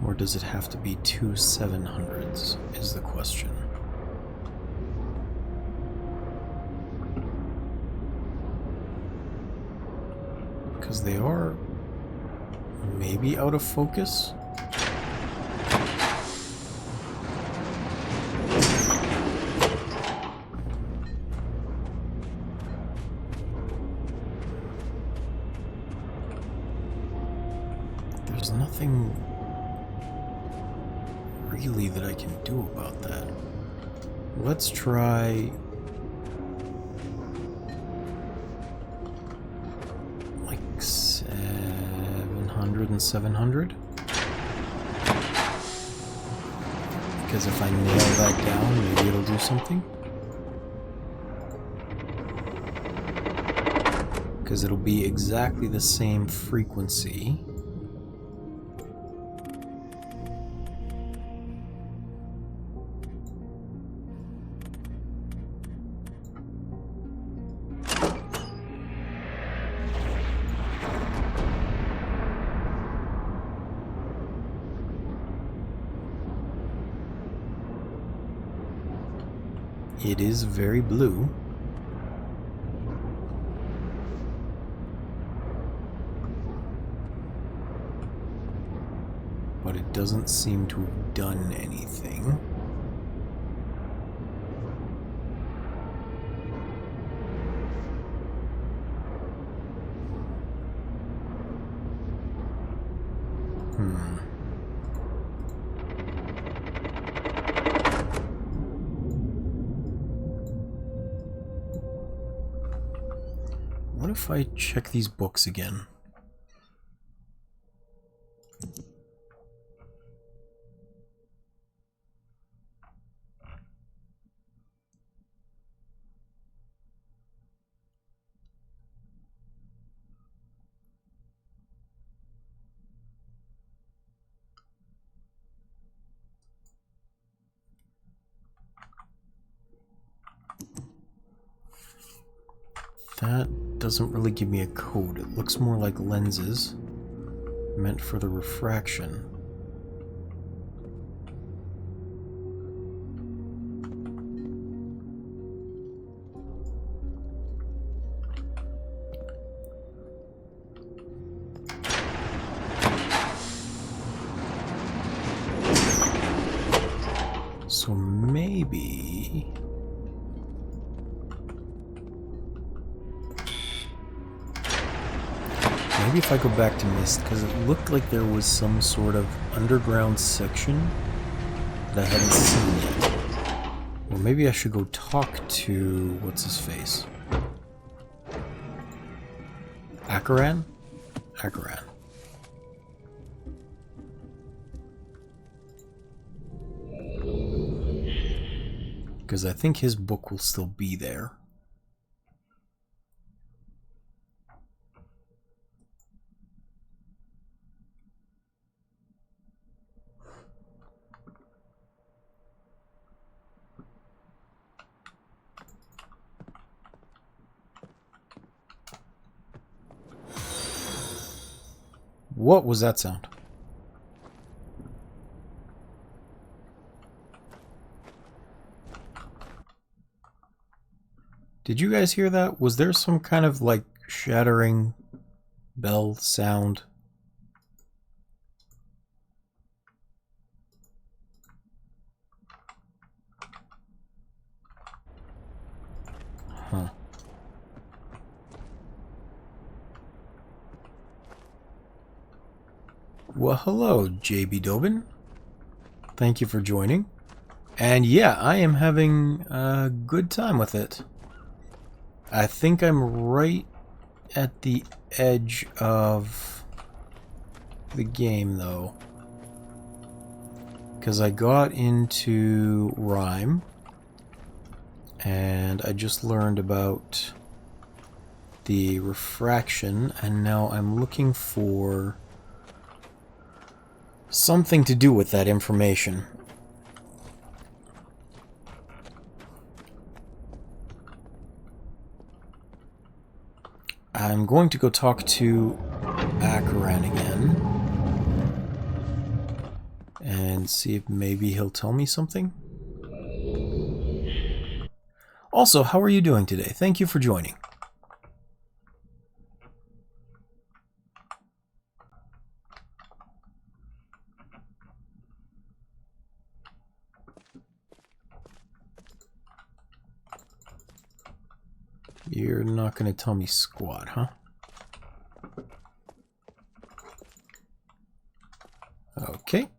Or does it have to be 2 700s is the question. Because they are maybe out of focus. There's nothing really that I can do about that. Let's try like 700 and 700, because if I nail that down, maybe it'll do something. Because it'll be exactly the same frequency. It is very blue. But it doesn't seem to have done anything. What if I check these books again? That doesn't really give me a code. It looks more like lenses meant for the refraction. So maybe... maybe if I go back to MYST, because it looked like there was some sort of underground section that I hadn't seen yet. Or maybe I should go talk to... what's his face? Akaran? Akaran. Because I think his book will still be there. What was that sound? Did you guys hear that? Was there some kind of like shattering bell sound? Huh. Well, hello, JB Dobin. Thank you for joining. And yeah, I am having a good time with it. I think I'm right at the edge of the game, though. Because I got into Rhyme, and I just learned about the refraction, and now I'm looking for something to do with that information. I'm going to go talk to Akaran again and see if maybe he'll tell me something. Also, how are you doing today? Thank you for joining. You're not going to tell me squat, huh? Okay.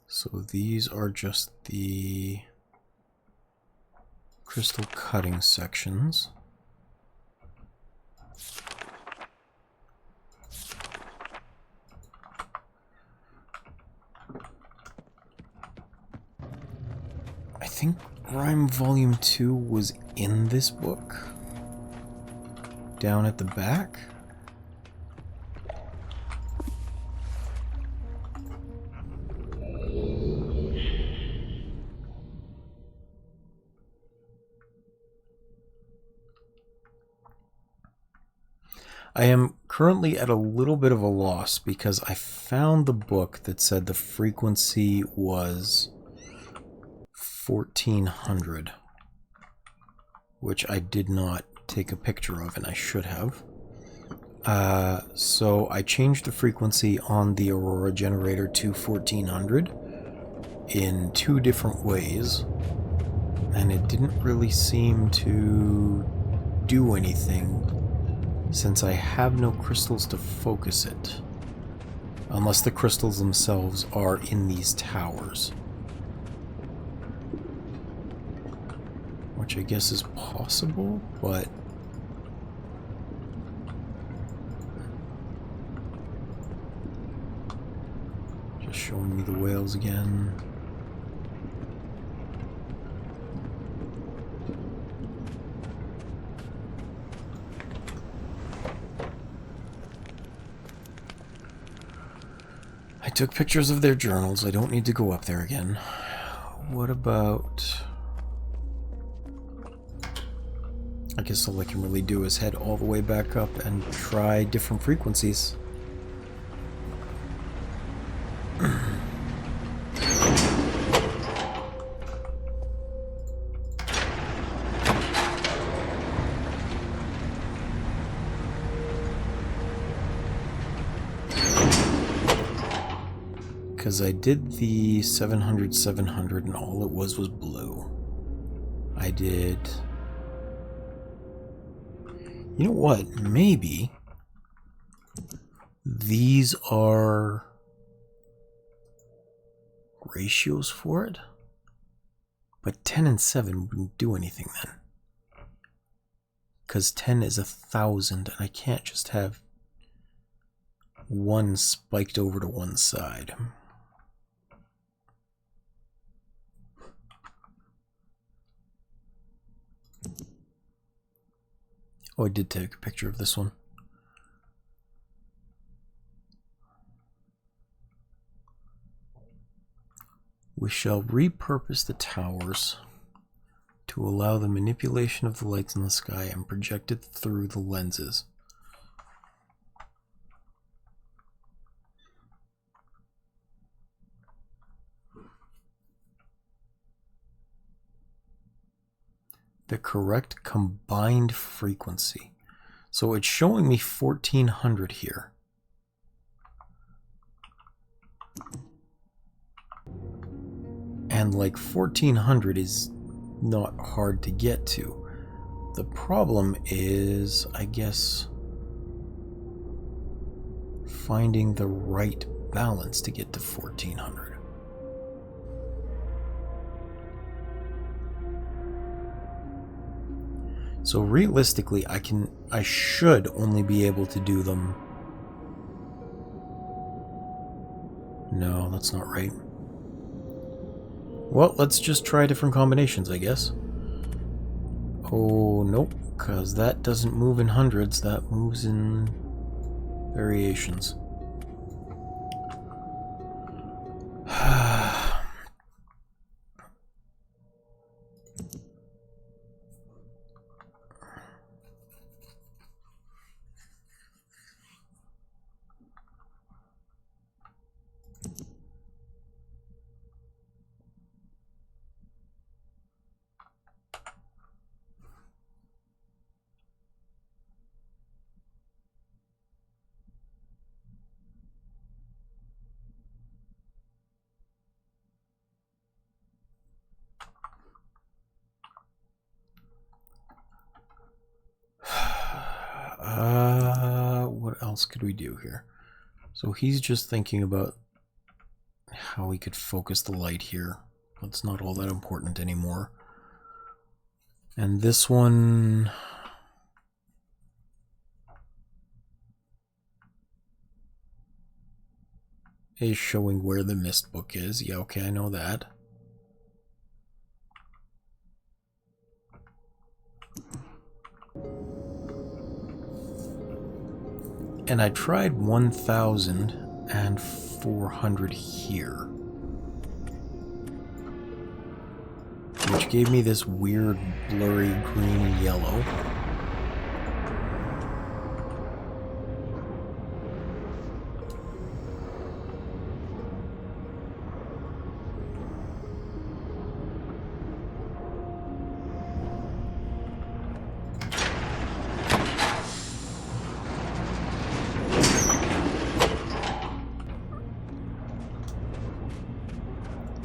So these are just the crystal cutting sections. I think Rhyme Volume 2 was in this book, down at the back. I am currently at a little bit of a loss because I found the book that said the frequency was 1400, which I did not take a picture of, and I should have. So I changed the frequency on the Aurora generator to 1400 in 2 different ways, and it didn't really seem to do anything since I have no crystals to focus it, unless the crystals themselves are in these towers, which I guess is possible, but just showing me the whales again. took pictures of their journals. I don't need to go up there again. What about... I guess all I can really do is head all the way back up and try different frequencies. Because I did the 700, 700, and all it was blue. I did... You know what? Maybe these are ratios for it? But 10 and 7 wouldn't do anything then. Because 10 is 1,000, and I can't just have one spiked over to one side. Oh, I did take a picture of this one. We shall repurpose the towers to allow the manipulation of the lights in the sky and project it through the lenses. The correct combined frequency. So it's showing me 1400 here. And like 1400 is not hard to get to. The problem is, I guess, finding the right balance to get to 1400. So realistically, I should only be able to do them. No, that's not right. Well, let's just try different combinations, I guess. Oh, nope, because that doesn't move in hundreds, that moves in variations. What else could we do here? So he's just thinking about how we could focus the light here. That's not all that important anymore. And this one... is showing where the MYST book is. Yeah, okay, I know that. And I tried 1,400 here, which gave me this weird blurry green and yellow.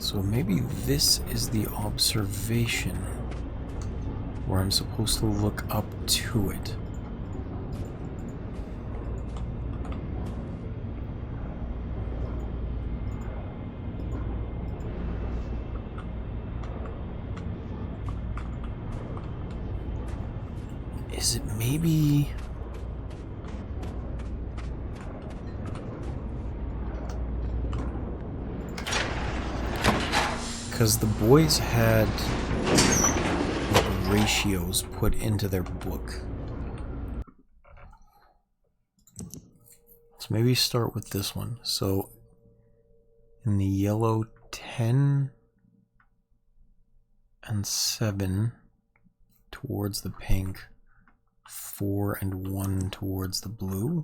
So maybe this is the observation where I'm supposed to look up to it. Is it maybe... because the boys had ratios put into their book. So maybe start with this one. So In the yellow, 10 and 7 towards the pink, 4 and 1 towards the blue.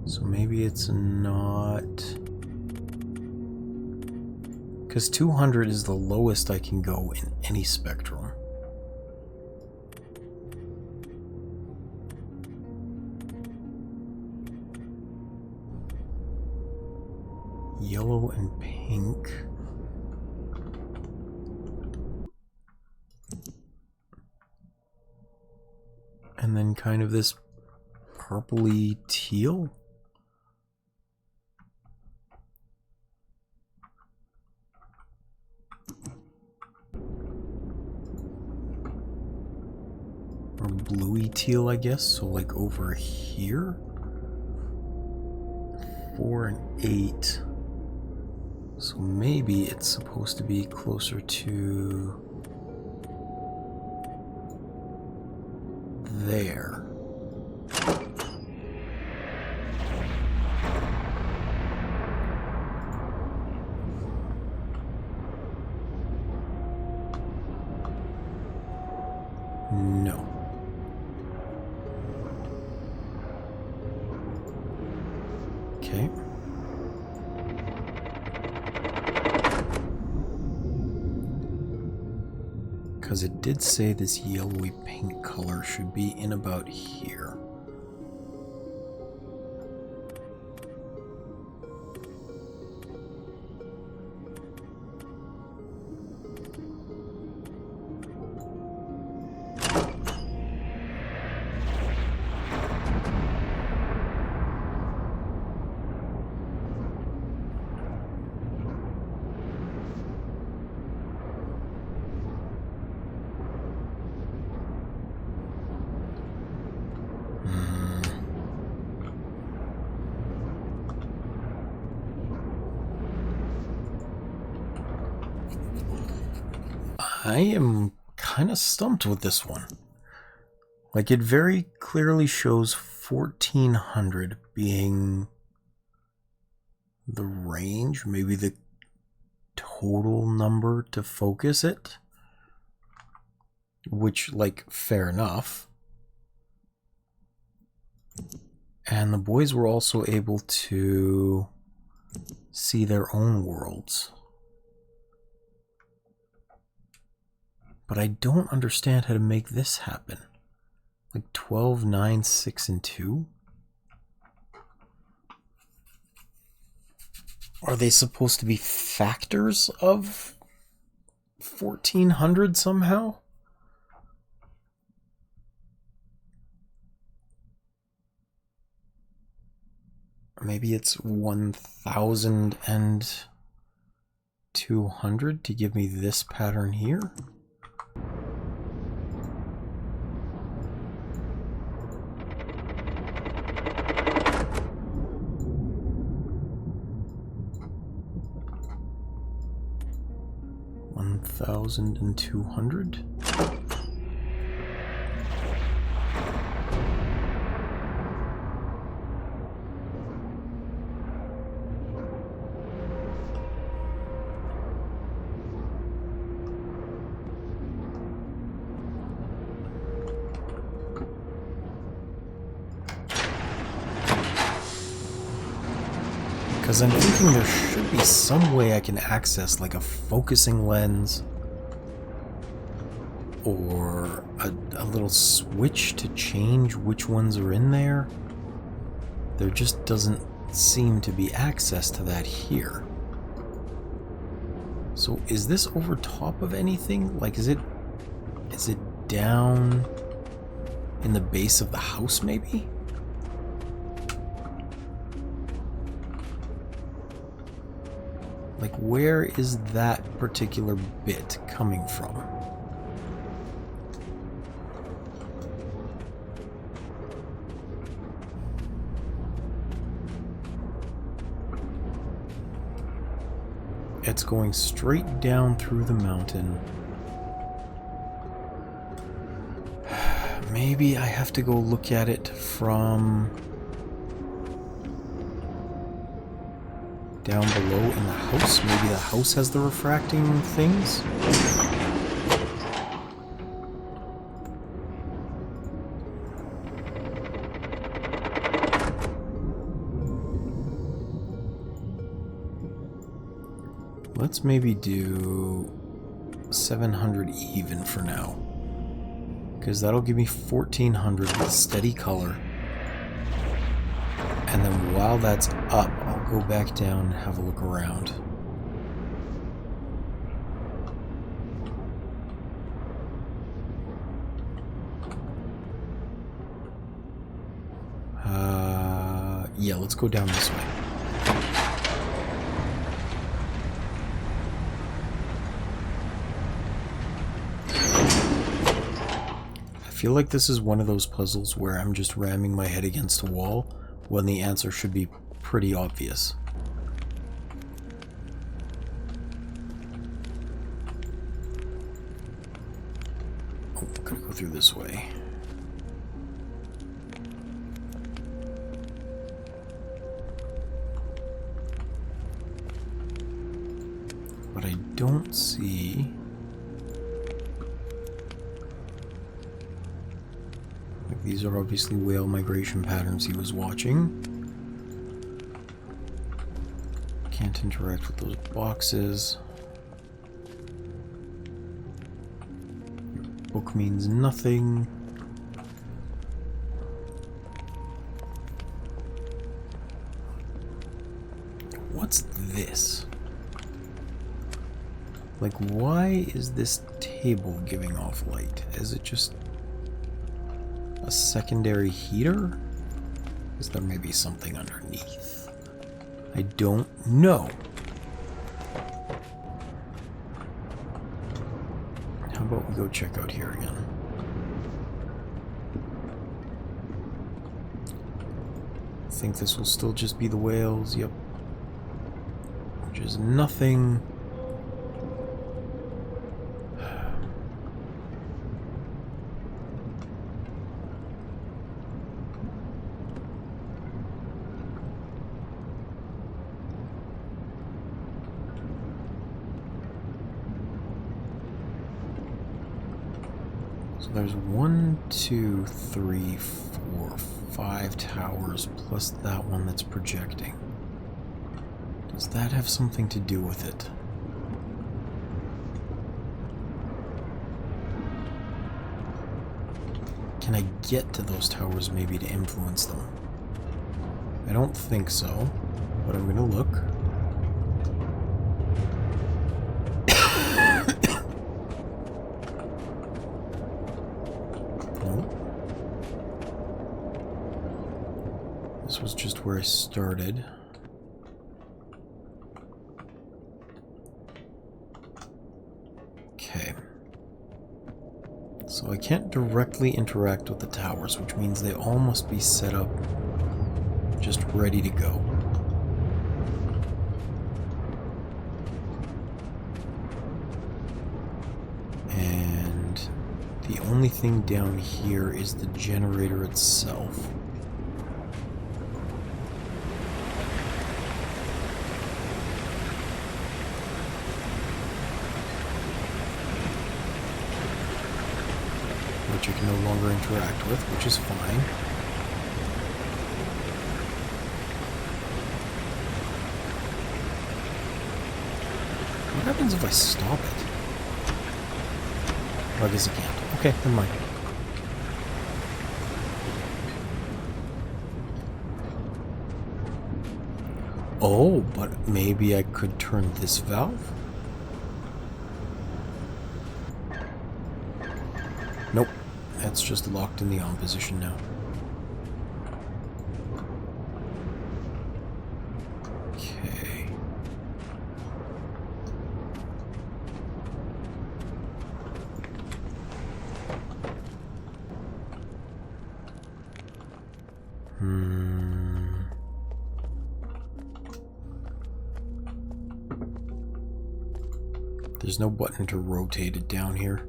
So maybe it's not... Because 200 is the lowest I can go in any spectrum. Yellow and pink. And then kind of this purpley teal. Or bluey teal, I guess. So like over here. 4 and 8. So maybe it's supposed to be closer to there. No. Okay. Because it did say this yellowy pink color should be in about here. I am kind of stumped with this one. Like, it very clearly shows 1400 being the range, maybe the total number to focus it. Which, like, fair enough. And the boys were also able to see their own worlds. But I don't understand how to make this happen. Like 12, 9, 6, and 2? Are they supposed to be factors of 1400 somehow? Maybe it's 1200 to give me this pattern here? $1,200. Because I'm thinking there should be some way I can access like a focusing lens or a little switch to change which ones are in there. There just doesn't seem to be access to that here. So is this over top of anything? Like, is it down in the base of the house maybe? Like, where is that particular bit coming from? It's going straight down through the mountain. Maybe I have to go look at it from down below in the house. Maybe the house has the refracting things. Let's maybe do 700 even for now, because that'll give me 1400 with steady color. And then while that's up, I'll go back down and have a look around. Yeah, let's go down this way. I feel like this is one of those puzzles where I'm just ramming my head against a wall when the answer should be pretty obvious. Oh, I'm gonna go through this way. But I don't see... These are obviously whale migration patterns he was watching. Can't interact with those boxes. Your book means nothing. What's this? Like, why is this table giving off light? Is it just a secondary heater? Is there maybe something underneath? I don't know. How about we go check out here again? I think this will still just be the whales. Yep. Which is nothing. So there's 1, 2, 3, 4, 5 towers plus that one that's projecting. Does that have something to do with it? Can I get to those towers maybe to influence them? I don't think so, but I'm gonna look. This was just where I started. Okay. So I can't directly interact with the towers, which means they all must be set up just ready to go. And the only thing down here is the generator itself. Which you can no longer interact with, which is fine. What happens if I stop it? Oh, I guess I can't. Okay, never mind. Oh, but maybe I could turn this valve? Nope. That's just locked in the on position now. Okay. There's no button to rotate it down here.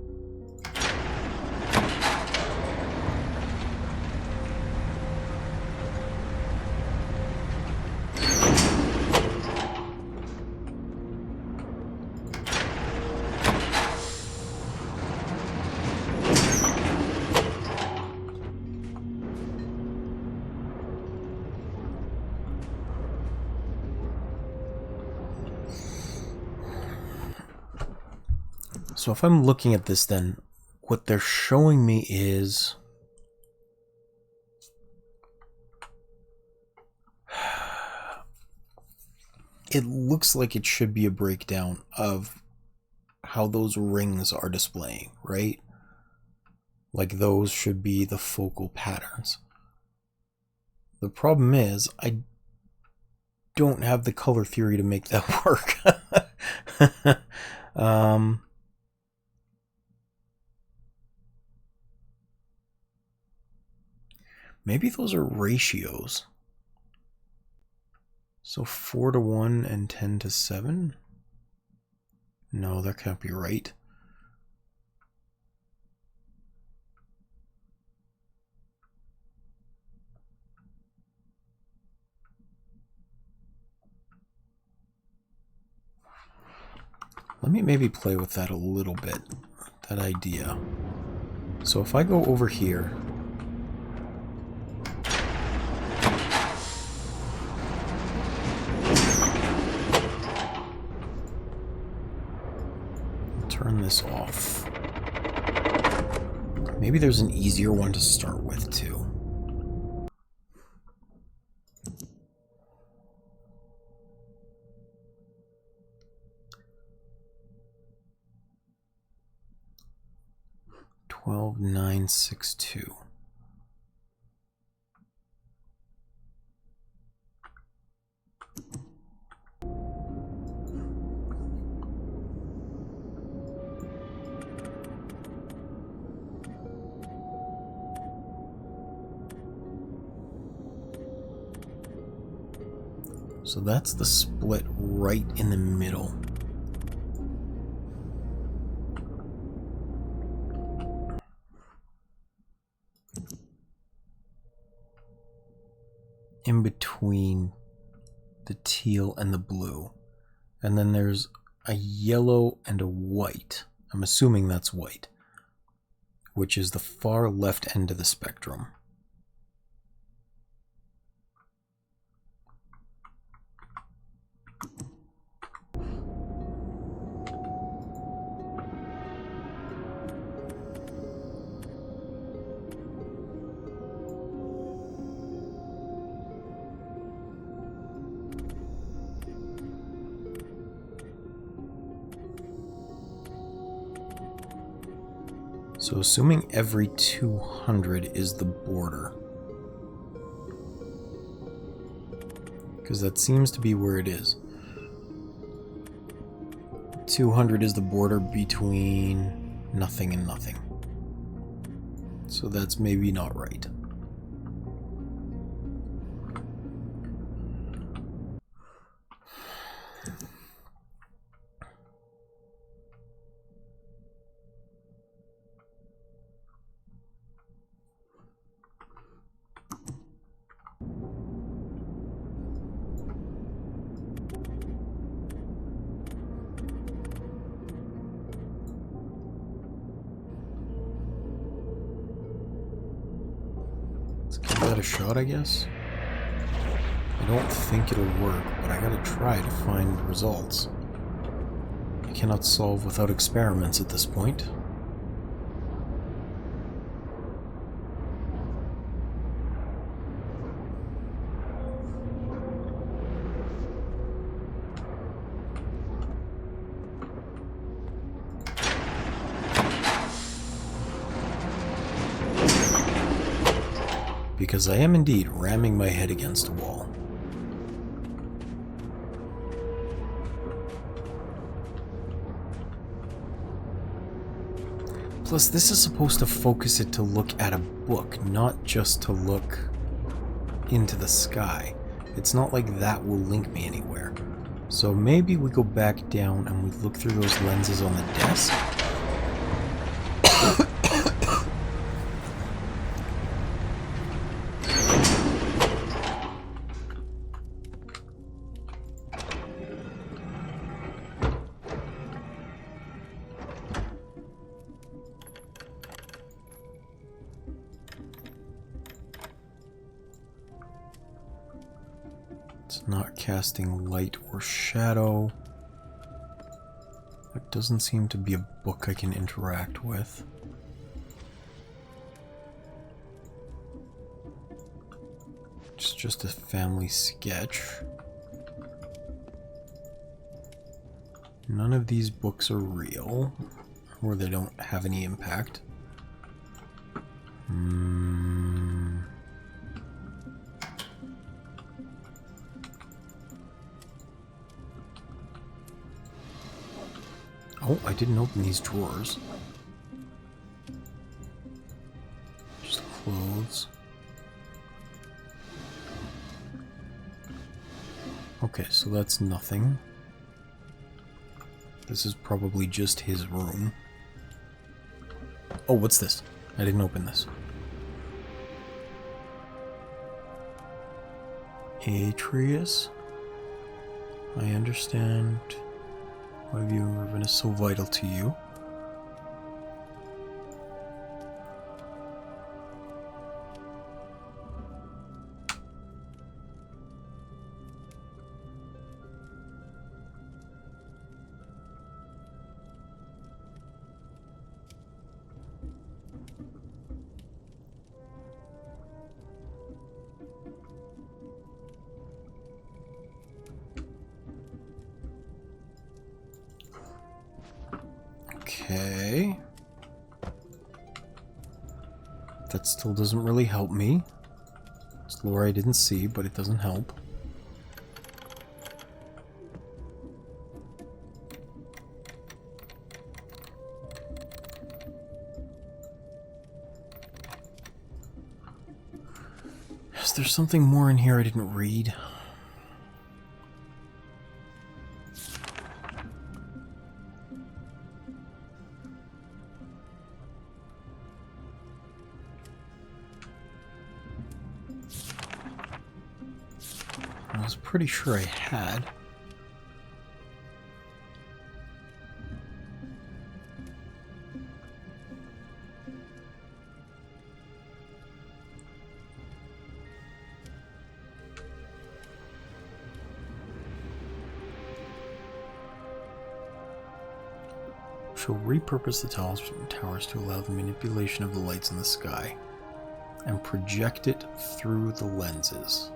So if I'm looking at this, then what they're showing me is it looks like it should be a breakdown of how those rings are displaying, right? Like those should be the focal patterns. The problem is I don't have the color theory to make that work. Maybe those are ratios. So 4:1 and 10:7? No, that can't be right. Let me maybe play with that a little bit, that idea. So if I go over here, turn this off. Maybe there's an easier one to start with too. $12,962. So that's the split right in the middle. In between the teal and the blue. And then there's a yellow and a white. I'm assuming that's white, which is the far left end of the spectrum. So assuming every 200 is the border, because that seems to be where it is. 200 is the border between nothing and nothing. So that's maybe not right. A shot, I guess. I don't think it'll work, but I gotta try to find results. I cannot solve without experiments at this point. Because I am indeed ramming my head against a wall. Plus, this is supposed to focus it to look at a book, not just to look into the sky. It's not like that will link me anywhere. So maybe we go back down and we look through those lenses on the desk. It's not casting light or shadow. There doesn't seem to be a book I can interact with. It's just a family sketch. None of these books are real, or they don't have any impact. Oh, I didn't open these drawers. Just clothes. Okay, so that's nothing. This is probably just his room. Oh, what's this? I didn't open this. Atreus? I understand why Irvin is so vital to you. Okay. That still doesn't really help me. It's lore I didn't see, but it doesn't help. Is there something more in here I didn't read? I was pretty sure I had. Shall repurpose the towers to allow the manipulation of the lights in the sky and project it through the lenses.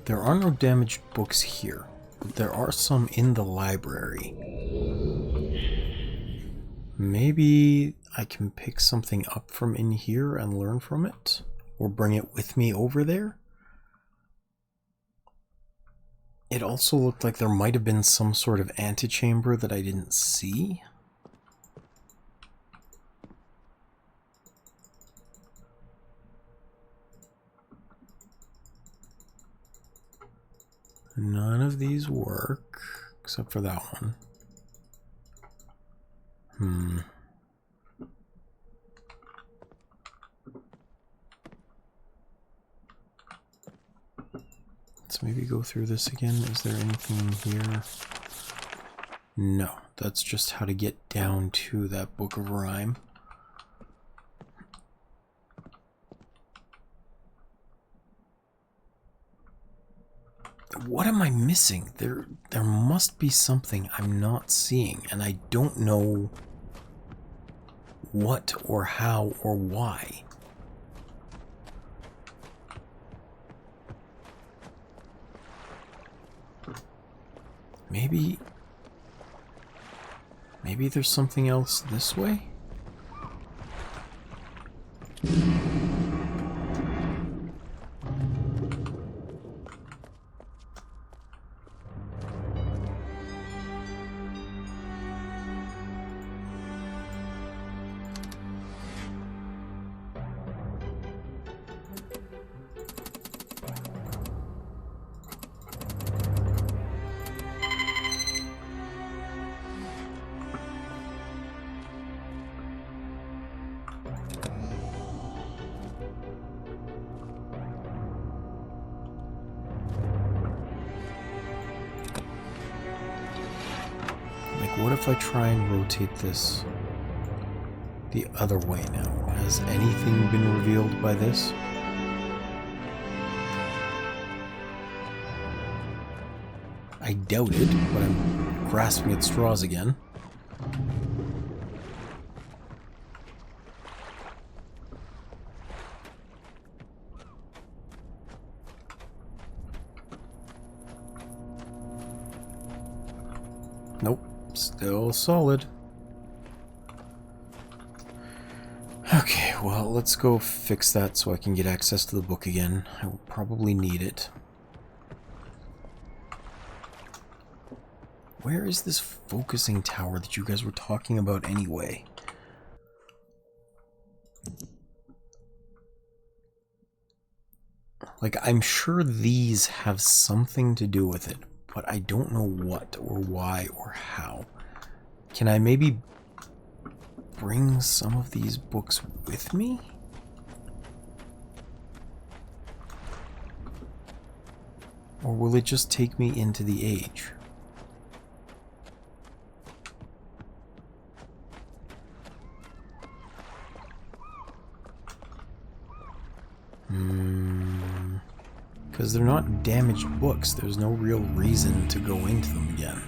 There are no damaged books here, but there are some in the library. Maybe I can pick something up from in here and learn from it, or bring it with me over there. It also looked like there might have been some sort of antechamber that I didn't see. None of these work, except for that one. Let's maybe go through this again. Is there anything in here? No, that's just how to get down to that book of rhyme. What am I missing? There must be something I'm not seeing, and I don't know what or how or why. Maybe there's something else this way? What if I try and rotate this the other way now? Has anything been revealed by this? I doubt it, but I'm grasping at straws again. Nope. Still solid. Okay, well, let's go fix that so I can get access to the book again. I will probably need it. Where is this focusing tower that you guys were talking about anyway? Like, I'm sure these have something to do with it, but I don't know what or why or how. Can I maybe bring some of these books with me? Or will it just take me into the age? Because they're not damaged books. There's no real reason to go into them again.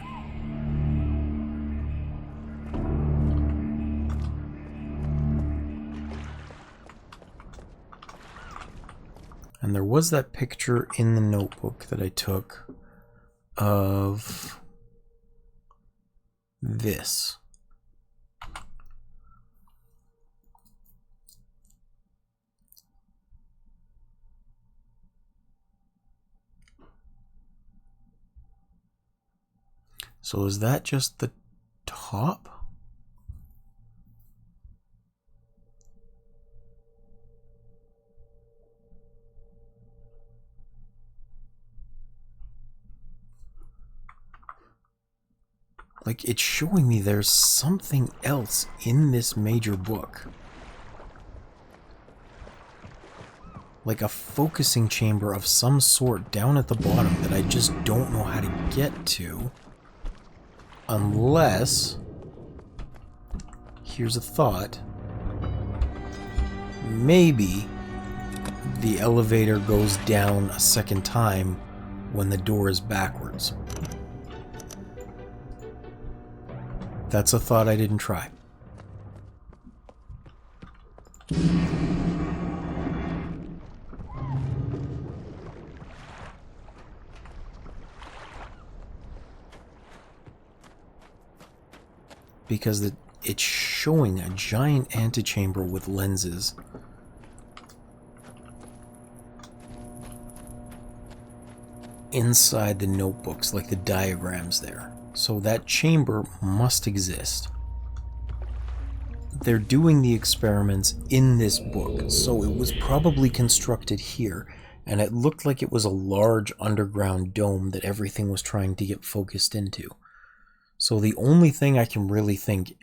And there was that picture in the notebook that I took of this. So is that just the top? Like, it's showing me there's something else in this major book. Like a focusing chamber of some sort down at the bottom that I just don't know how to get to. Unless... Here's a thought. Maybe the elevator goes down a second time when the door is backwards. That's a thought I didn't try. Because it's showing a giant antechamber with lenses. Inside the notebooks, like the diagrams there. So that chamber must exist. They're doing the experiments in this book, so it was probably constructed here, and it looked like it was a large underground dome that everything was trying to get focused into. So the only thing I can really think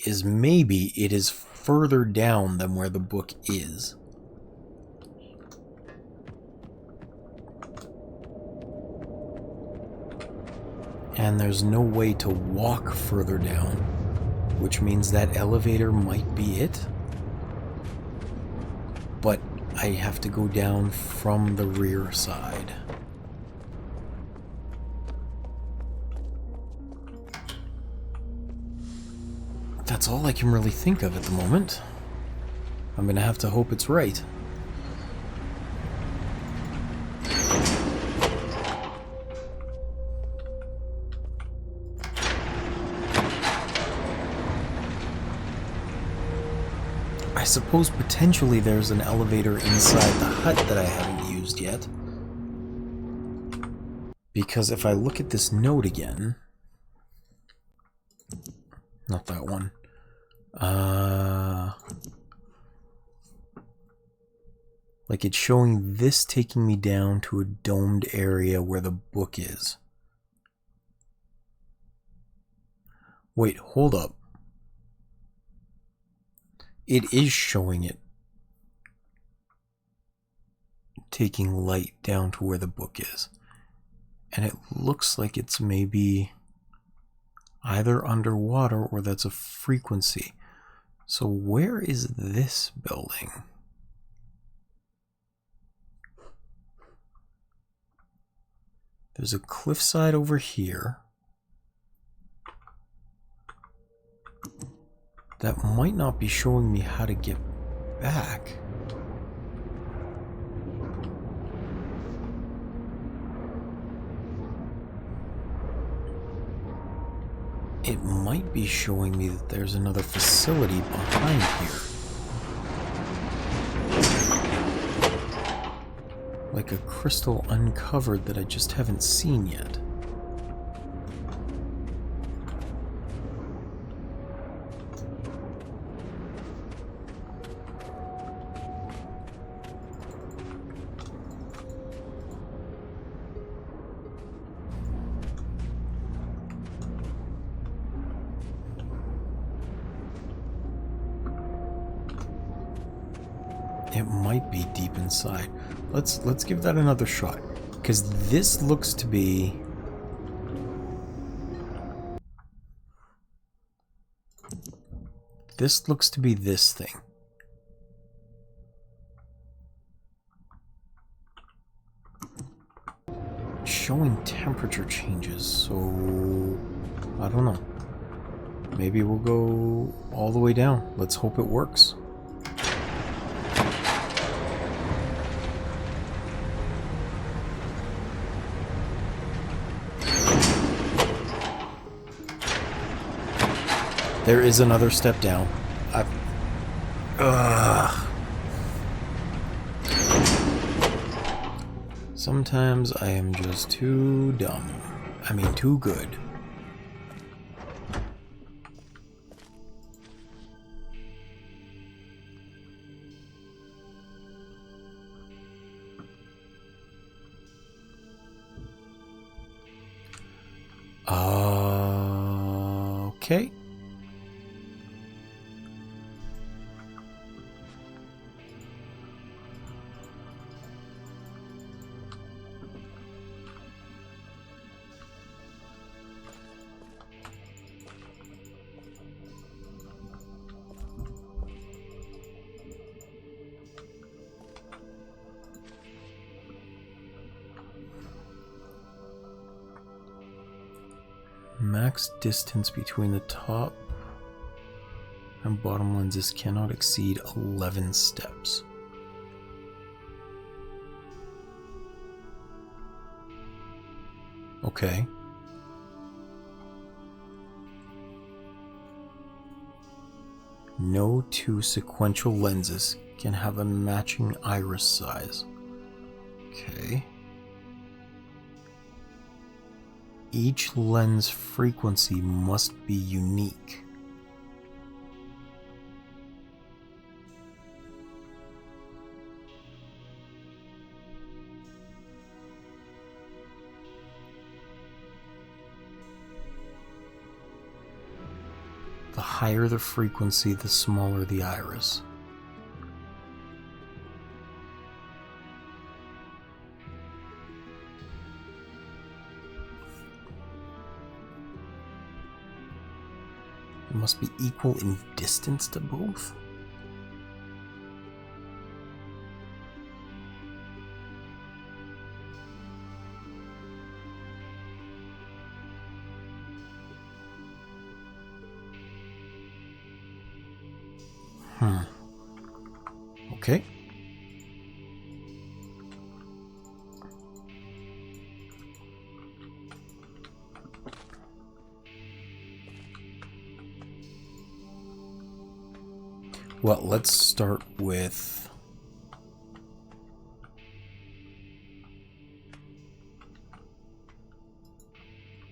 is maybe it is further down than where the book is. And there's no way to walk further down, which means that elevator might be it. But I have to go down from the rear side. That's all I can really think of at the moment. I'm gonna have to hope it's right. I suppose potentially there's an elevator inside the hut that I haven't used yet. Because if I look at this note again... Not that one. Like it's showing this taking me down to a domed area where the book is. Wait, hold up. It is showing it taking light down to where the book is. And it looks like it's maybe either underwater or that's a frequency. So where is this building? There's a cliffside over here. That might not be showing me how to get back. It might be showing me that there's another facility behind here. Like a crystal uncovered that I just haven't seen yet. It might be deep inside. Let's give that another shot. Because this looks to be... This looks to be this thing. It's showing temperature changes, so... I don't know. Maybe we'll go all the way down. Let's hope it works. There is another step down. Sometimes I am just too dumb. I mean, too good. Okay. Max distance between the top and bottom lenses cannot exceed 11 steps. Okay. No two sequential lenses can have a matching iris size. Okay. Each lens frequency must be unique. The higher the frequency, the smaller the iris. It must be equal in distance to both. Okay. Well, let's start with...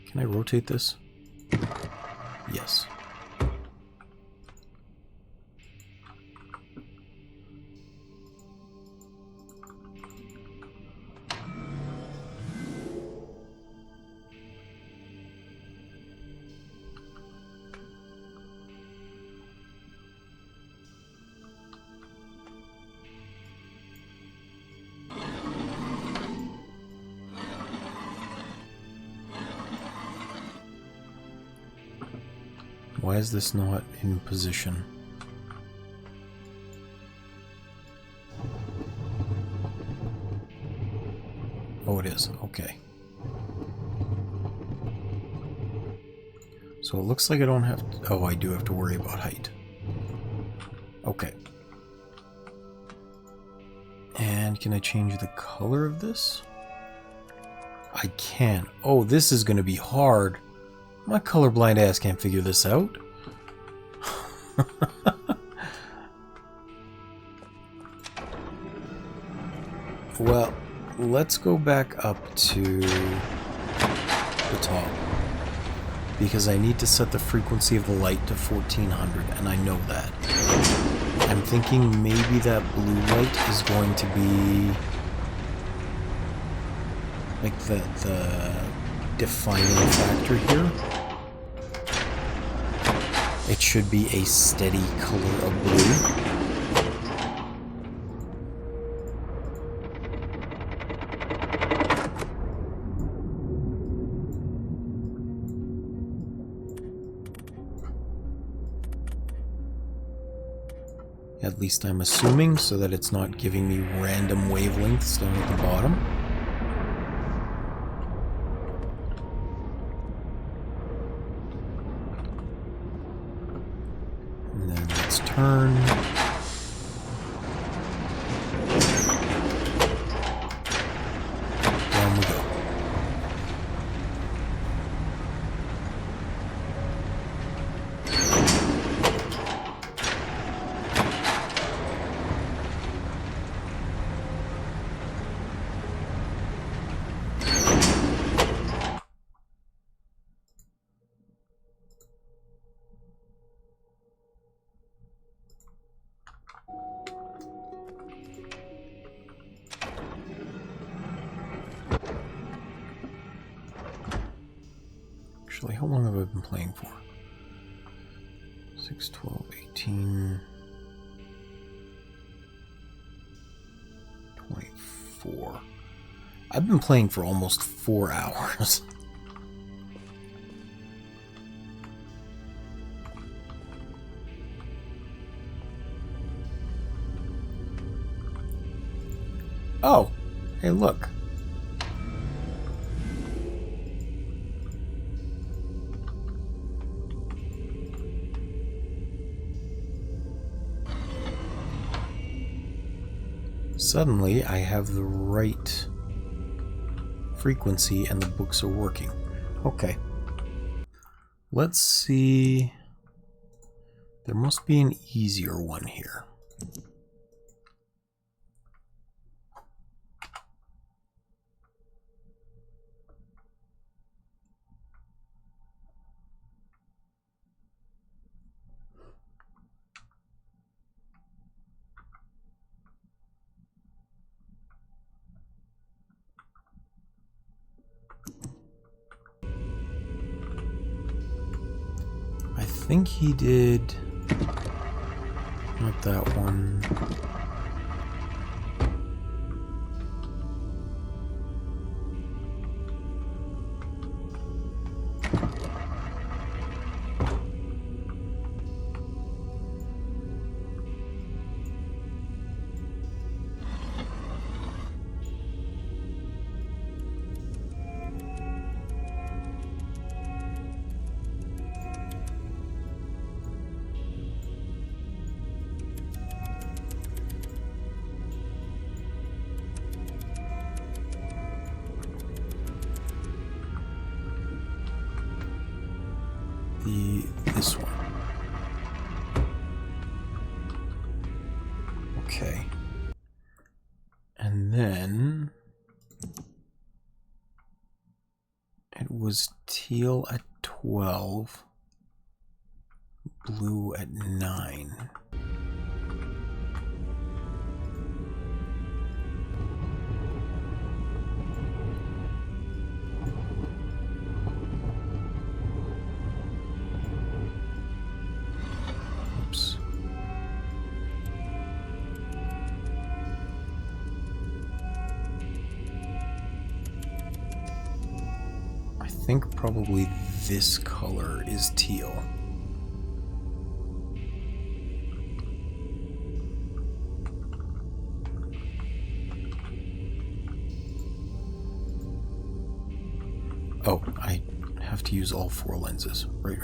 Can I rotate this? Yes. Why is this not in position? Oh, it is. Okay. So it looks like I don't have to... Oh, I do have to worry about height. Okay. And can I change the color of this? I can. Oh, this is going to be hard. My colorblind ass can't figure this out. Well, let's go back up to the top. Because I need to set the frequency of the light to 1400, and I know that. I'm thinking maybe that blue light is going to be like the defining factor here. It should be a steady color of blue. At least I'm assuming, so that it's not giving me random wavelengths down at the bottom. And then let's turn. Down we go. Actually, how long have I been playing for? 6, 12, 18, 24. I've been playing for almost 4 hours. Oh, hey, look. Suddenly, I have the right frequency and the books are working. Okay. Let's see. There must be an easier one here. I think he did... Not that one. Okay. And then it was teal at 12, blue at 9. Oops. I think probably this color is teal. Oh, I have to use all 4 lenses. Right.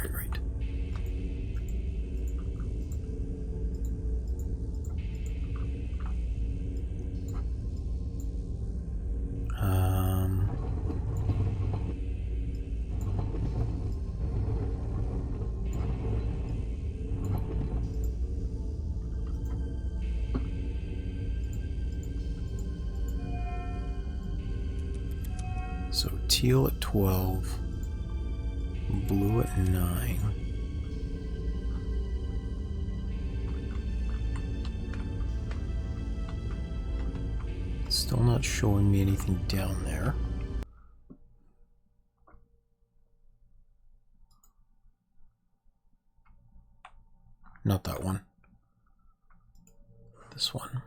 So teal at 12, blue at 9. Still not showing me anything down there. Not that one. This one.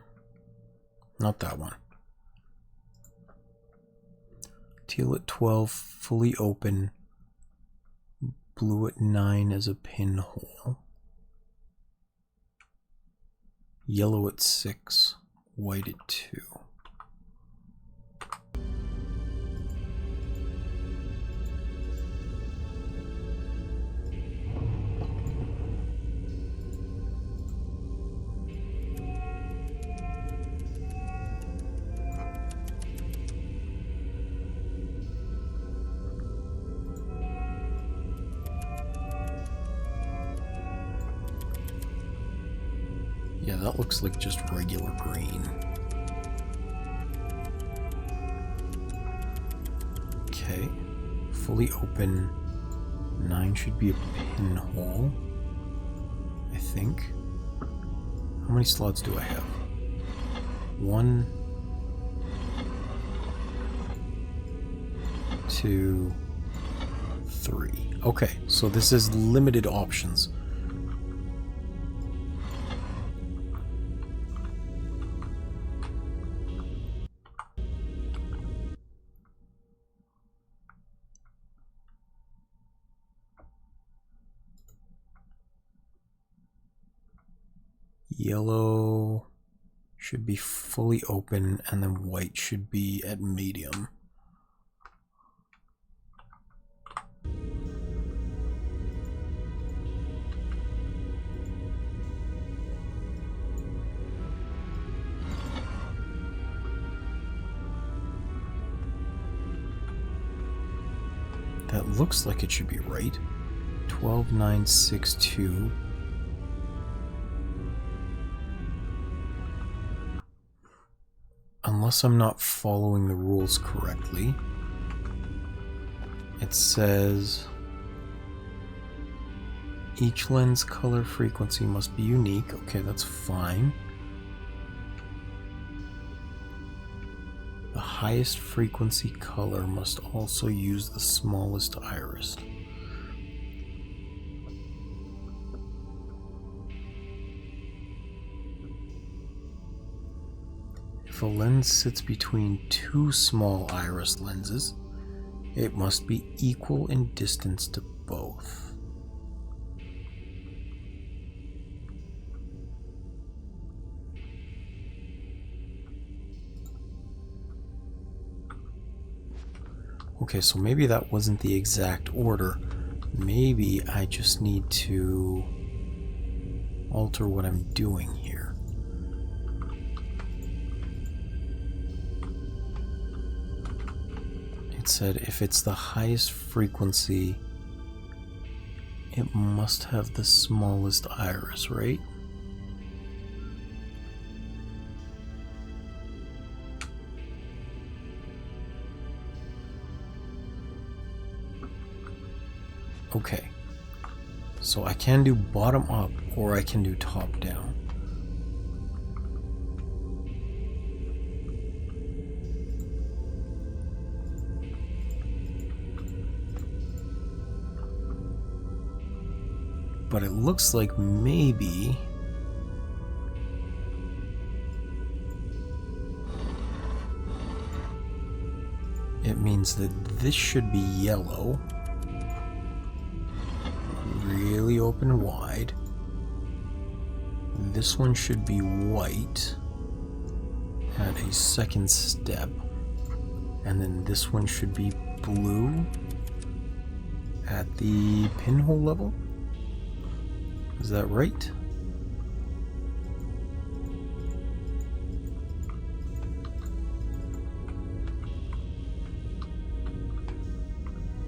Not that one. Teal at 12, fully open. Blue at 9 as a pinhole. Yellow at 6, white at 2. Yeah, that looks like just regular green. Okay, fully open. 9 should be a pinhole, I think. How many slots do I have? 1, 2, 3. Okay, so this is limited options. Yellow should be fully open, and then white should be at medium. That looks like it should be right. 12,962. Unless I'm not following the rules correctly. It says each lens color frequency must be unique. Okay, that's fine. The highest frequency color must also use the smallest iris. If a lens sits between 2 small iris lenses, it must be equal in distance to both. Okay, so maybe that wasn't the exact order. Maybe I just need to alter what I'm doing here. It said if it's the highest frequency, it must have the smallest iris, right? Okay. So I can do bottom up or I can do top down. But it looks like maybe it means that this should be yellow. Really open wide. This one should be white at a second step. And then this one should be blue at the pinhole level. Is that right?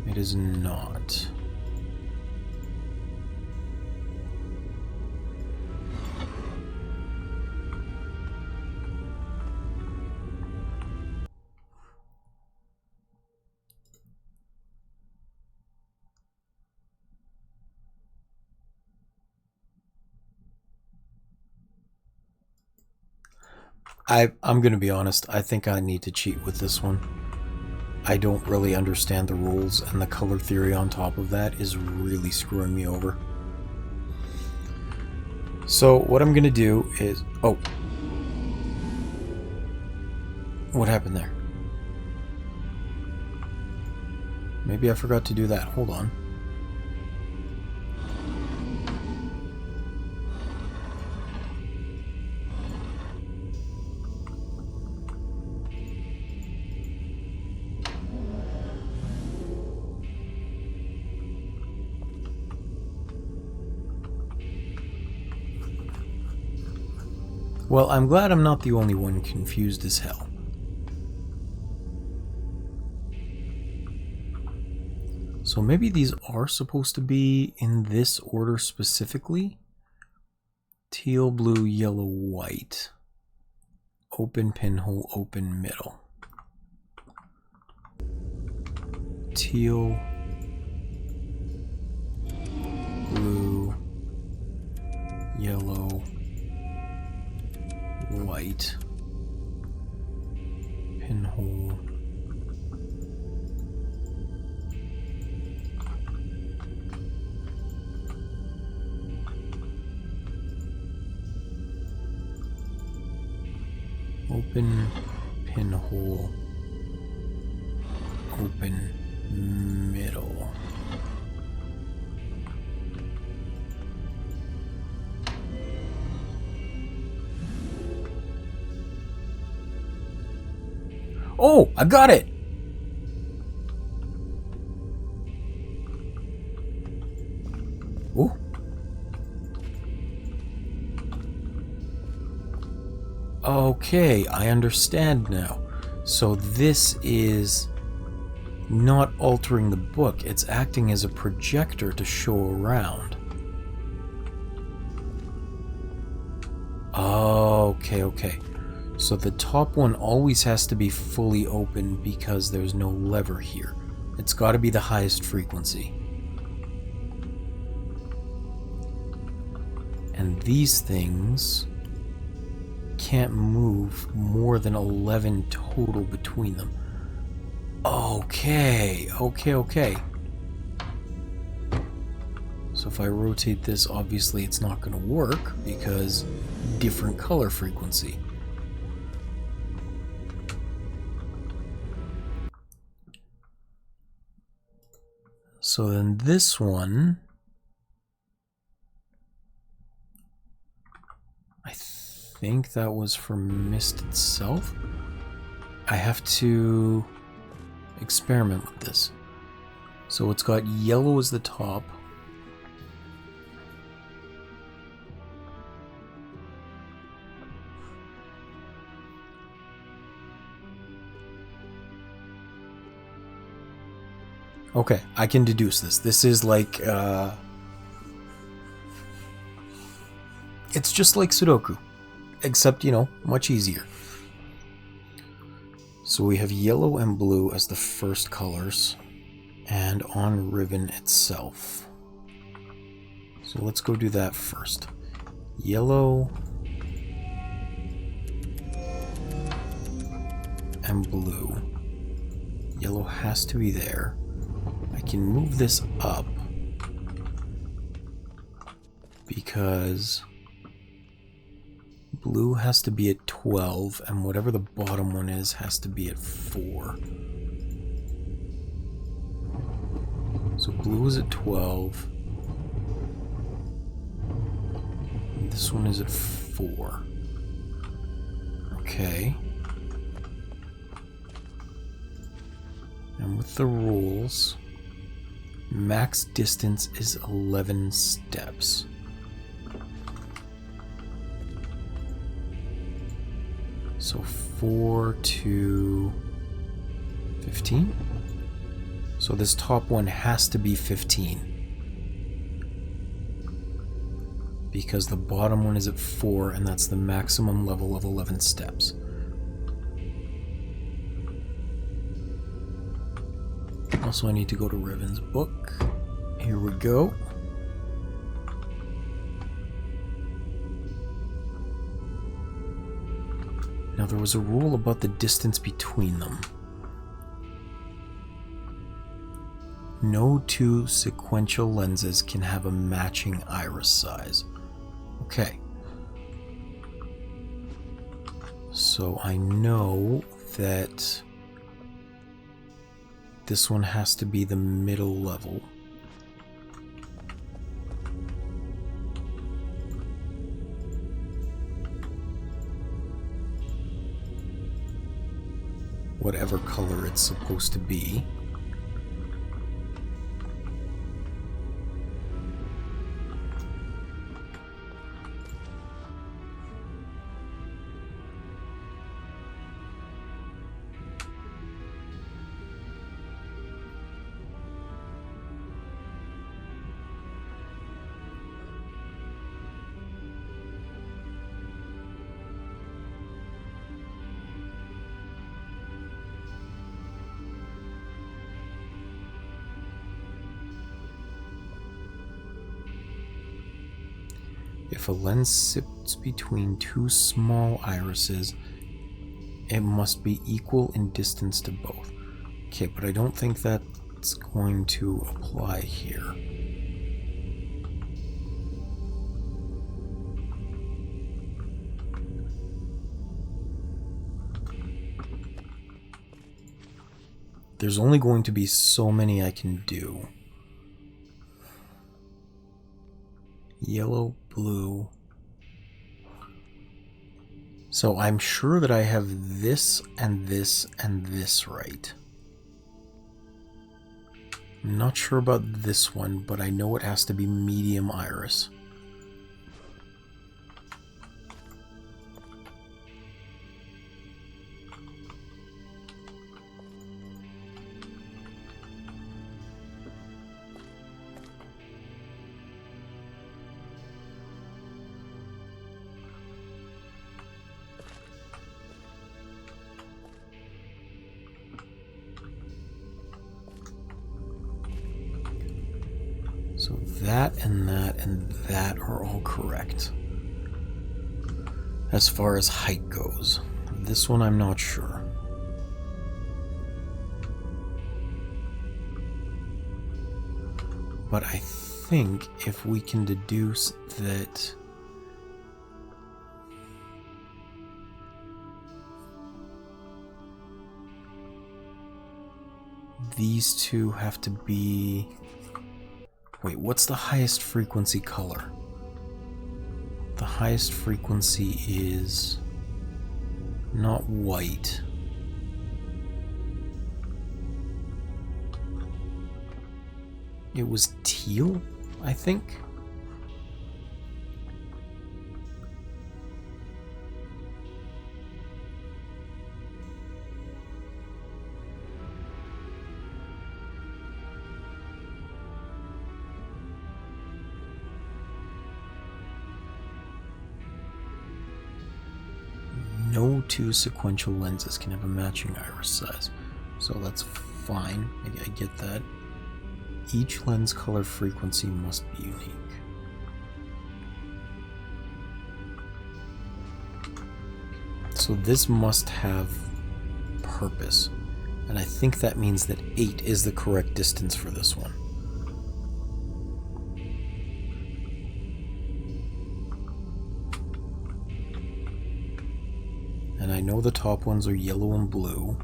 It is not. I'm going to be honest, I think I need to cheat with this one. I don't really understand the rules, and the color theory on top of that is really screwing me over. So what I'm going to do is... Oh. What happened there? Maybe I forgot to do that. Hold on. Well, I'm glad I'm not the only one confused as hell. So maybe these are supposed to be in this order specifically. Teal, blue, yellow, white. Open pinhole, open middle. Teal, blue, yellow, white, pinhole, open pinhole, open middle. Oh, I got it! Ooh. Okay, I understand now. So this is not altering the book, it's acting as a projector to show around. Okay. So the top one always has to be fully open because there's no lever here. It's got to be the highest frequency. And these things can't move more than 11 total between them. Okay. So if I rotate this, obviously it's not going to work because different color frequency. So then this one, I think that was for MYST itself. I have to experiment with this. So it's got yellow as the top. Okay, I can deduce this. This is like, it's just like Sudoku, except, you know, much easier. So we have yellow and blue as the first colors. and on ribbon itself. So let's go do that first. Yellow and blue. Yellow has to be there. I can move this up because blue has to be at 12 and whatever the bottom one is has to be at 4. So blue is at 12. And this one is at 4. Okay. And with the rules, max distance is 11 steps. So 4 to 15. So this top one has to be 15. Because the bottom one is at 4, and that's the maximum level of 11 steps. Also, I need to go to Riven's book. Here we go. Now, there was a rule about the distance between them. No two sequential lenses can have a matching iris size. Okay. So I know that this one has to be the middle level. Whatever color it's supposed to be. If a lens sits between two small irises, it must be equal in distance to both. Okay, but I don't think that's going to apply here. There's only going to be so many I can do. Yellow, blue. So I'm sure that I have this and this and this right. I'm not sure about this one, but I know it has to be medium iris. So that and that and that are all correct. As far as height goes. This one I'm not sure. But I think if we can deduce that these two have to be... Wait, what's the highest frequency color? The highest frequency is not white. It was teal, I think. No two sequential lenses can have a matching iris size, so that's fine. I get that. Each lens color frequency must be unique. So this must have purpose. And I think that means that 8 is the correct distance for this one. And I know the top ones are yellow and blue.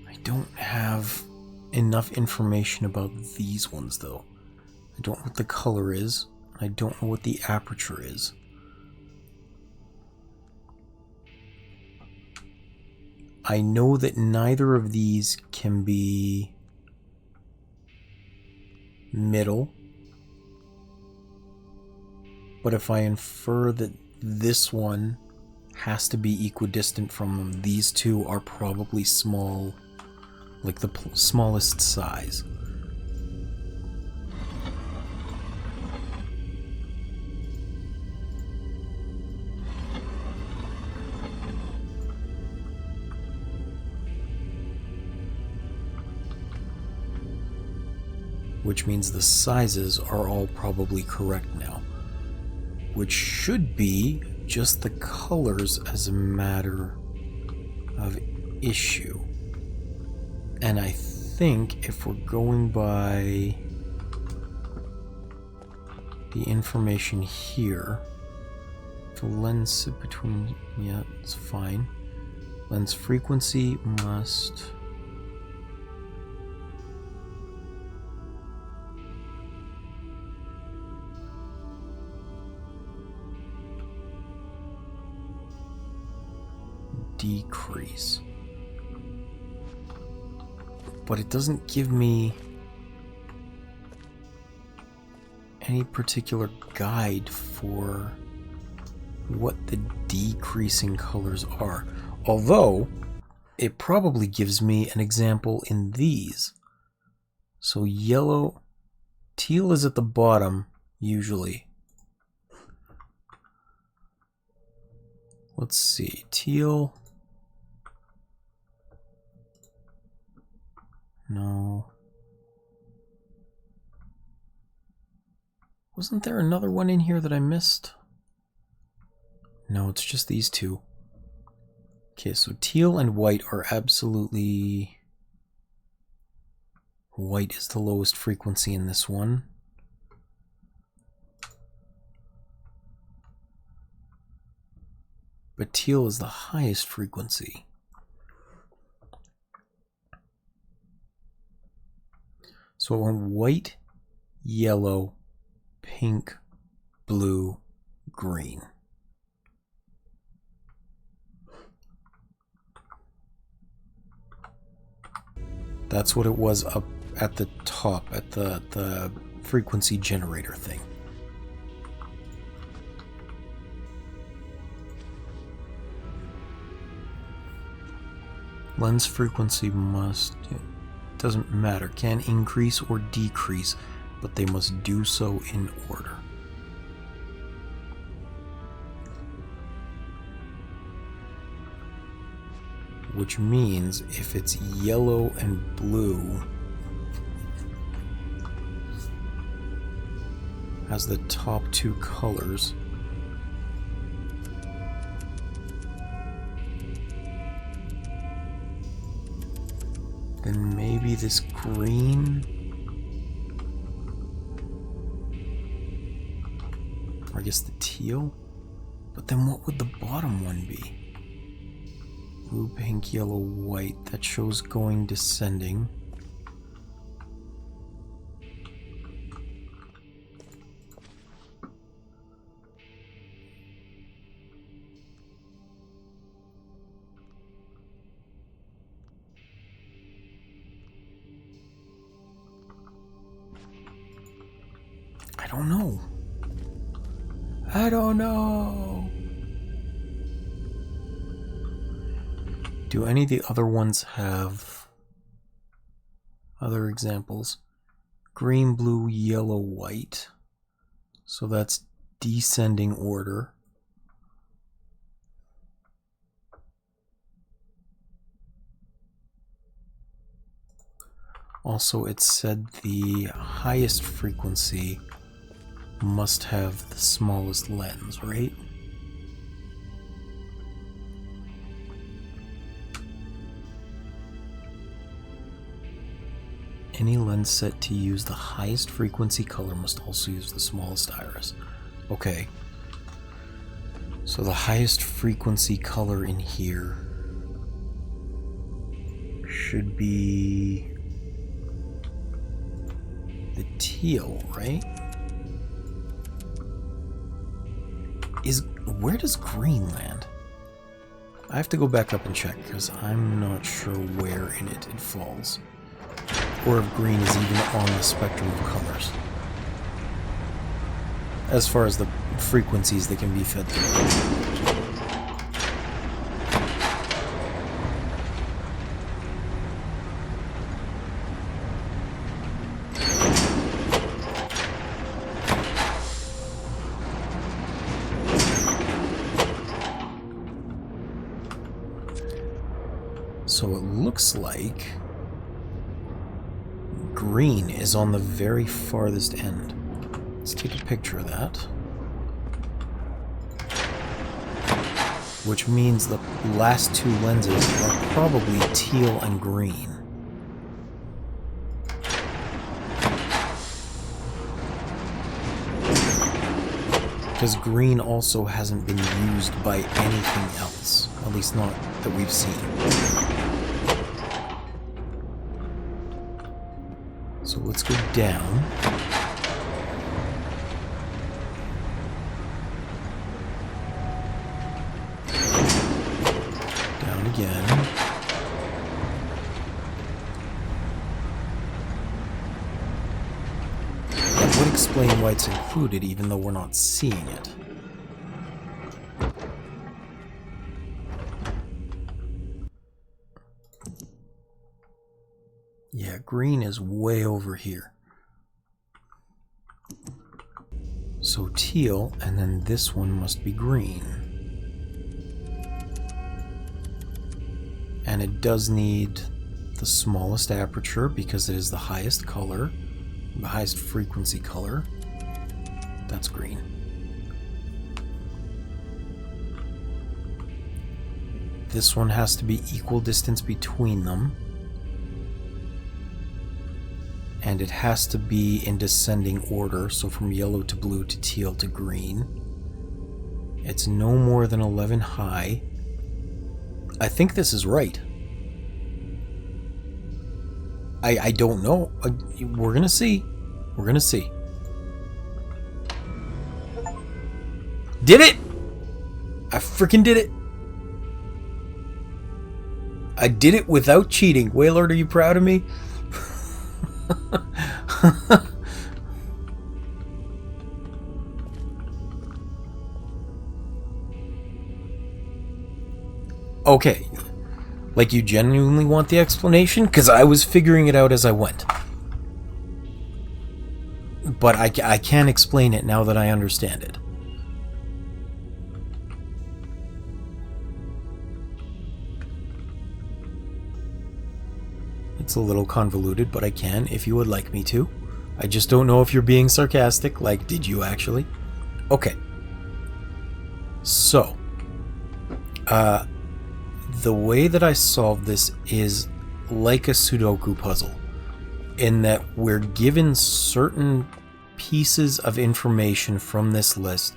I don't have enough information about these ones though. I don't know what the color is. I don't know what the aperture is. I know that neither of these can be middle. But if I infer that this one has to be equidistant from them, these two are probably small, like the smallest size. Which means the sizes are all probably correct now. Which should be just the colors as a matter of issue. And I think if we're going by the information here, the lens sit between, yeah, it's fine. Lens frequency must decrease. But it doesn't give me any particular guide for what the decreasing colors are. Although, it probably gives me an example in these. So yellow, teal is at the bottom, usually. Let's see, teal. No. Wasn't there another one in here that I missed? No, it's just these two. Okay, so teal and white are absolutely... White is the lowest frequency in this one. But teal is the highest frequency. So I want white, yellow, pink, blue, green. That's what it was up at the top, at the frequency generator thing. Lens frequency must, it doesn't matter, can increase or decrease, but they must do so in order. Which means if it's yellow and blue as the top two colors, then maybe this green, or I guess the teal, but then what would the bottom one be? Blue, pink, yellow, white, that shows going descending. I don't know. I don't know. Do any of the other ones have other examples? Green, blue, yellow, white. So that's descending order. Also, it said the highest frequency must have the smallest lens, right? Any lens set to use the highest frequency color must also use the smallest iris. Okay. So the highest frequency color in here should be the teal, right? Where does green land? I have to go back up and check because I'm not sure where in it falls. Or if green is even on the spectrum of colors. As far as the frequencies that can be fed through. So it looks like green is on the very farthest end. Let's take a picture of that. Which means the last two lenses are probably teal and green. Because green also hasn't been used by anything else. At least not that we've seen. So let's go down. Down again. That would explain why it's included, even though we're not seeing it. Yeah, green is way over here. So teal, and then this one must be green. And it does need the smallest aperture because it is the highest color, the highest frequency color. That's green. This one has to be equal distance between them. And it has to be in descending order, so from yellow to blue to teal to green. It's no more than 11 high. I think this is right. I don't know. We're gonna see. We're gonna see. Did it! I freaking did it! I did it without cheating. Waylord, are you proud of me? Okay. Like you genuinely want the explanation? Because I was figuring it out as I went. But I can't explain it now that I understand it. It's a little convoluted, but I can if you would like me to. I just don't know if you're being sarcastic. Like, did you actually? Okay. So, the way that I solve this is like a Sudoku puzzle, in that we're given certain pieces of information from this list,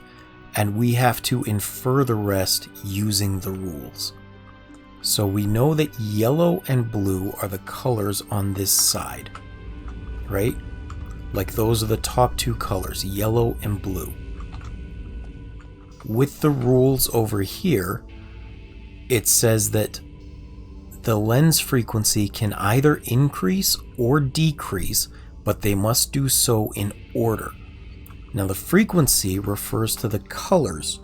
and we have to infer the rest using the rules. So we know that yellow and blue are the colors on this side, right? Like those are the top two colors, yellow and blue. With the rules over here, it says that the lens frequency can either increase or decrease, but they must do so in order. Now the frequency refers to the colors.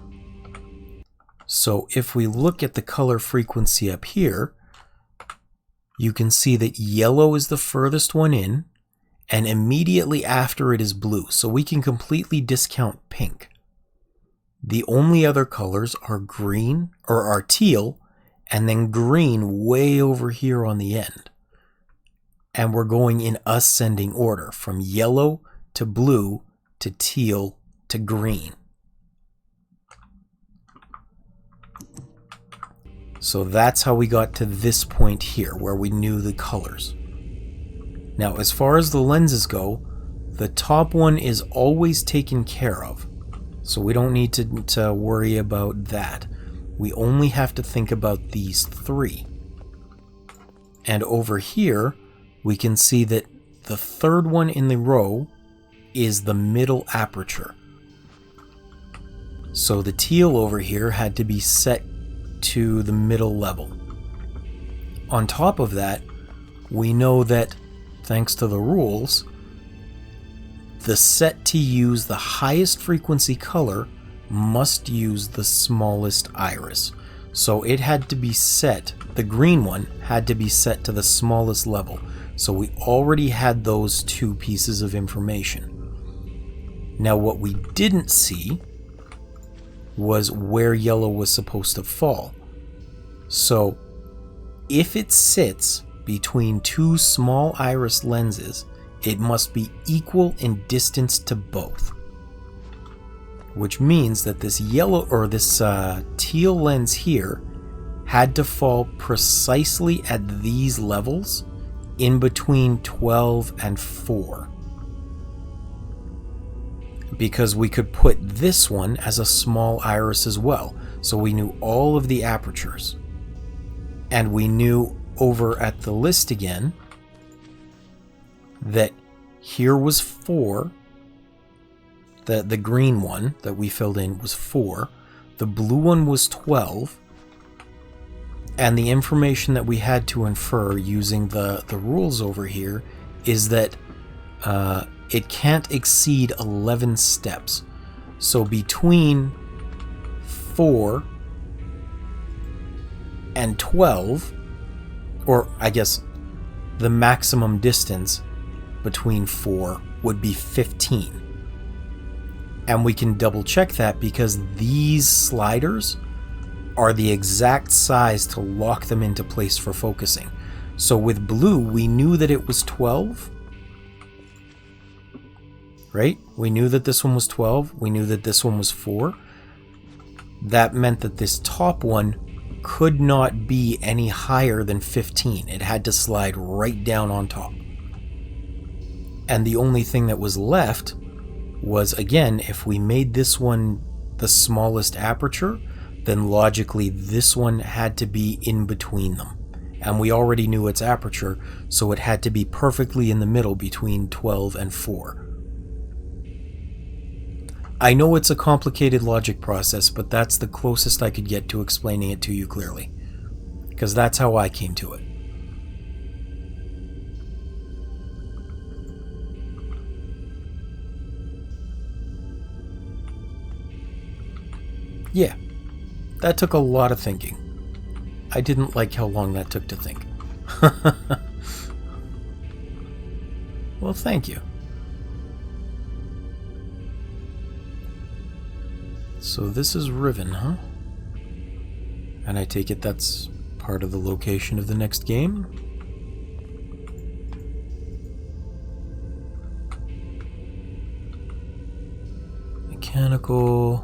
So if we look at the color frequency up here, you can see that yellow is the furthest one in, and immediately after it is blue. So we can completely discount pink. The only other colors are green, or are teal, and then green way over here on the end. and we're going in ascending order from yellow to blue to teal to green. So that's how we got to this point here where we knew the colors. Now, as far as the lenses go, the top one is always taken care of. So we don't need to worry about that. We only have to think about these three. And over here, we can see that the third one in the row is the middle aperture. So the teal over here had to be set to the middle level. On top of that, we know that, thanks to the rules, the set to use the highest frequency color must use the smallest iris. So it had to be set, the green one had to be set to the smallest level. So we already had those two pieces of information. Now what we didn't see was where yellow was supposed to fall. So if it sits between two small iris lenses, it must be equal in distance to both. Which means that this yellow or this teal lens here had to fall precisely at these levels in between 12 and 4. Because we could put this one as a small iris as well. So we knew all of the apertures. And we knew over at the list again that here was 4. The green one that we filled in was 4. The blue one was 12. And the information that we had to infer using the rules over here is that it can't exceed 11 steps. So between 4 and 12, or I guess the maximum distance between 4 would be 15. And we can double check that because these sliders are the exact size to lock them into place for focusing. So with blue, we knew that it was 12. Right? We knew that this one was 12. We knew that this one was 4. That meant that this top one could not be any higher than 15. It had to slide right down on top. And the only thing that was left was, again, if we made this one the smallest aperture, then logically this one had to be in between them. And we already knew its aperture, so it had to be perfectly in the middle between 12 and 4. I know it's a complicated logic process, but that's the closest I could get to explaining it to you clearly. Because that's how I came to it. Yeah, that took a lot of thinking. I didn't like how long that took to think. Well, thank you. So this is Riven, huh? And I take it that's part of the location of the next game? Mechanical...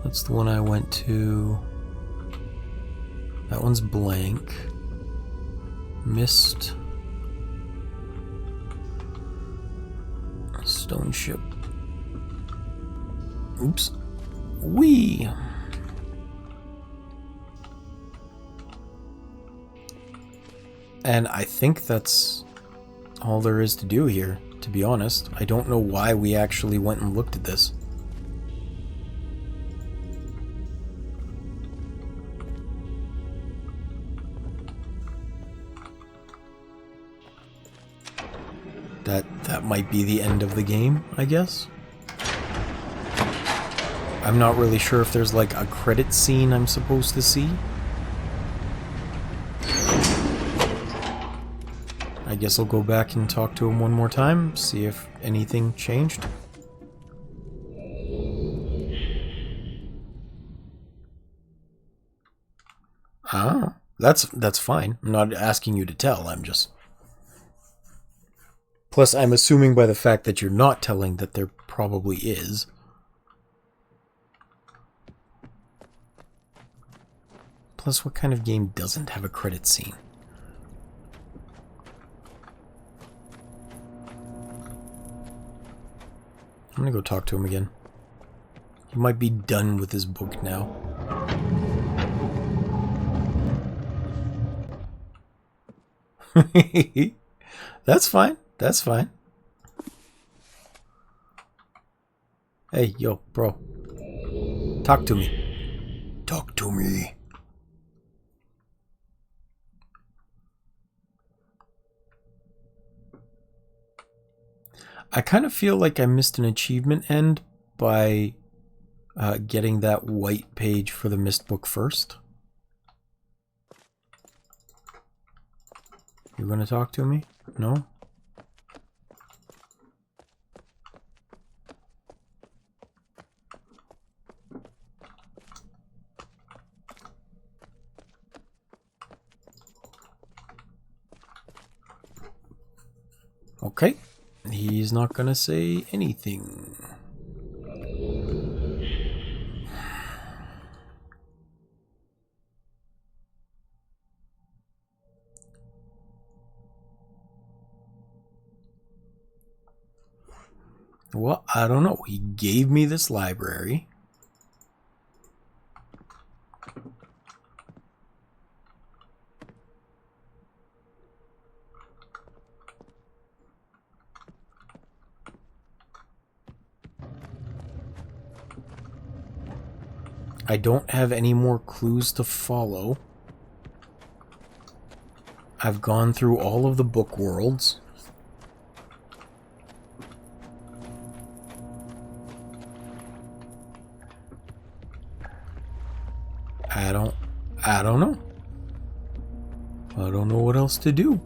That's the one I went to. That one's blank. MYST. Stone ship. Oops. Whee! And I think that's all there is to do here, to be honest. I don't know why we actually went and looked at this. That might be the end of the game, I guess. I'm not really sure if there's like a credit scene I'm supposed to see. I guess I'll go back and talk to him one more time, see if anything changed. Ah, That's fine. I'm not asking you to tell. I'm just... Plus, I'm assuming by the fact that you're not telling that there probably is. Plus, what kind of game doesn't have a credit scene? I'm gonna go talk to him again. He might be done with his book now. That's fine. That's fine. Hey, yo, bro. Talk to me. Talk to me. I kind of feel like I missed an achievement end by getting that white page for the MYST book first. You gonna talk to me? No? Okay. He's not gonna say anything. Well, I don't know. He gave me this library. I don't have any more clues to follow. I've gone through all of the book worlds. I don't know. I don't know what else to do.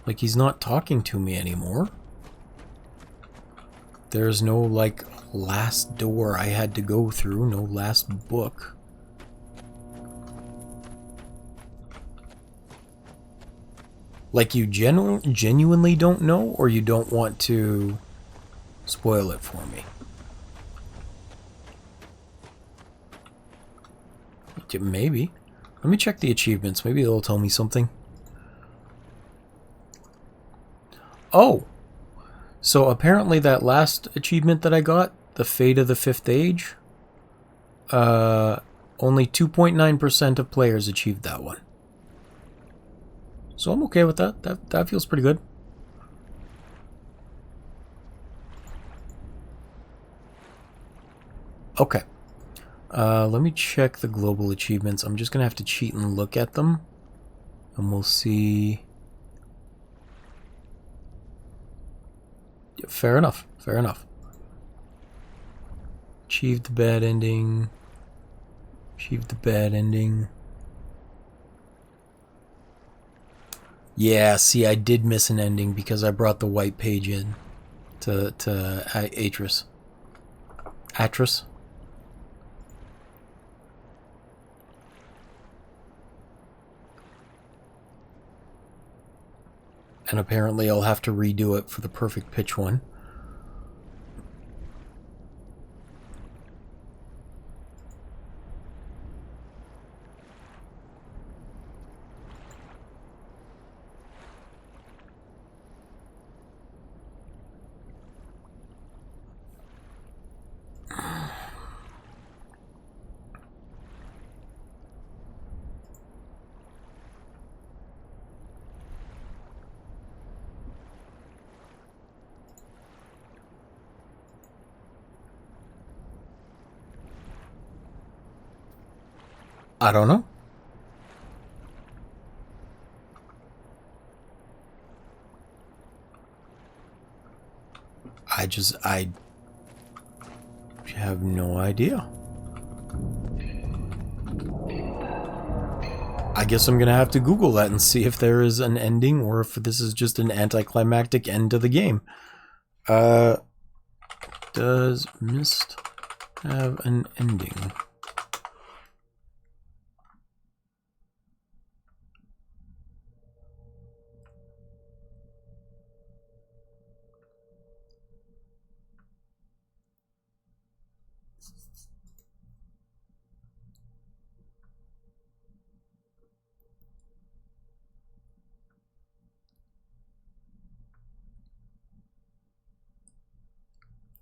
Like, he's not talking to me anymore. There's no, like, last door I had to go through, no last book. Like, you genuinely don't know, or you don't want to spoil it for me? Maybe. Let me check the achievements. Maybe they'll tell me something. Oh! So apparently that last achievement that I got, the Fate of the Fifth Age, only 2.9% of players achieved that one. So I'm okay with that. That feels pretty good. Okay. Let me check the global achievements. I'm just going to have to cheat and look at them. And we'll see. Fair enough. Fair enough. Achieved the bad ending. Achieved the bad ending. Yeah, see, I did miss an ending because I brought the white page in to Atris. Atris? And apparently I'll have to redo it for the perfect pitch one. I don't know. I have no idea. I guess I'm gonna have to Google that and see if there is an ending or if this is just an anticlimactic end to the game. Does MYST have an ending?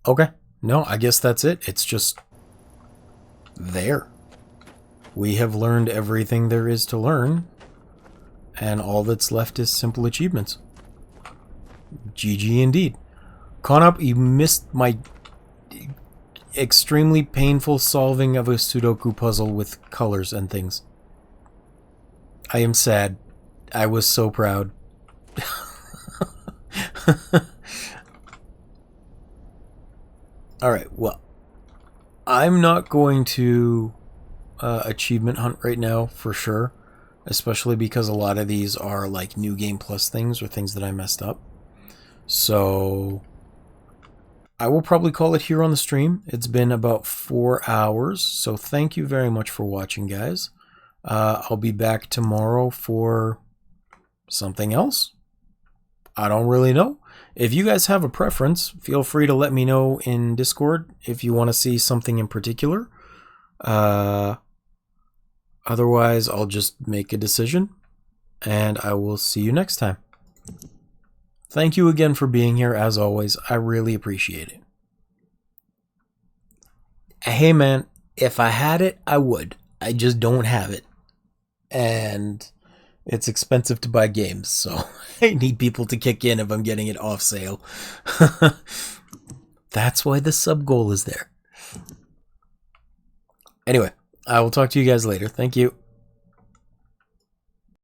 Okay. No, I guess that's it. It's just there. We have learned everything there is to learn, and all that's left is simple achievements. GG indeed. Conop, you missed my extremely painful solving of a Sudoku puzzle with colors and things. I am sad. I was so proud. Alright, well, I'm not going to achievement hunt right now for sure, especially because a lot of these are like new game plus things or things that I messed up. So I will probably call it here on the stream. It's been about 4 hours, so thank you very much for watching, guys. I'll be back tomorrow for something else. I don't really know. If you guys have a preference, feel free to let me know in Discord if you want to see something in particular. Otherwise, I'll just make a decision, and I will see you next time. Thank you again for being here, as always. I really appreciate it. Hey man, if I had it, I would. I just don't have it. And it's expensive to buy games, so I need people to kick in if I'm getting it off sale. That's why the sub goal is there. Anyway, I will talk to you guys later. Thank you.